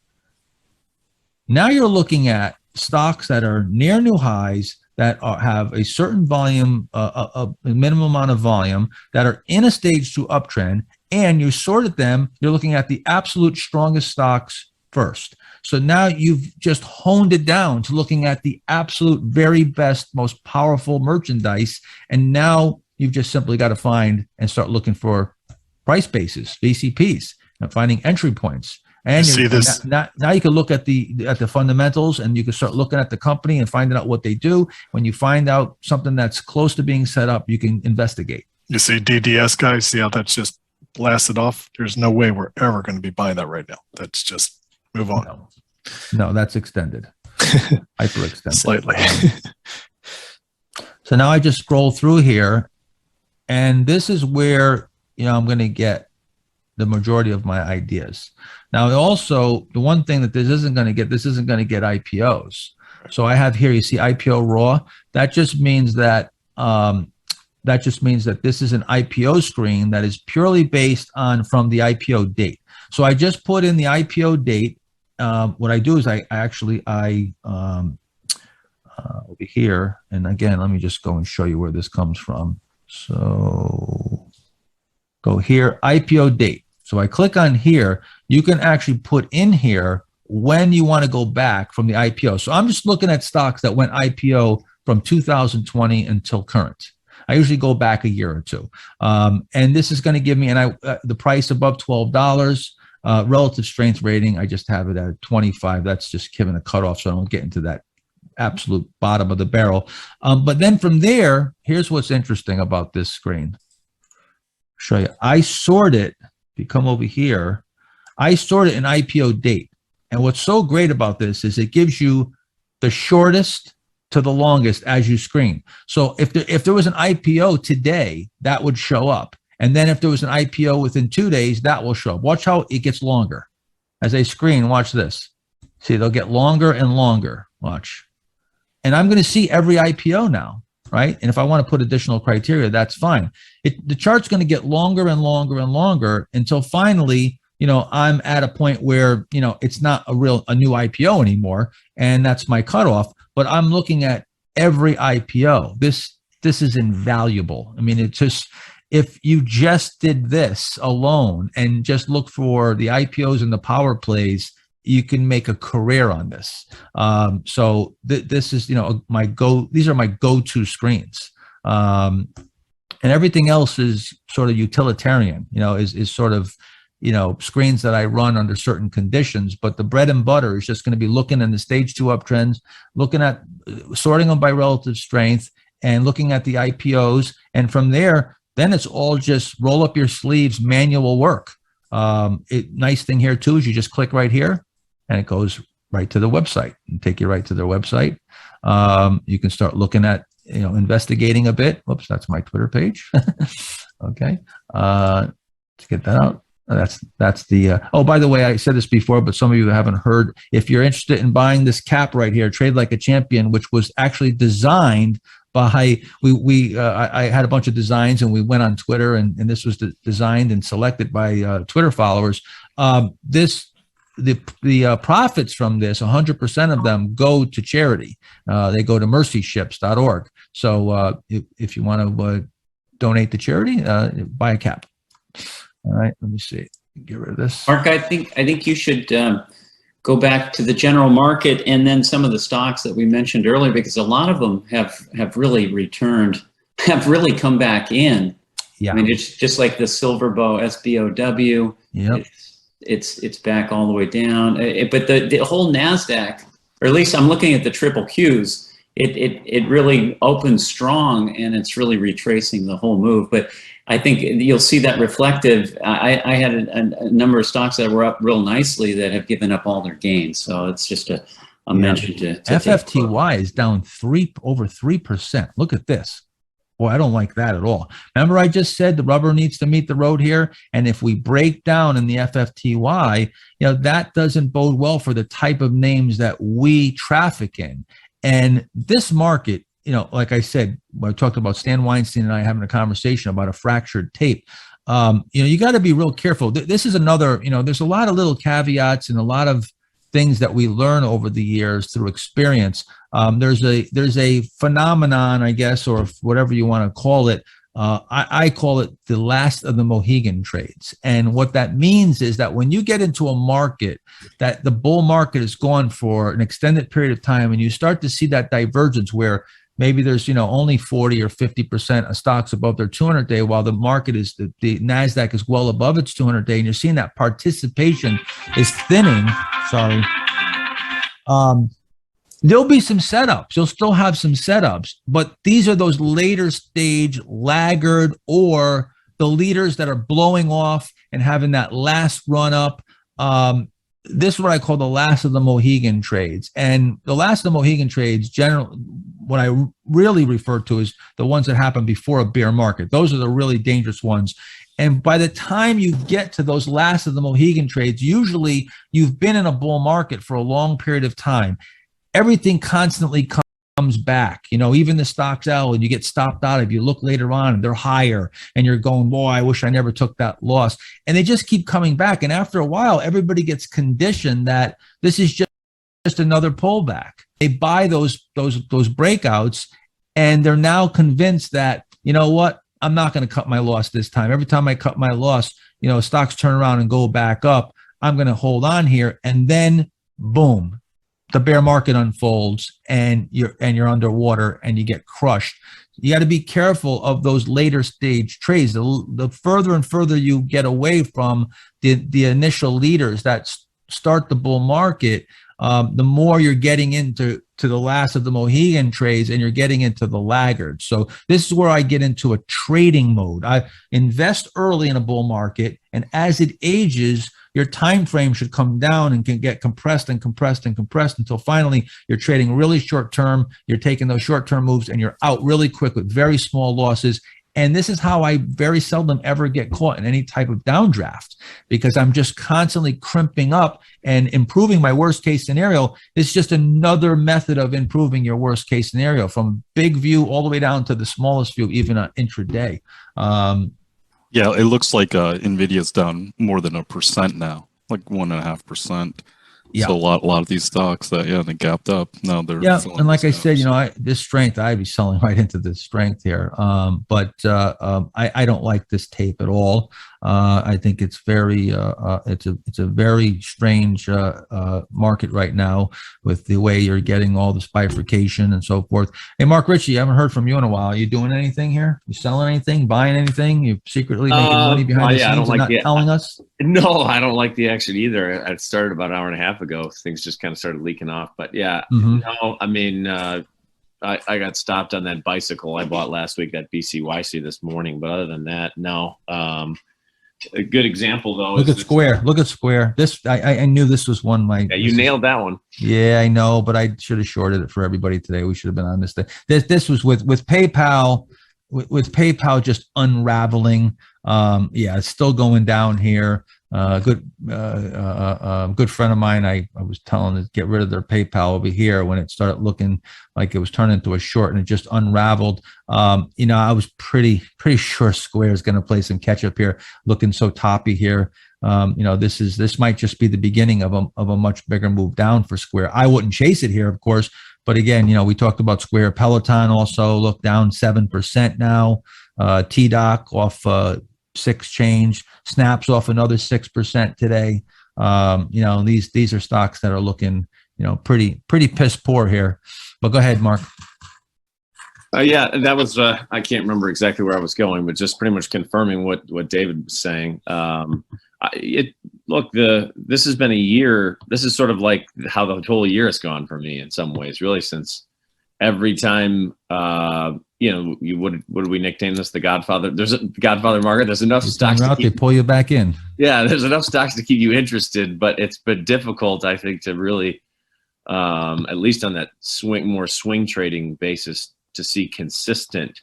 Now you're looking at stocks that are near new highs, that have a certain volume, a minimum amount of volume, that are in a stage 2 uptrend, and you sorted them. You're looking at the absolute strongest stocks first. So now you've just honed it down to looking at the absolute very best, most powerful merchandise. And now you've just simply got to find and start looking for price bases, VCPs, and finding entry points. And See this. now you can look at the fundamentals, and you can start looking at the company and finding out what they do. When you find out something that's close to being set up, you can investigate. You see DDS, guys, see how that's just blasted off? There's no way we're ever going to be buying that right now. That's just move on. No, that's extended. Hyper extended. Slightly. So now I just scroll through here, and this is where I'm going to get the majority of my ideas. Now, also, the one thing that this isn't going to get IPOs. So I have here, you see IPO raw. That just means that this is an IPO screen that is purely based on from the IPO date. So I just put in the IPO date. What I do is I over here, and again, let me just go and show you where this comes from. So go here, IPO date. So I click on here. You can actually put in here when you want to go back from the IPO. So I'm just looking at stocks that went IPO from 2020 until current. I usually go back a year or two. And this is going to give me the price above $12, relative strength rating. I just have it at 25. That's just given a cutoff, so I don't get into that absolute bottom of the barrel. But then from there, here's what's interesting about this screen. Show you. I sort it. If you come over here, I sort it an IPO date. And what's so great about this is it gives you the shortest to the longest as you screen. So if there was an IPO today, that would show up. And then if there was an IPO within 2 days, that will show up. Watch how it gets longer. As I screen, watch this. See, they'll get longer and longer. Watch. And I'm going to see every IPO now, right? And if I want to put additional criteria, that's fine. The chart's going to get longer and longer and longer until finally, I'm at a point where, it's not a new IPO anymore. And that's my cutoff. But I'm looking at every IPO. This is invaluable. I mean, it's just, if you just did this alone and just look for the IPOs and the power plays, you can make a career on this. So this is, these are my go-to screens. And everything else is sort of utilitarian, is sort of, screens that I run under certain conditions, but the bread and butter is just going to be looking in the stage 2 uptrends, looking at sorting them by relative strength, and looking at the IPOs. And from there, then it's all just roll up your sleeves, manual work. Nice thing here too is you just click right here and it goes right to the website and take you right to their website. You can start looking at, investigating a bit. Whoops, that's my Twitter page. Okay. Let's get that out. That's the, oh, by the way, I said this before, but some of you haven't heard. If you're interested in buying this cap right here, Trade Like a Champion, which was actually designed by, I had a bunch of designs and we went on Twitter and this was designed and selected by Twitter followers. The profits from this, 100% of them go to charity. They go to mercyships.org. So if you want to donate to charity, buy a cap. All right, let me see. Get rid of this. Mark, I think you should go back to the general market and then some of the stocks that we mentioned earlier, because a lot of them have really returned, have really come back in. Yeah. I mean, it's just like the Silverbow SBOW. Yep. It's back all the way down. But the whole NASDAQ, or at least I'm looking at the triple Qs, it really opens strong and it's really retracing the whole move. But I think you'll see that reflective. I had a number of stocks that were up real nicely that have given up all their gains. So it's just a mention to FFTY is down over 3%. Look at this. Boy, I don't like that at all. Remember I just said the rubber needs to meet the road here? And if we break down in the FFTY, that doesn't bode well for the type of names that we traffic in. And this market, like I said, I talked about Stan Weinstein and I having a conversation about a fractured tape. You got to be real careful. This is another, there's a lot of little caveats and a lot of things that we learn over the years through experience. There's a phenomenon, I guess, or whatever you want to call it. I call it the last of the Mohegan trades. And what that means is that when you get into a market that the bull market is gone for an extended period of time, and you start to see that divergence where maybe there's, only 40 or 50% of stocks above their 200-day, while the market is, the NASDAQ is well above its 200-day, and you're seeing that participation is thinning. Sorry. There'll be some setups. You'll still have some setups, but these are those later stage laggard or the leaders that are blowing off and having that last run up. This is what I call the last of the Mohegan trades. And the last of the Mohegan trades, generally, what I really refer to is the ones that happen before a bear market. Those are the really dangerous ones. And by the time you get to those last of the Mohegan trades, usually you've been in a bull market for a long period of time. Everything constantly comes back, even the stocks out and you get stopped out. If you look later on and they're higher and you're going, boy, I wish I never took that loss. And they just keep coming back. And after a while, everybody gets conditioned that this is just another pullback. They buy those breakouts and they're now convinced that, what, I'm not going to cut my loss this time. Every time I cut my loss, stocks turn around and go back up. I'm going to hold on here. And then boom, the bear market unfolds and you're underwater and you get crushed. You got to be careful of those later stage trades. The further and further you get away from the initial leaders that start the bull market, the more you're getting into the last of the Mohegan trades and you're getting into the laggards. So this is where I get into a trading mode. I invest early in a bull market, and as it ages, your time frame should come down and can get compressed and compressed and compressed until finally you're trading really short term. You're taking those short term moves and you're out really quick with very small losses. And this is how I very seldom ever get caught in any type of downdraft, because I'm just constantly crimping up and improving my worst case scenario. It's just another method of improving your worst case scenario, from big view all the way down to the smallest view, even intraday. Yeah, it looks like Nvidia's down more than 1% now, like 1.5%. Yeah. So a lot of these stocks that they gapped up. Now they're and like I said, this strength, I'd be selling right into this strength here. But I don't like this tape at all. I think it's very it's a very strange market right now with the way you're getting all this bifurcation and so forth. Hey, Mark Ritchie, I haven't heard from you in a while. Are you doing anything here? You selling anything? Buying anything? You secretly making money behind the scenes and not telling us? No, I don't like the action either. I started about an hour and a half ago. Things just kind of started leaking off. But yeah, no, I mean, I got stopped on that bicycle I bought last week, that BCYC this morning. But other than that, no. A good example though. Look is at Square. Look at Square. This I knew this was one. Yeah, you nailed that one. Yeah, I know, but I should have shorted it for everybody today. We should have been on this day. This was with PayPal, with PayPal just unraveling. Yeah, it's still going down here. Good friend of mine, I was telling to get rid of their PayPal over here when it started looking like it was turning into a short, and it just unraveled. I was pretty sure Square is going to play some catch up here, looking so toppy here. This might just be the beginning of a much bigger move down for Square. I wouldn't chase it here, of course, but again, we talked about Square. Peloton also look down 7% now. TDoc off 6 change. Snaps off another 6% today. These are stocks that are looking, pretty piss poor here. But go ahead, Mark. Yeah, that was I can't remember exactly where I was going, but just pretty much confirming what David was saying. This has been a year. This is sort of like how the whole year has gone for me in some ways, really, since every time what did we nickname this? The Godfather. There's a Godfather market. There's enough stocks to they pull you back in. Yeah, there's enough stocks to keep you interested, but it's been difficult, I think, to really, at least on that more swing trading basis, to see consistent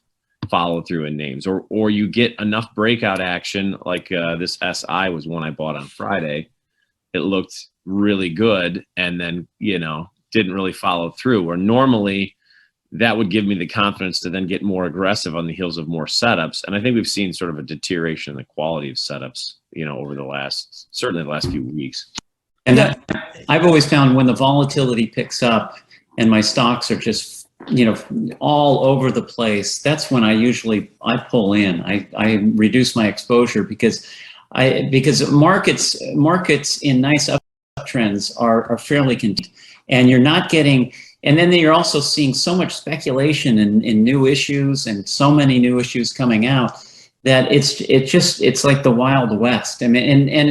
follow through in names, or you get enough breakout action like this SI was one I bought on Friday. It looked really good, and then didn't really follow through. Where normally that would give me the confidence to then get more aggressive on the heels of more setups. And I think we've seen sort of a deterioration in the quality of setups, over certainly the last few weeks. And I've always found when the volatility picks up and my stocks are just, all over the place, that's when I pull in. I reduce my exposure because markets in nice uptrends are fairly contained, and you're not getting. And then you're also seeing so much speculation in new issues, and so many new issues coming out, that it's like the Wild West. I mean, and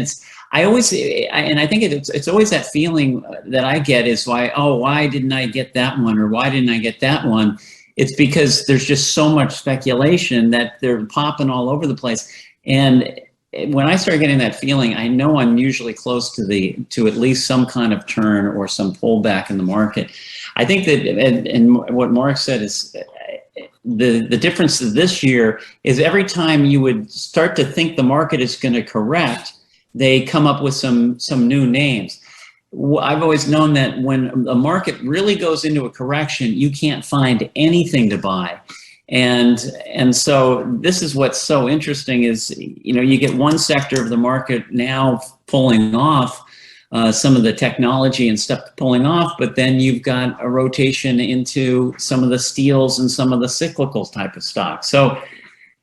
I think it's always that feeling that I get is why didn't I get that one, or why didn't I get that one? It's because there's just so much speculation that they're popping all over the place. And when I start getting that feeling, I know I'm usually close to at least some kind of turn or some pullback in the market. I think that, and what Mark said is the difference this year is every time you would start to think the market is going to correct, they come up with some new names. I've always known that when a market really goes into a correction, you can't find anything to buy. And so this is what's so interesting is, you get one sector of the market now pulling off, some of the technology and stuff pulling off, but then you've got a rotation into some of the steels and some of the cyclical type of stocks. So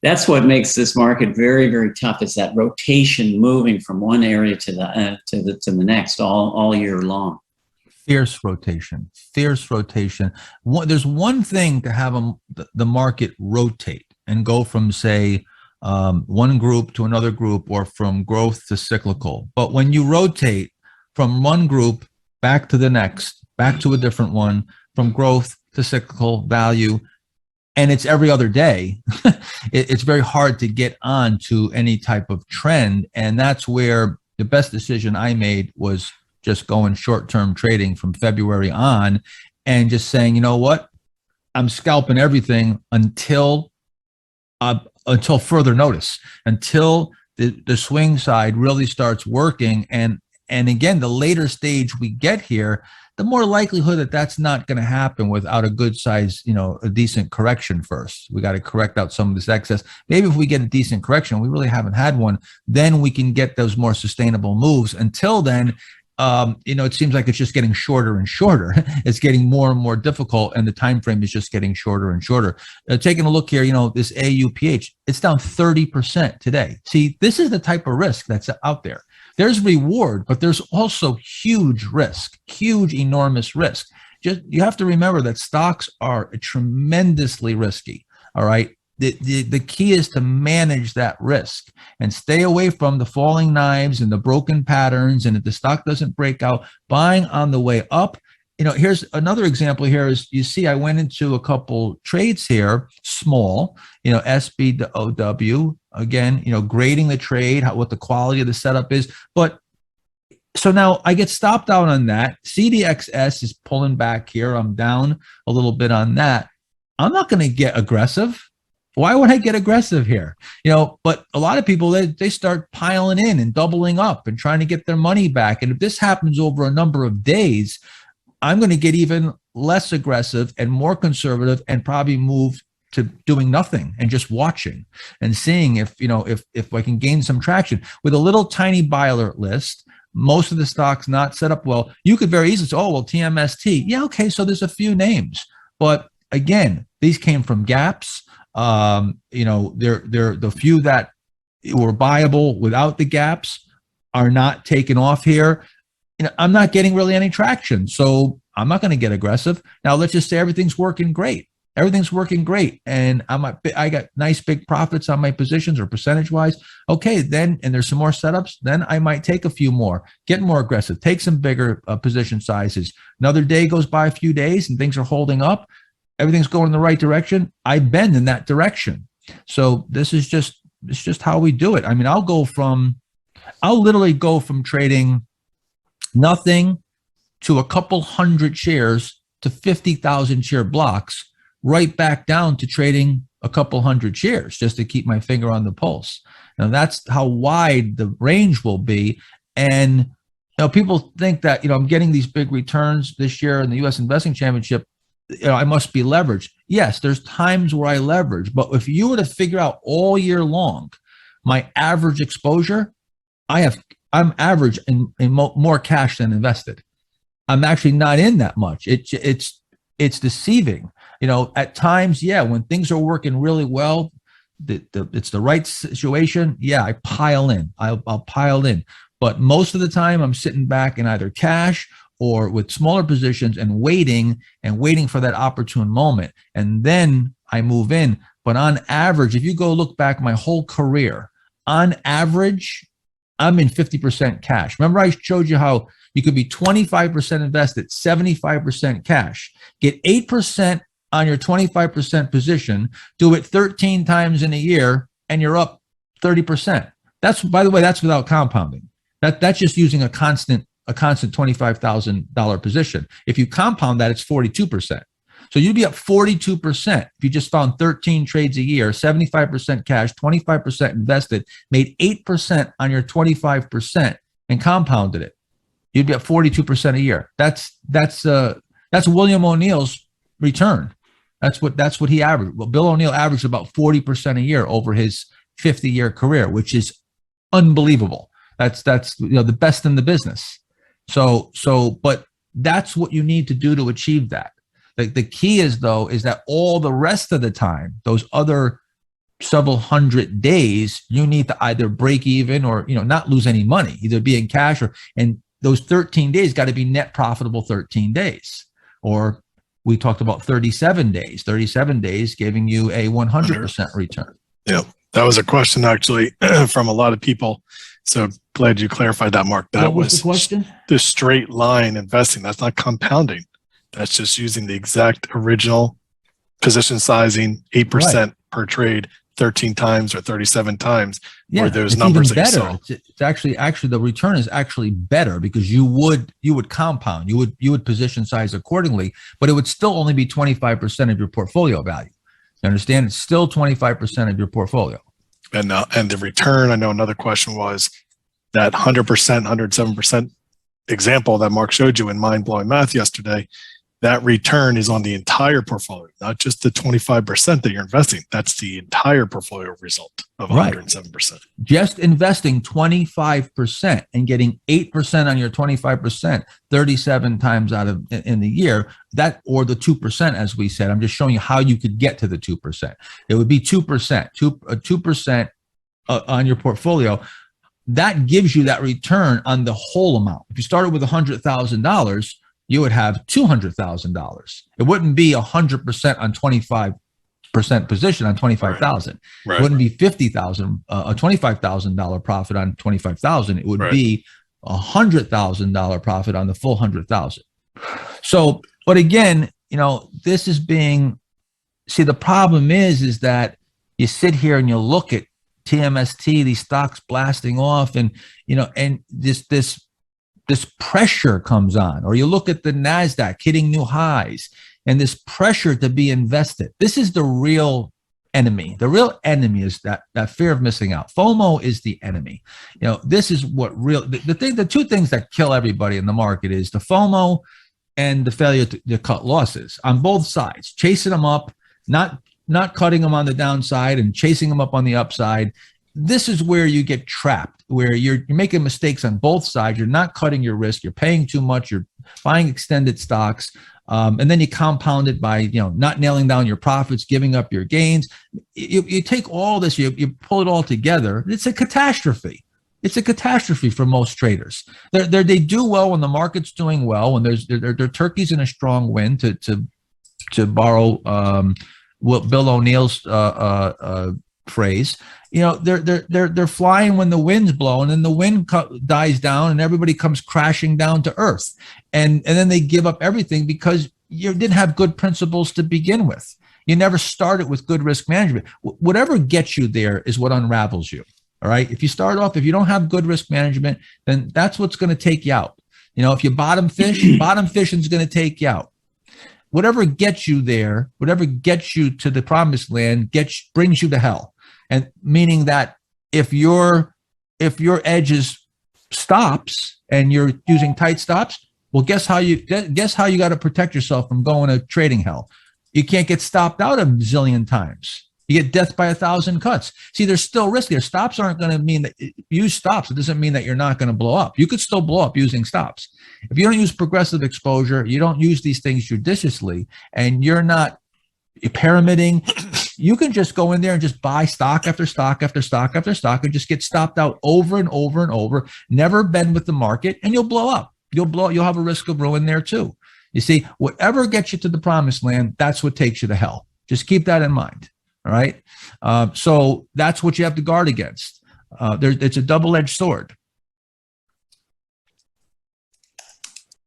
that's what makes this market very, very tough, is that rotation moving from one area to the next all year long. Fierce rotation. There's one thing to have the market rotate and go from, say, one group to another group, or from growth to cyclical. But when you rotate from one group back to the next, back to a different one, from growth to cyclical value, and it's every other day, it's very hard to get on to any type of trend. And that's where the best decision I made was just going short-term trading from February on, and just saying, you know what, I'm scalping everything until further notice, until the swing side really starts working. And again, the later stage we get here, the more likelihood that that's not going to happen without a good size, a decent correction first. We got to correct out some of this excess. Maybe if we get a decent correction, we really haven't had one, then we can get those more sustainable moves. Until then, it seems like it's just getting shorter and shorter. It's getting more and more difficult, and the time frame is just getting shorter and shorter. Taking a look here, this AUPH, it's down 30% today. See, this is the type of risk that's out there. There's reward, but there's also huge risk, enormous risk. You have to remember that stocks are tremendously risky. All right. The key is to manage that risk and stay away from the falling knives and the broken patterns. And if the stock doesn't break out, buying on the way up here's another example here is you see I went into a couple trades here, small, SB to OW, again, grading the trade, what the quality of the setup is. But so now I get stopped out on that. CDXS is pulling back here. I'm down a little bit on that. I'm not going to get aggressive. Why would I get aggressive here? But a lot of people, they start piling in and doubling up and trying to get their money back. And if this happens over a number of days, I'm going to get even less aggressive and more conservative and probably move to doing nothing and just watching and seeing if I can gain some traction with a little tiny buy alert list. Most of the stocks not set up well. You could very easily say, oh, well, TMST. Yeah, okay, so there's a few names. But again, these came from gaps. They're the few that were buyable without the gaps are not taken off here. I'm not getting really any traction, so I'm not going to get aggressive. Now, let's just say everything's working great. Everything's working great, and I got nice big profits on my positions or percentage-wise. Okay, then, and there's some more setups, then I might take a few more, get more aggressive, take some bigger position sizes. Another day goes by, a few days, and things are holding up. Everything's going in the right direction. I bend in that direction. So it's just how we do it. I mean, I'll literally go from trading nothing to a couple hundred shares to 50,000 share blocks, right back down to trading a couple hundred shares just to keep my finger on the pulse. Now that's how wide the range will be. And people think that I'm getting these big returns this year in the U.S. Investing Championship. I must be leveraged. Yes, there's times where I leverage, but if you were to figure out all year long my average exposure, I'm average in more cash than invested. I'm actually not in that much. It's deceiving. At times, yeah, when things are working really well, it's the right situation. Yeah, I pile in. I'll pile in. But most of the time, I'm sitting back in either cash or with smaller positions and waiting for that opportune moment. And then I move in. But on average, if you go look back my whole career, on average, I'm in 50% cash. Remember I showed you how you could be 25% invested, 75% cash, get 8% on your 25% position, do it 13 times in a year, and you're up 30%. That's, by the way, that's without compounding. That's just using a constant $25,000 position. If you compound that, it's 42%. So you'd be up 42% if you just found 13 trades a year, 75% cash, 25% invested, made 8% on your 25% and compounded it. You'd be up 42% a year. That's William O'Neill's return. That's what he averaged. Well, Bill O'Neill averaged about 40% a year over his 50-year career, which is unbelievable. That's the best in the business. But that's what you need to do to achieve that. The key is that all the rest of the time, those other several hundred days, you need to either break even or not lose any money, either be in cash and those 13 days got to be net profitable 13 days. Or we talked about 37 days giving you a 100% return. Yeah, that was a question actually from a lot of people. So glad you clarified that, Mark. That was the question? The straight line investing. That's not compounding. That's just using the exact original position sizing, 8% per trade, 13 times or 37 times. Yeah, where those it's numbers even that you better. saw. It's actually the return is actually better because you would compound, you would position size accordingly, but it would still only be 25% of your portfolio value. You understand? It's still 25% of your portfolio. And the return, I know another question was that 100%, 107% example that Mark showed you in mind-blowing math yesterday. That return is on the entire portfolio, not just the 25% that you're investing. That's the entire portfolio result of 107%. Just investing 25% and getting 8% on your 25%, 37 times out of in the year, that or the 2%, as we said. I'm just showing you how you could get to the 2%. It would be 2% on your portfolio. That gives you that return on the whole amount. If you started with $100,000, you would have $200,000. It wouldn't be 100% on 25% position on 25,000. Right. It wouldn't be 50,000, a $25,000 profit on 25,000. It would be $100,000 profit on the full 100,000. So, but again, this is being, see, the problem is that you sit here and you look at TMST, these stocks blasting off, and and this pressure comes on, or you look at the NASDAQ hitting new highs, and this pressure to be invested. This is the real enemy. The real enemy is that fear of missing out. FOMO is the enemy. This is what the two things that kill everybody in the market is the FOMO and the failure to cut losses on both sides, chasing them up, not cutting them on the downside and chasing them up on the upside. This is where you get trapped, where you're making mistakes on both sides. You're not cutting your risk. You're paying too much. You're buying extended stocks. And then you compound it by, not nailing down your profits, giving up your gains. You take all this, you pull it all together. It's a catastrophe. It's a catastrophe for most traders. They do well when the market's doing well, when they're turkeys in a strong wind, to borrow Bill O'Neill's phrase. They're flying when the wind's blowing, and the wind dies down and everybody comes crashing down to earth. And then they give up everything because you didn't have good principles to begin with. You never started with good risk management. Whatever gets you there is what unravels you. All right. If you start off, if you don't have good risk management, then that's what's going to take you out. If you bottom fishing is going to take you out. Whatever gets you there, whatever gets you to the promised land, brings you to hell. And meaning that if your edges stops and you're using tight stops, well, guess how you got to protect yourself from going to trading hell. You can't get stopped out a zillion times. You get death by 1,000 cuts. See, there's still risk there. Stops aren't going to mean that use stops. It doesn't mean that you're not going to blow up. You could still blow up using stops. If you don't use progressive exposure, you don't use these things judiciously, and you're not pyramiding, you can just go in there and just buy stock after stock after stock after stock and just get stopped out over and over and over, never bend with the market, and you'll blow up. You'll have a risk of ruin there too. You see, whatever gets you to the promised land, that's what takes you to hell. Just keep that in mind. All right. So that's what you have to guard against. It's a double-edged sword.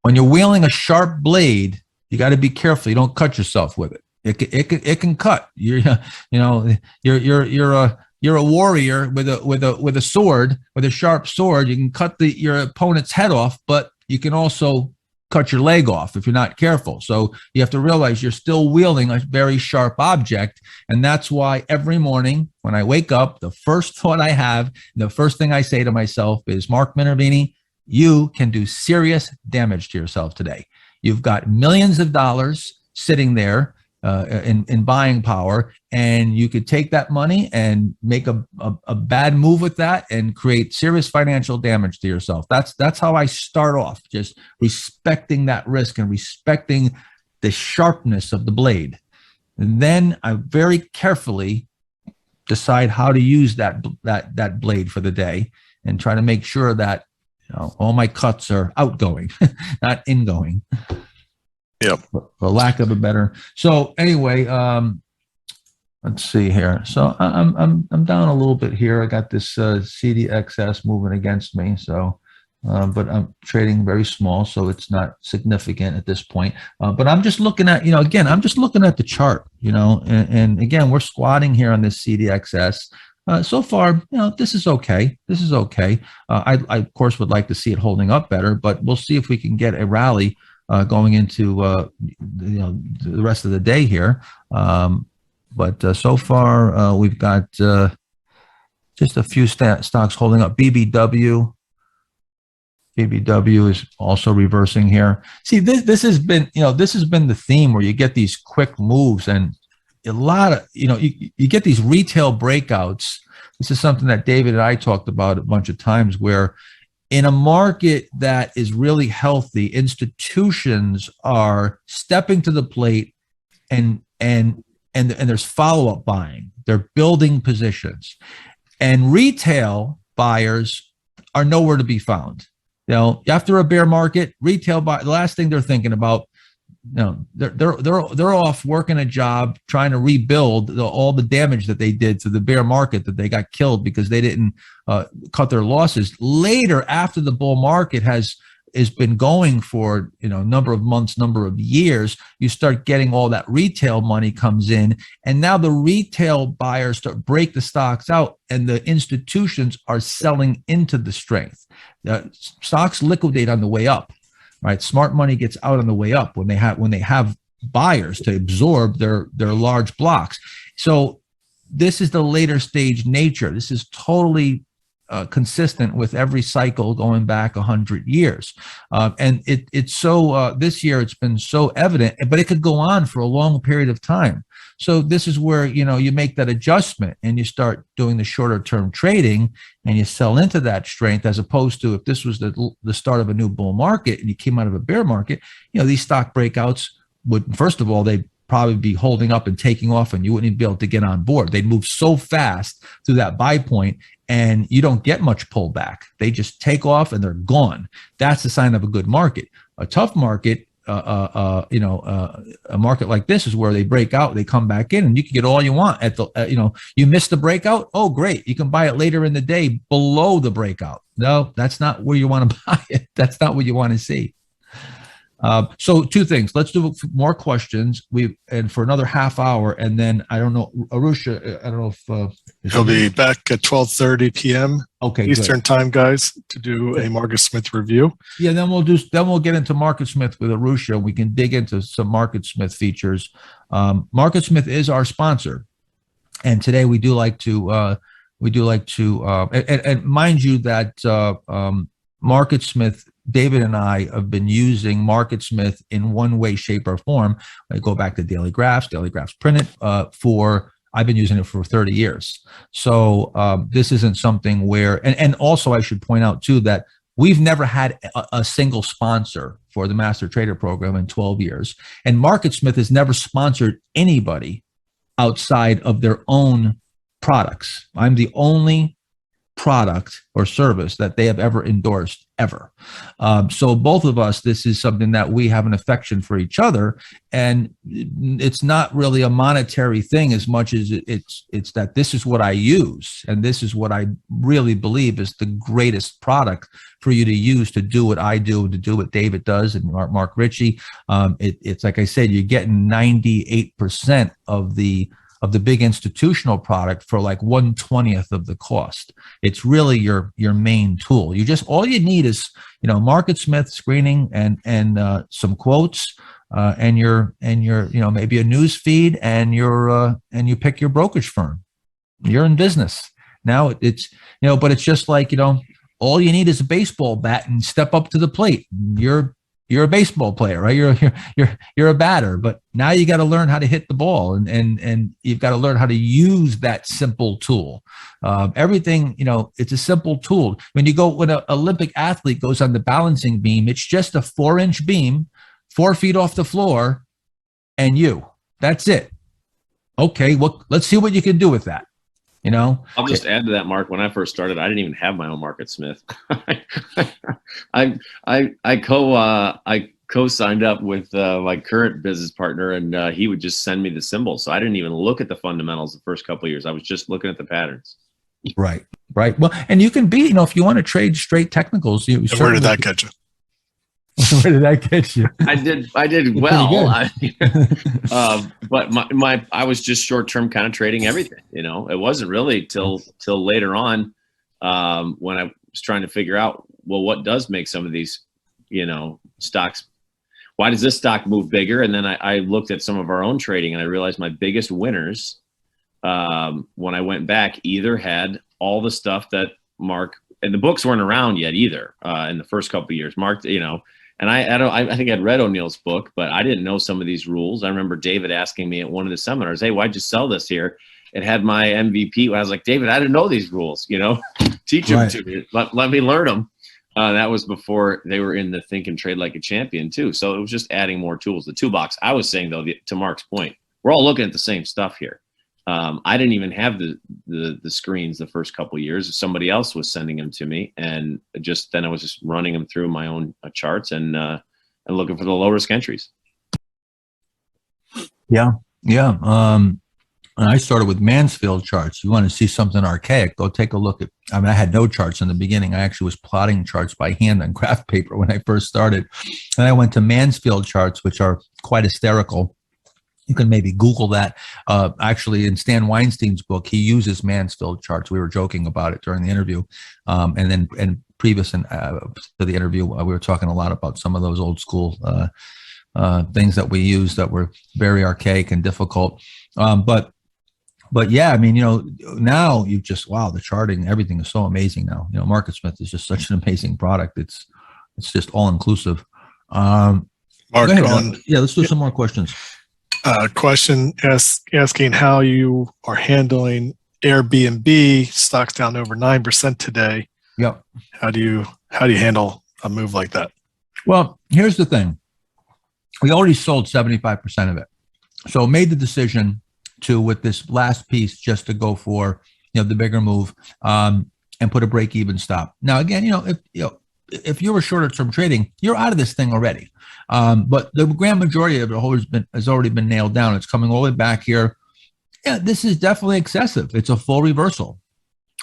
When you're wielding a sharp blade, you got to be careful. You don't cut yourself with it. It can cut. You're a warrior with a sword, with a sharp sword. You can cut your opponent's head off, but you can also cut your leg off if you're not careful. So you have to realize you're still wielding a very sharp object. And that's why every morning when I wake up, the first thought I have, the first thing I say to myself is, Mark Minervini, you can do serious damage to yourself today. You've got millions of dollars sitting there in buying power, and you could take that money and make a bad move with that and create serious financial damage to yourself. That's how I start off, just respecting that risk and respecting the sharpness of the blade. And then I very carefully decide how to use that blade for the day and try to make sure that all my cuts are outgoing, not ingoing. Yep. For lack of a better. So anyway, let's see here. So I'm down a little bit here. I got this CDXS moving against me. So, but I'm trading very small, so it's not significant at this point. But I'm just looking at, again, I'm just looking at the chart, and again, we're squatting here on this CDXS. So far, this is okay. This is okay. I of course would like to see it holding up better, but we'll see if we can get a rally going into the rest of the day here. But so far, we've got just a few stocks holding up. BBW is also reversing here. See, this has been the theme where you get these quick moves, and a lot of you get these retail breakouts. This is something that David and I talked about a bunch of times, where in a market that is really healthy, institutions are stepping to the plate, and there's follow-up buying. They're building positions, and retail buyers are nowhere to be found. After a bear market, retail buy, the last thing they're thinking about, they're off working a job trying to rebuild all the damage that they did to the bear market, that they got killed because they didn't cut their losses. Later, after the bull market has has been going for, a number of months, number of years, you start getting all that retail money comes in, and now the retail buyers start break the stocks out, and the institutions are selling into the strength. Stocks liquidate on the way up, right? Smart money gets out on the way up when they have buyers to absorb their large blocks. So this is the later stage nature. This is totally consistent with every cycle going back 100 years. And it's so, this year it's been so evident, but it could go on for a long period of time. So this is where, you make that adjustment and you start doing the shorter term trading and you sell into that strength, as opposed to if this was the start of a new bull market and you came out of a bear market, these stock breakouts would, first of all, they'd probably be holding up and taking off, and you wouldn't even be able to get on board. They'd move so fast through that buy point, and you don't get much pullback. They just take off and they're gone. That's the sign of a good market. A tough market, a market like this is where they break out, they come back in, and you can get all you want at the, you missed the breakout. Oh, great. You can buy it later in the day below the breakout. No, that's not where you want to buy it. That's not what you want to see. So two things. Let's do more questions. And for another half hour, and then I don't know, Arusha. I don't know if He'll be back at 12:30 p.m. Eastern time, guys, to do a Marcus Smith review. Yeah, then we'll get into Marcus Smith with Arusha. We can dig into some Marcus Smith features. Marcus Smith is our sponsor, and today we do like to and mind you that Marcus Smith, David and I have been using Market Smith in one way, shape, or form. I go back to Daily Graphs Printed I've been using it for 30 years. So this isn't something where, and also I should point out too that we've never had a single sponsor for the Master Trader Program in 12 years. And Market Smith has never sponsored anybody outside of their own products. I'm the only product or service that they have ever endorsed ever. So both of us, this is something that we have an affection for each other, and it's not really a monetary thing as much as it's that this is what I use, and this is what I really believe is the greatest product for you to use to do what I do, to do what David does and Mark Ritchie. It's like I said, you're getting 98% of the big institutional product for like 1/20th of the cost. It's really your main tool. All you need is, Market Smith screening and some quotes, and your maybe a news feed, and you pick your brokerage firm. You're in business. Now it's, but it's just like, all you need is a baseball bat and step up to the plate. You're a baseball player, right? You're a batter, but now you got to learn how to hit the ball, and you've got to learn how to use that simple tool. Everything, it's a simple tool. When an Olympic athlete goes on the balancing beam, it's just a 4-inch beam, 4 feet off the floor, and that's it. Okay, well, let's see what you can do with that. I'll just add to that, Mark. When I first started, I didn't even have my own Market Smith. I co-signed up with my current business partner, and he would just send me the symbols. So I didn't even look at the fundamentals the first couple of years. I was just looking at the patterns. Right. Well, and you can be, if you want to trade straight technicals, where did that get you? Where did that get you? I did well. But I was just short-term kind of trading everything. It wasn't really till later on when I was trying to figure out, well, what does make some of these, stocks? Why does this stock move bigger? And then I looked at some of our own trading, and I realized my biggest winners, when I went back, either had all the stuff that Mark, and the books weren't around yet either in the first couple of years. Mark, and I think I'd read O'Neill's book, but I didn't know some of these rules. I remember David asking me at one of the seminars, "Hey, why'd you sell this here?" It had my MVP. I was like, "David, I didn't know these rules. Teach them to me. Let me learn them." That was before they were in the Think and Trade Like a Champion too. So it was just adding more tools. The toolbox. I was saying though, to Mark's point, we're all looking at the same stuff here. I didn't even have the screens the first couple of years. Somebody else was sending them to me, and then I was just running them through my own charts and looking for the low risk entries. Yeah. And I started with Mansfield charts. You want to see something archaic, go take a look at, I mean, I had no charts in the beginning. I actually was plotting charts by hand on graph paper when I first started. And I went to Mansfield charts, which are quite hysterical. You can maybe Google that. Actually, in Stan Weinstein's book, he uses Mansfield charts. We were joking about it during the interview. And previous to the interview, we were talking a lot about some of those old school things that we used that were very archaic and difficult. But yeah, I mean, now you just, wow, the charting, everything is so amazing now. MarketSmith is just such an amazing product. It's just all inclusive. Mark, let's do some more questions. Question asking how you are handling Airbnb. Stock's down over 9% today. Yep. How do you handle a move like that? Well, here's the thing. We already sold 75% of it. So made the decision to, with this last piece, just to go for, the bigger move, and put a break-even stop. Now, again, if you were shorter term trading, you're out of this thing already. But the grand majority of it has already been nailed down. It's coming all the way back here. Yeah, this is definitely excessive. It's a full reversal.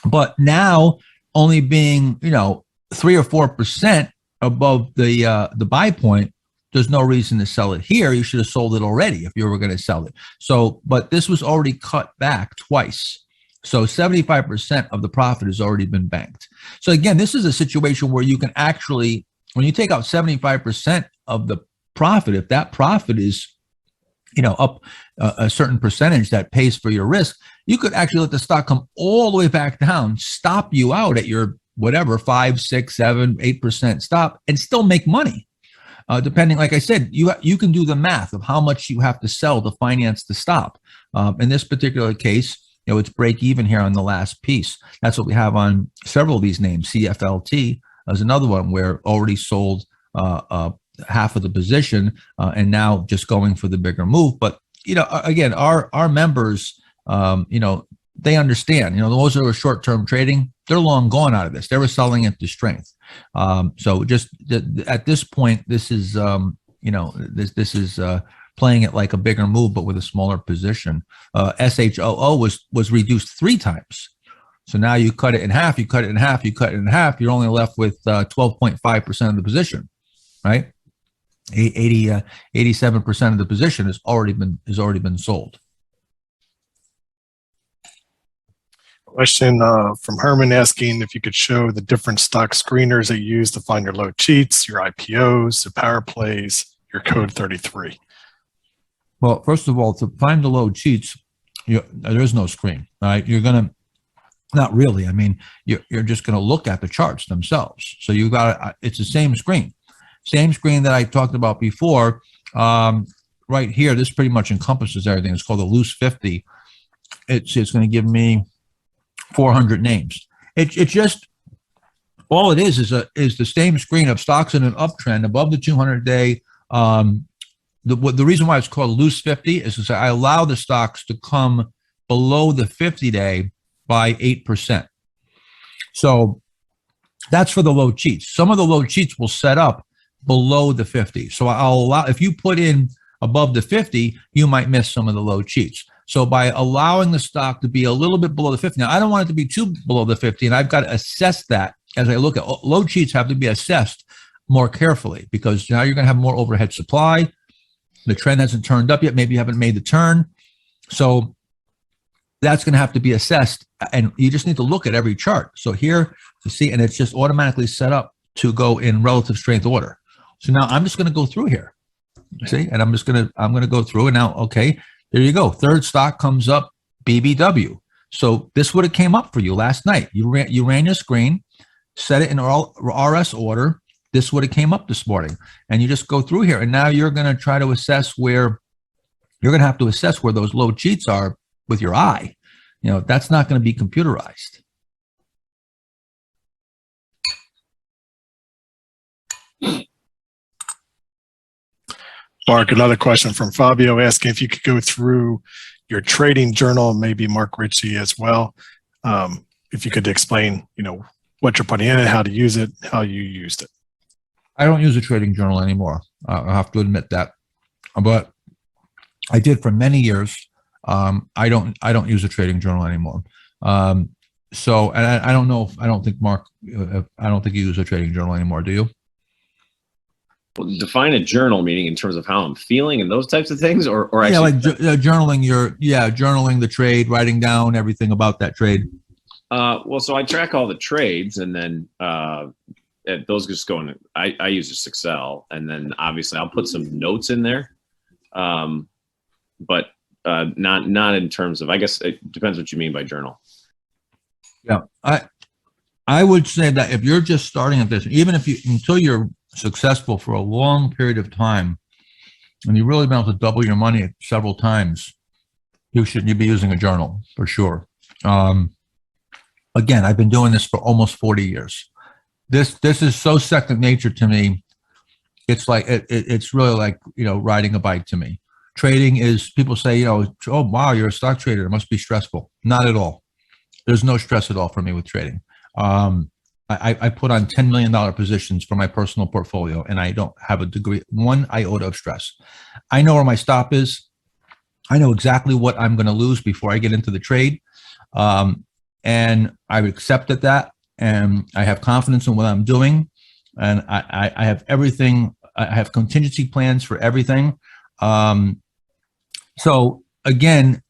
But now only being, 3 or 4% above the buy point, there's no reason to sell it here. You should have sold it already if you were going to sell it. So, but this was already cut back twice. So 75% of the profit has already been banked. So again, this is a situation where you can actually, when you take out 75% of the profit, if that profit is, up a certain percentage that pays for your risk, you could actually let the stock come all the way back down, stop you out at your whatever, 5, 6, 7, 8% stop, and still make money. Depending, like I said, you can do the math of how much you have to sell to finance the stop. In this particular case, it's break even here on the last piece. That's what we have on several of these names. CFLT is another one where already sold half of the position and now just going for the bigger move. But again, our members, they understand. Those who are short-term trading, they're long gone out of this. They were selling it to strength. So just at this point, this is this is playing it like a bigger move, but with a smaller position. SHOO was reduced 3 times. So now you cut it in half, you cut it in half, you cut it in half. You're only left with 12.5% of the position, right? 87% of the position has already been sold. Question from Herman asking if you could show the different stock screeners that you use to find your low cheats, your IPOs, the power plays, your code 33. Well, first of all, to find the low cheats, there is no screen, right? You're going to, not really. I mean, you're just going to look at the charts themselves. So you got, it's the same screen that I talked about before. Right here, this pretty much encompasses everything. It's called the loose 50. It's going to give me 400 names. It just, all it is the same screen of stocks in an uptrend above the 200-day. The reason why it's called loose 50 is because I allow the stocks to come below the 50-day by 8%. So that's for the low cheats. Some of the low cheats will set up below the 50. So I'll allow, if you put in above the 50, you might miss some of the low cheats. So by allowing the stock to be a little bit below the 50, now I don't want it to be too below the 50, and I've got to assess that as I look at low cheats have to be assessed more carefully because now you're going to have more overhead supply. The trend hasn't turned up yet. Maybe you haven't made the turn. So that's going to have to be assessed, and you just need to look at every chart. So here you see, and it's just automatically set up to go in relative strength order. So now I'm just going to go through here, see, and I'm going to go through, and now, okay, there you go. Third stock comes up, BBW. So this would have came up for you last night. You ran your screen, set it in RS order. This would have came up this morning, and you just go through here, and now you're going to try to assess where you're going to have to assess where those low cheats are with your eye. That's not going to be computerized. Mark, another question from Fabio asking if you could go through your trading journal, maybe Mark Ritchie as well. If you could explain, what you're putting in it, how to use it, how you used it. I don't use a trading journal anymore. I have to admit that, but I did for many years. I don't use a trading journal anymore. So, and I don't know if, I don't think Mark, I don't think you use a trading journal anymore. Do you? Well, define a journal, meaning in terms of how I'm feeling and those types of things, or Yeah, actually, like journaling journaling the trade, writing down everything about that trade. well, so I track all the trades, and then those just go in. I use just Excel, and then obviously I'll put some notes in there, but not in terms of. I guess it depends what you mean by journal. Yeah, I would say that if you're just starting at this, even if you until you're successful for a long period of time, and you really been able to double your money several times, you'd be using a journal for sure. Again, I've been doing this for almost 40 years. This is so second nature to me. It's like it's really like, you know, riding a bike to me. Trading is, people say, you know, oh wow, you're a stock trader, it must be stressful. Not at all. There's no stress at all for me with trading. I put on $10 million positions for my personal portfolio, and I don't have one iota of stress. I know where my stop is. I know exactly what I'm going to lose before I get into the trade. And I've accepted that, and I have confidence in what I'm doing. And I have everything. I have contingency plans for everything. So again,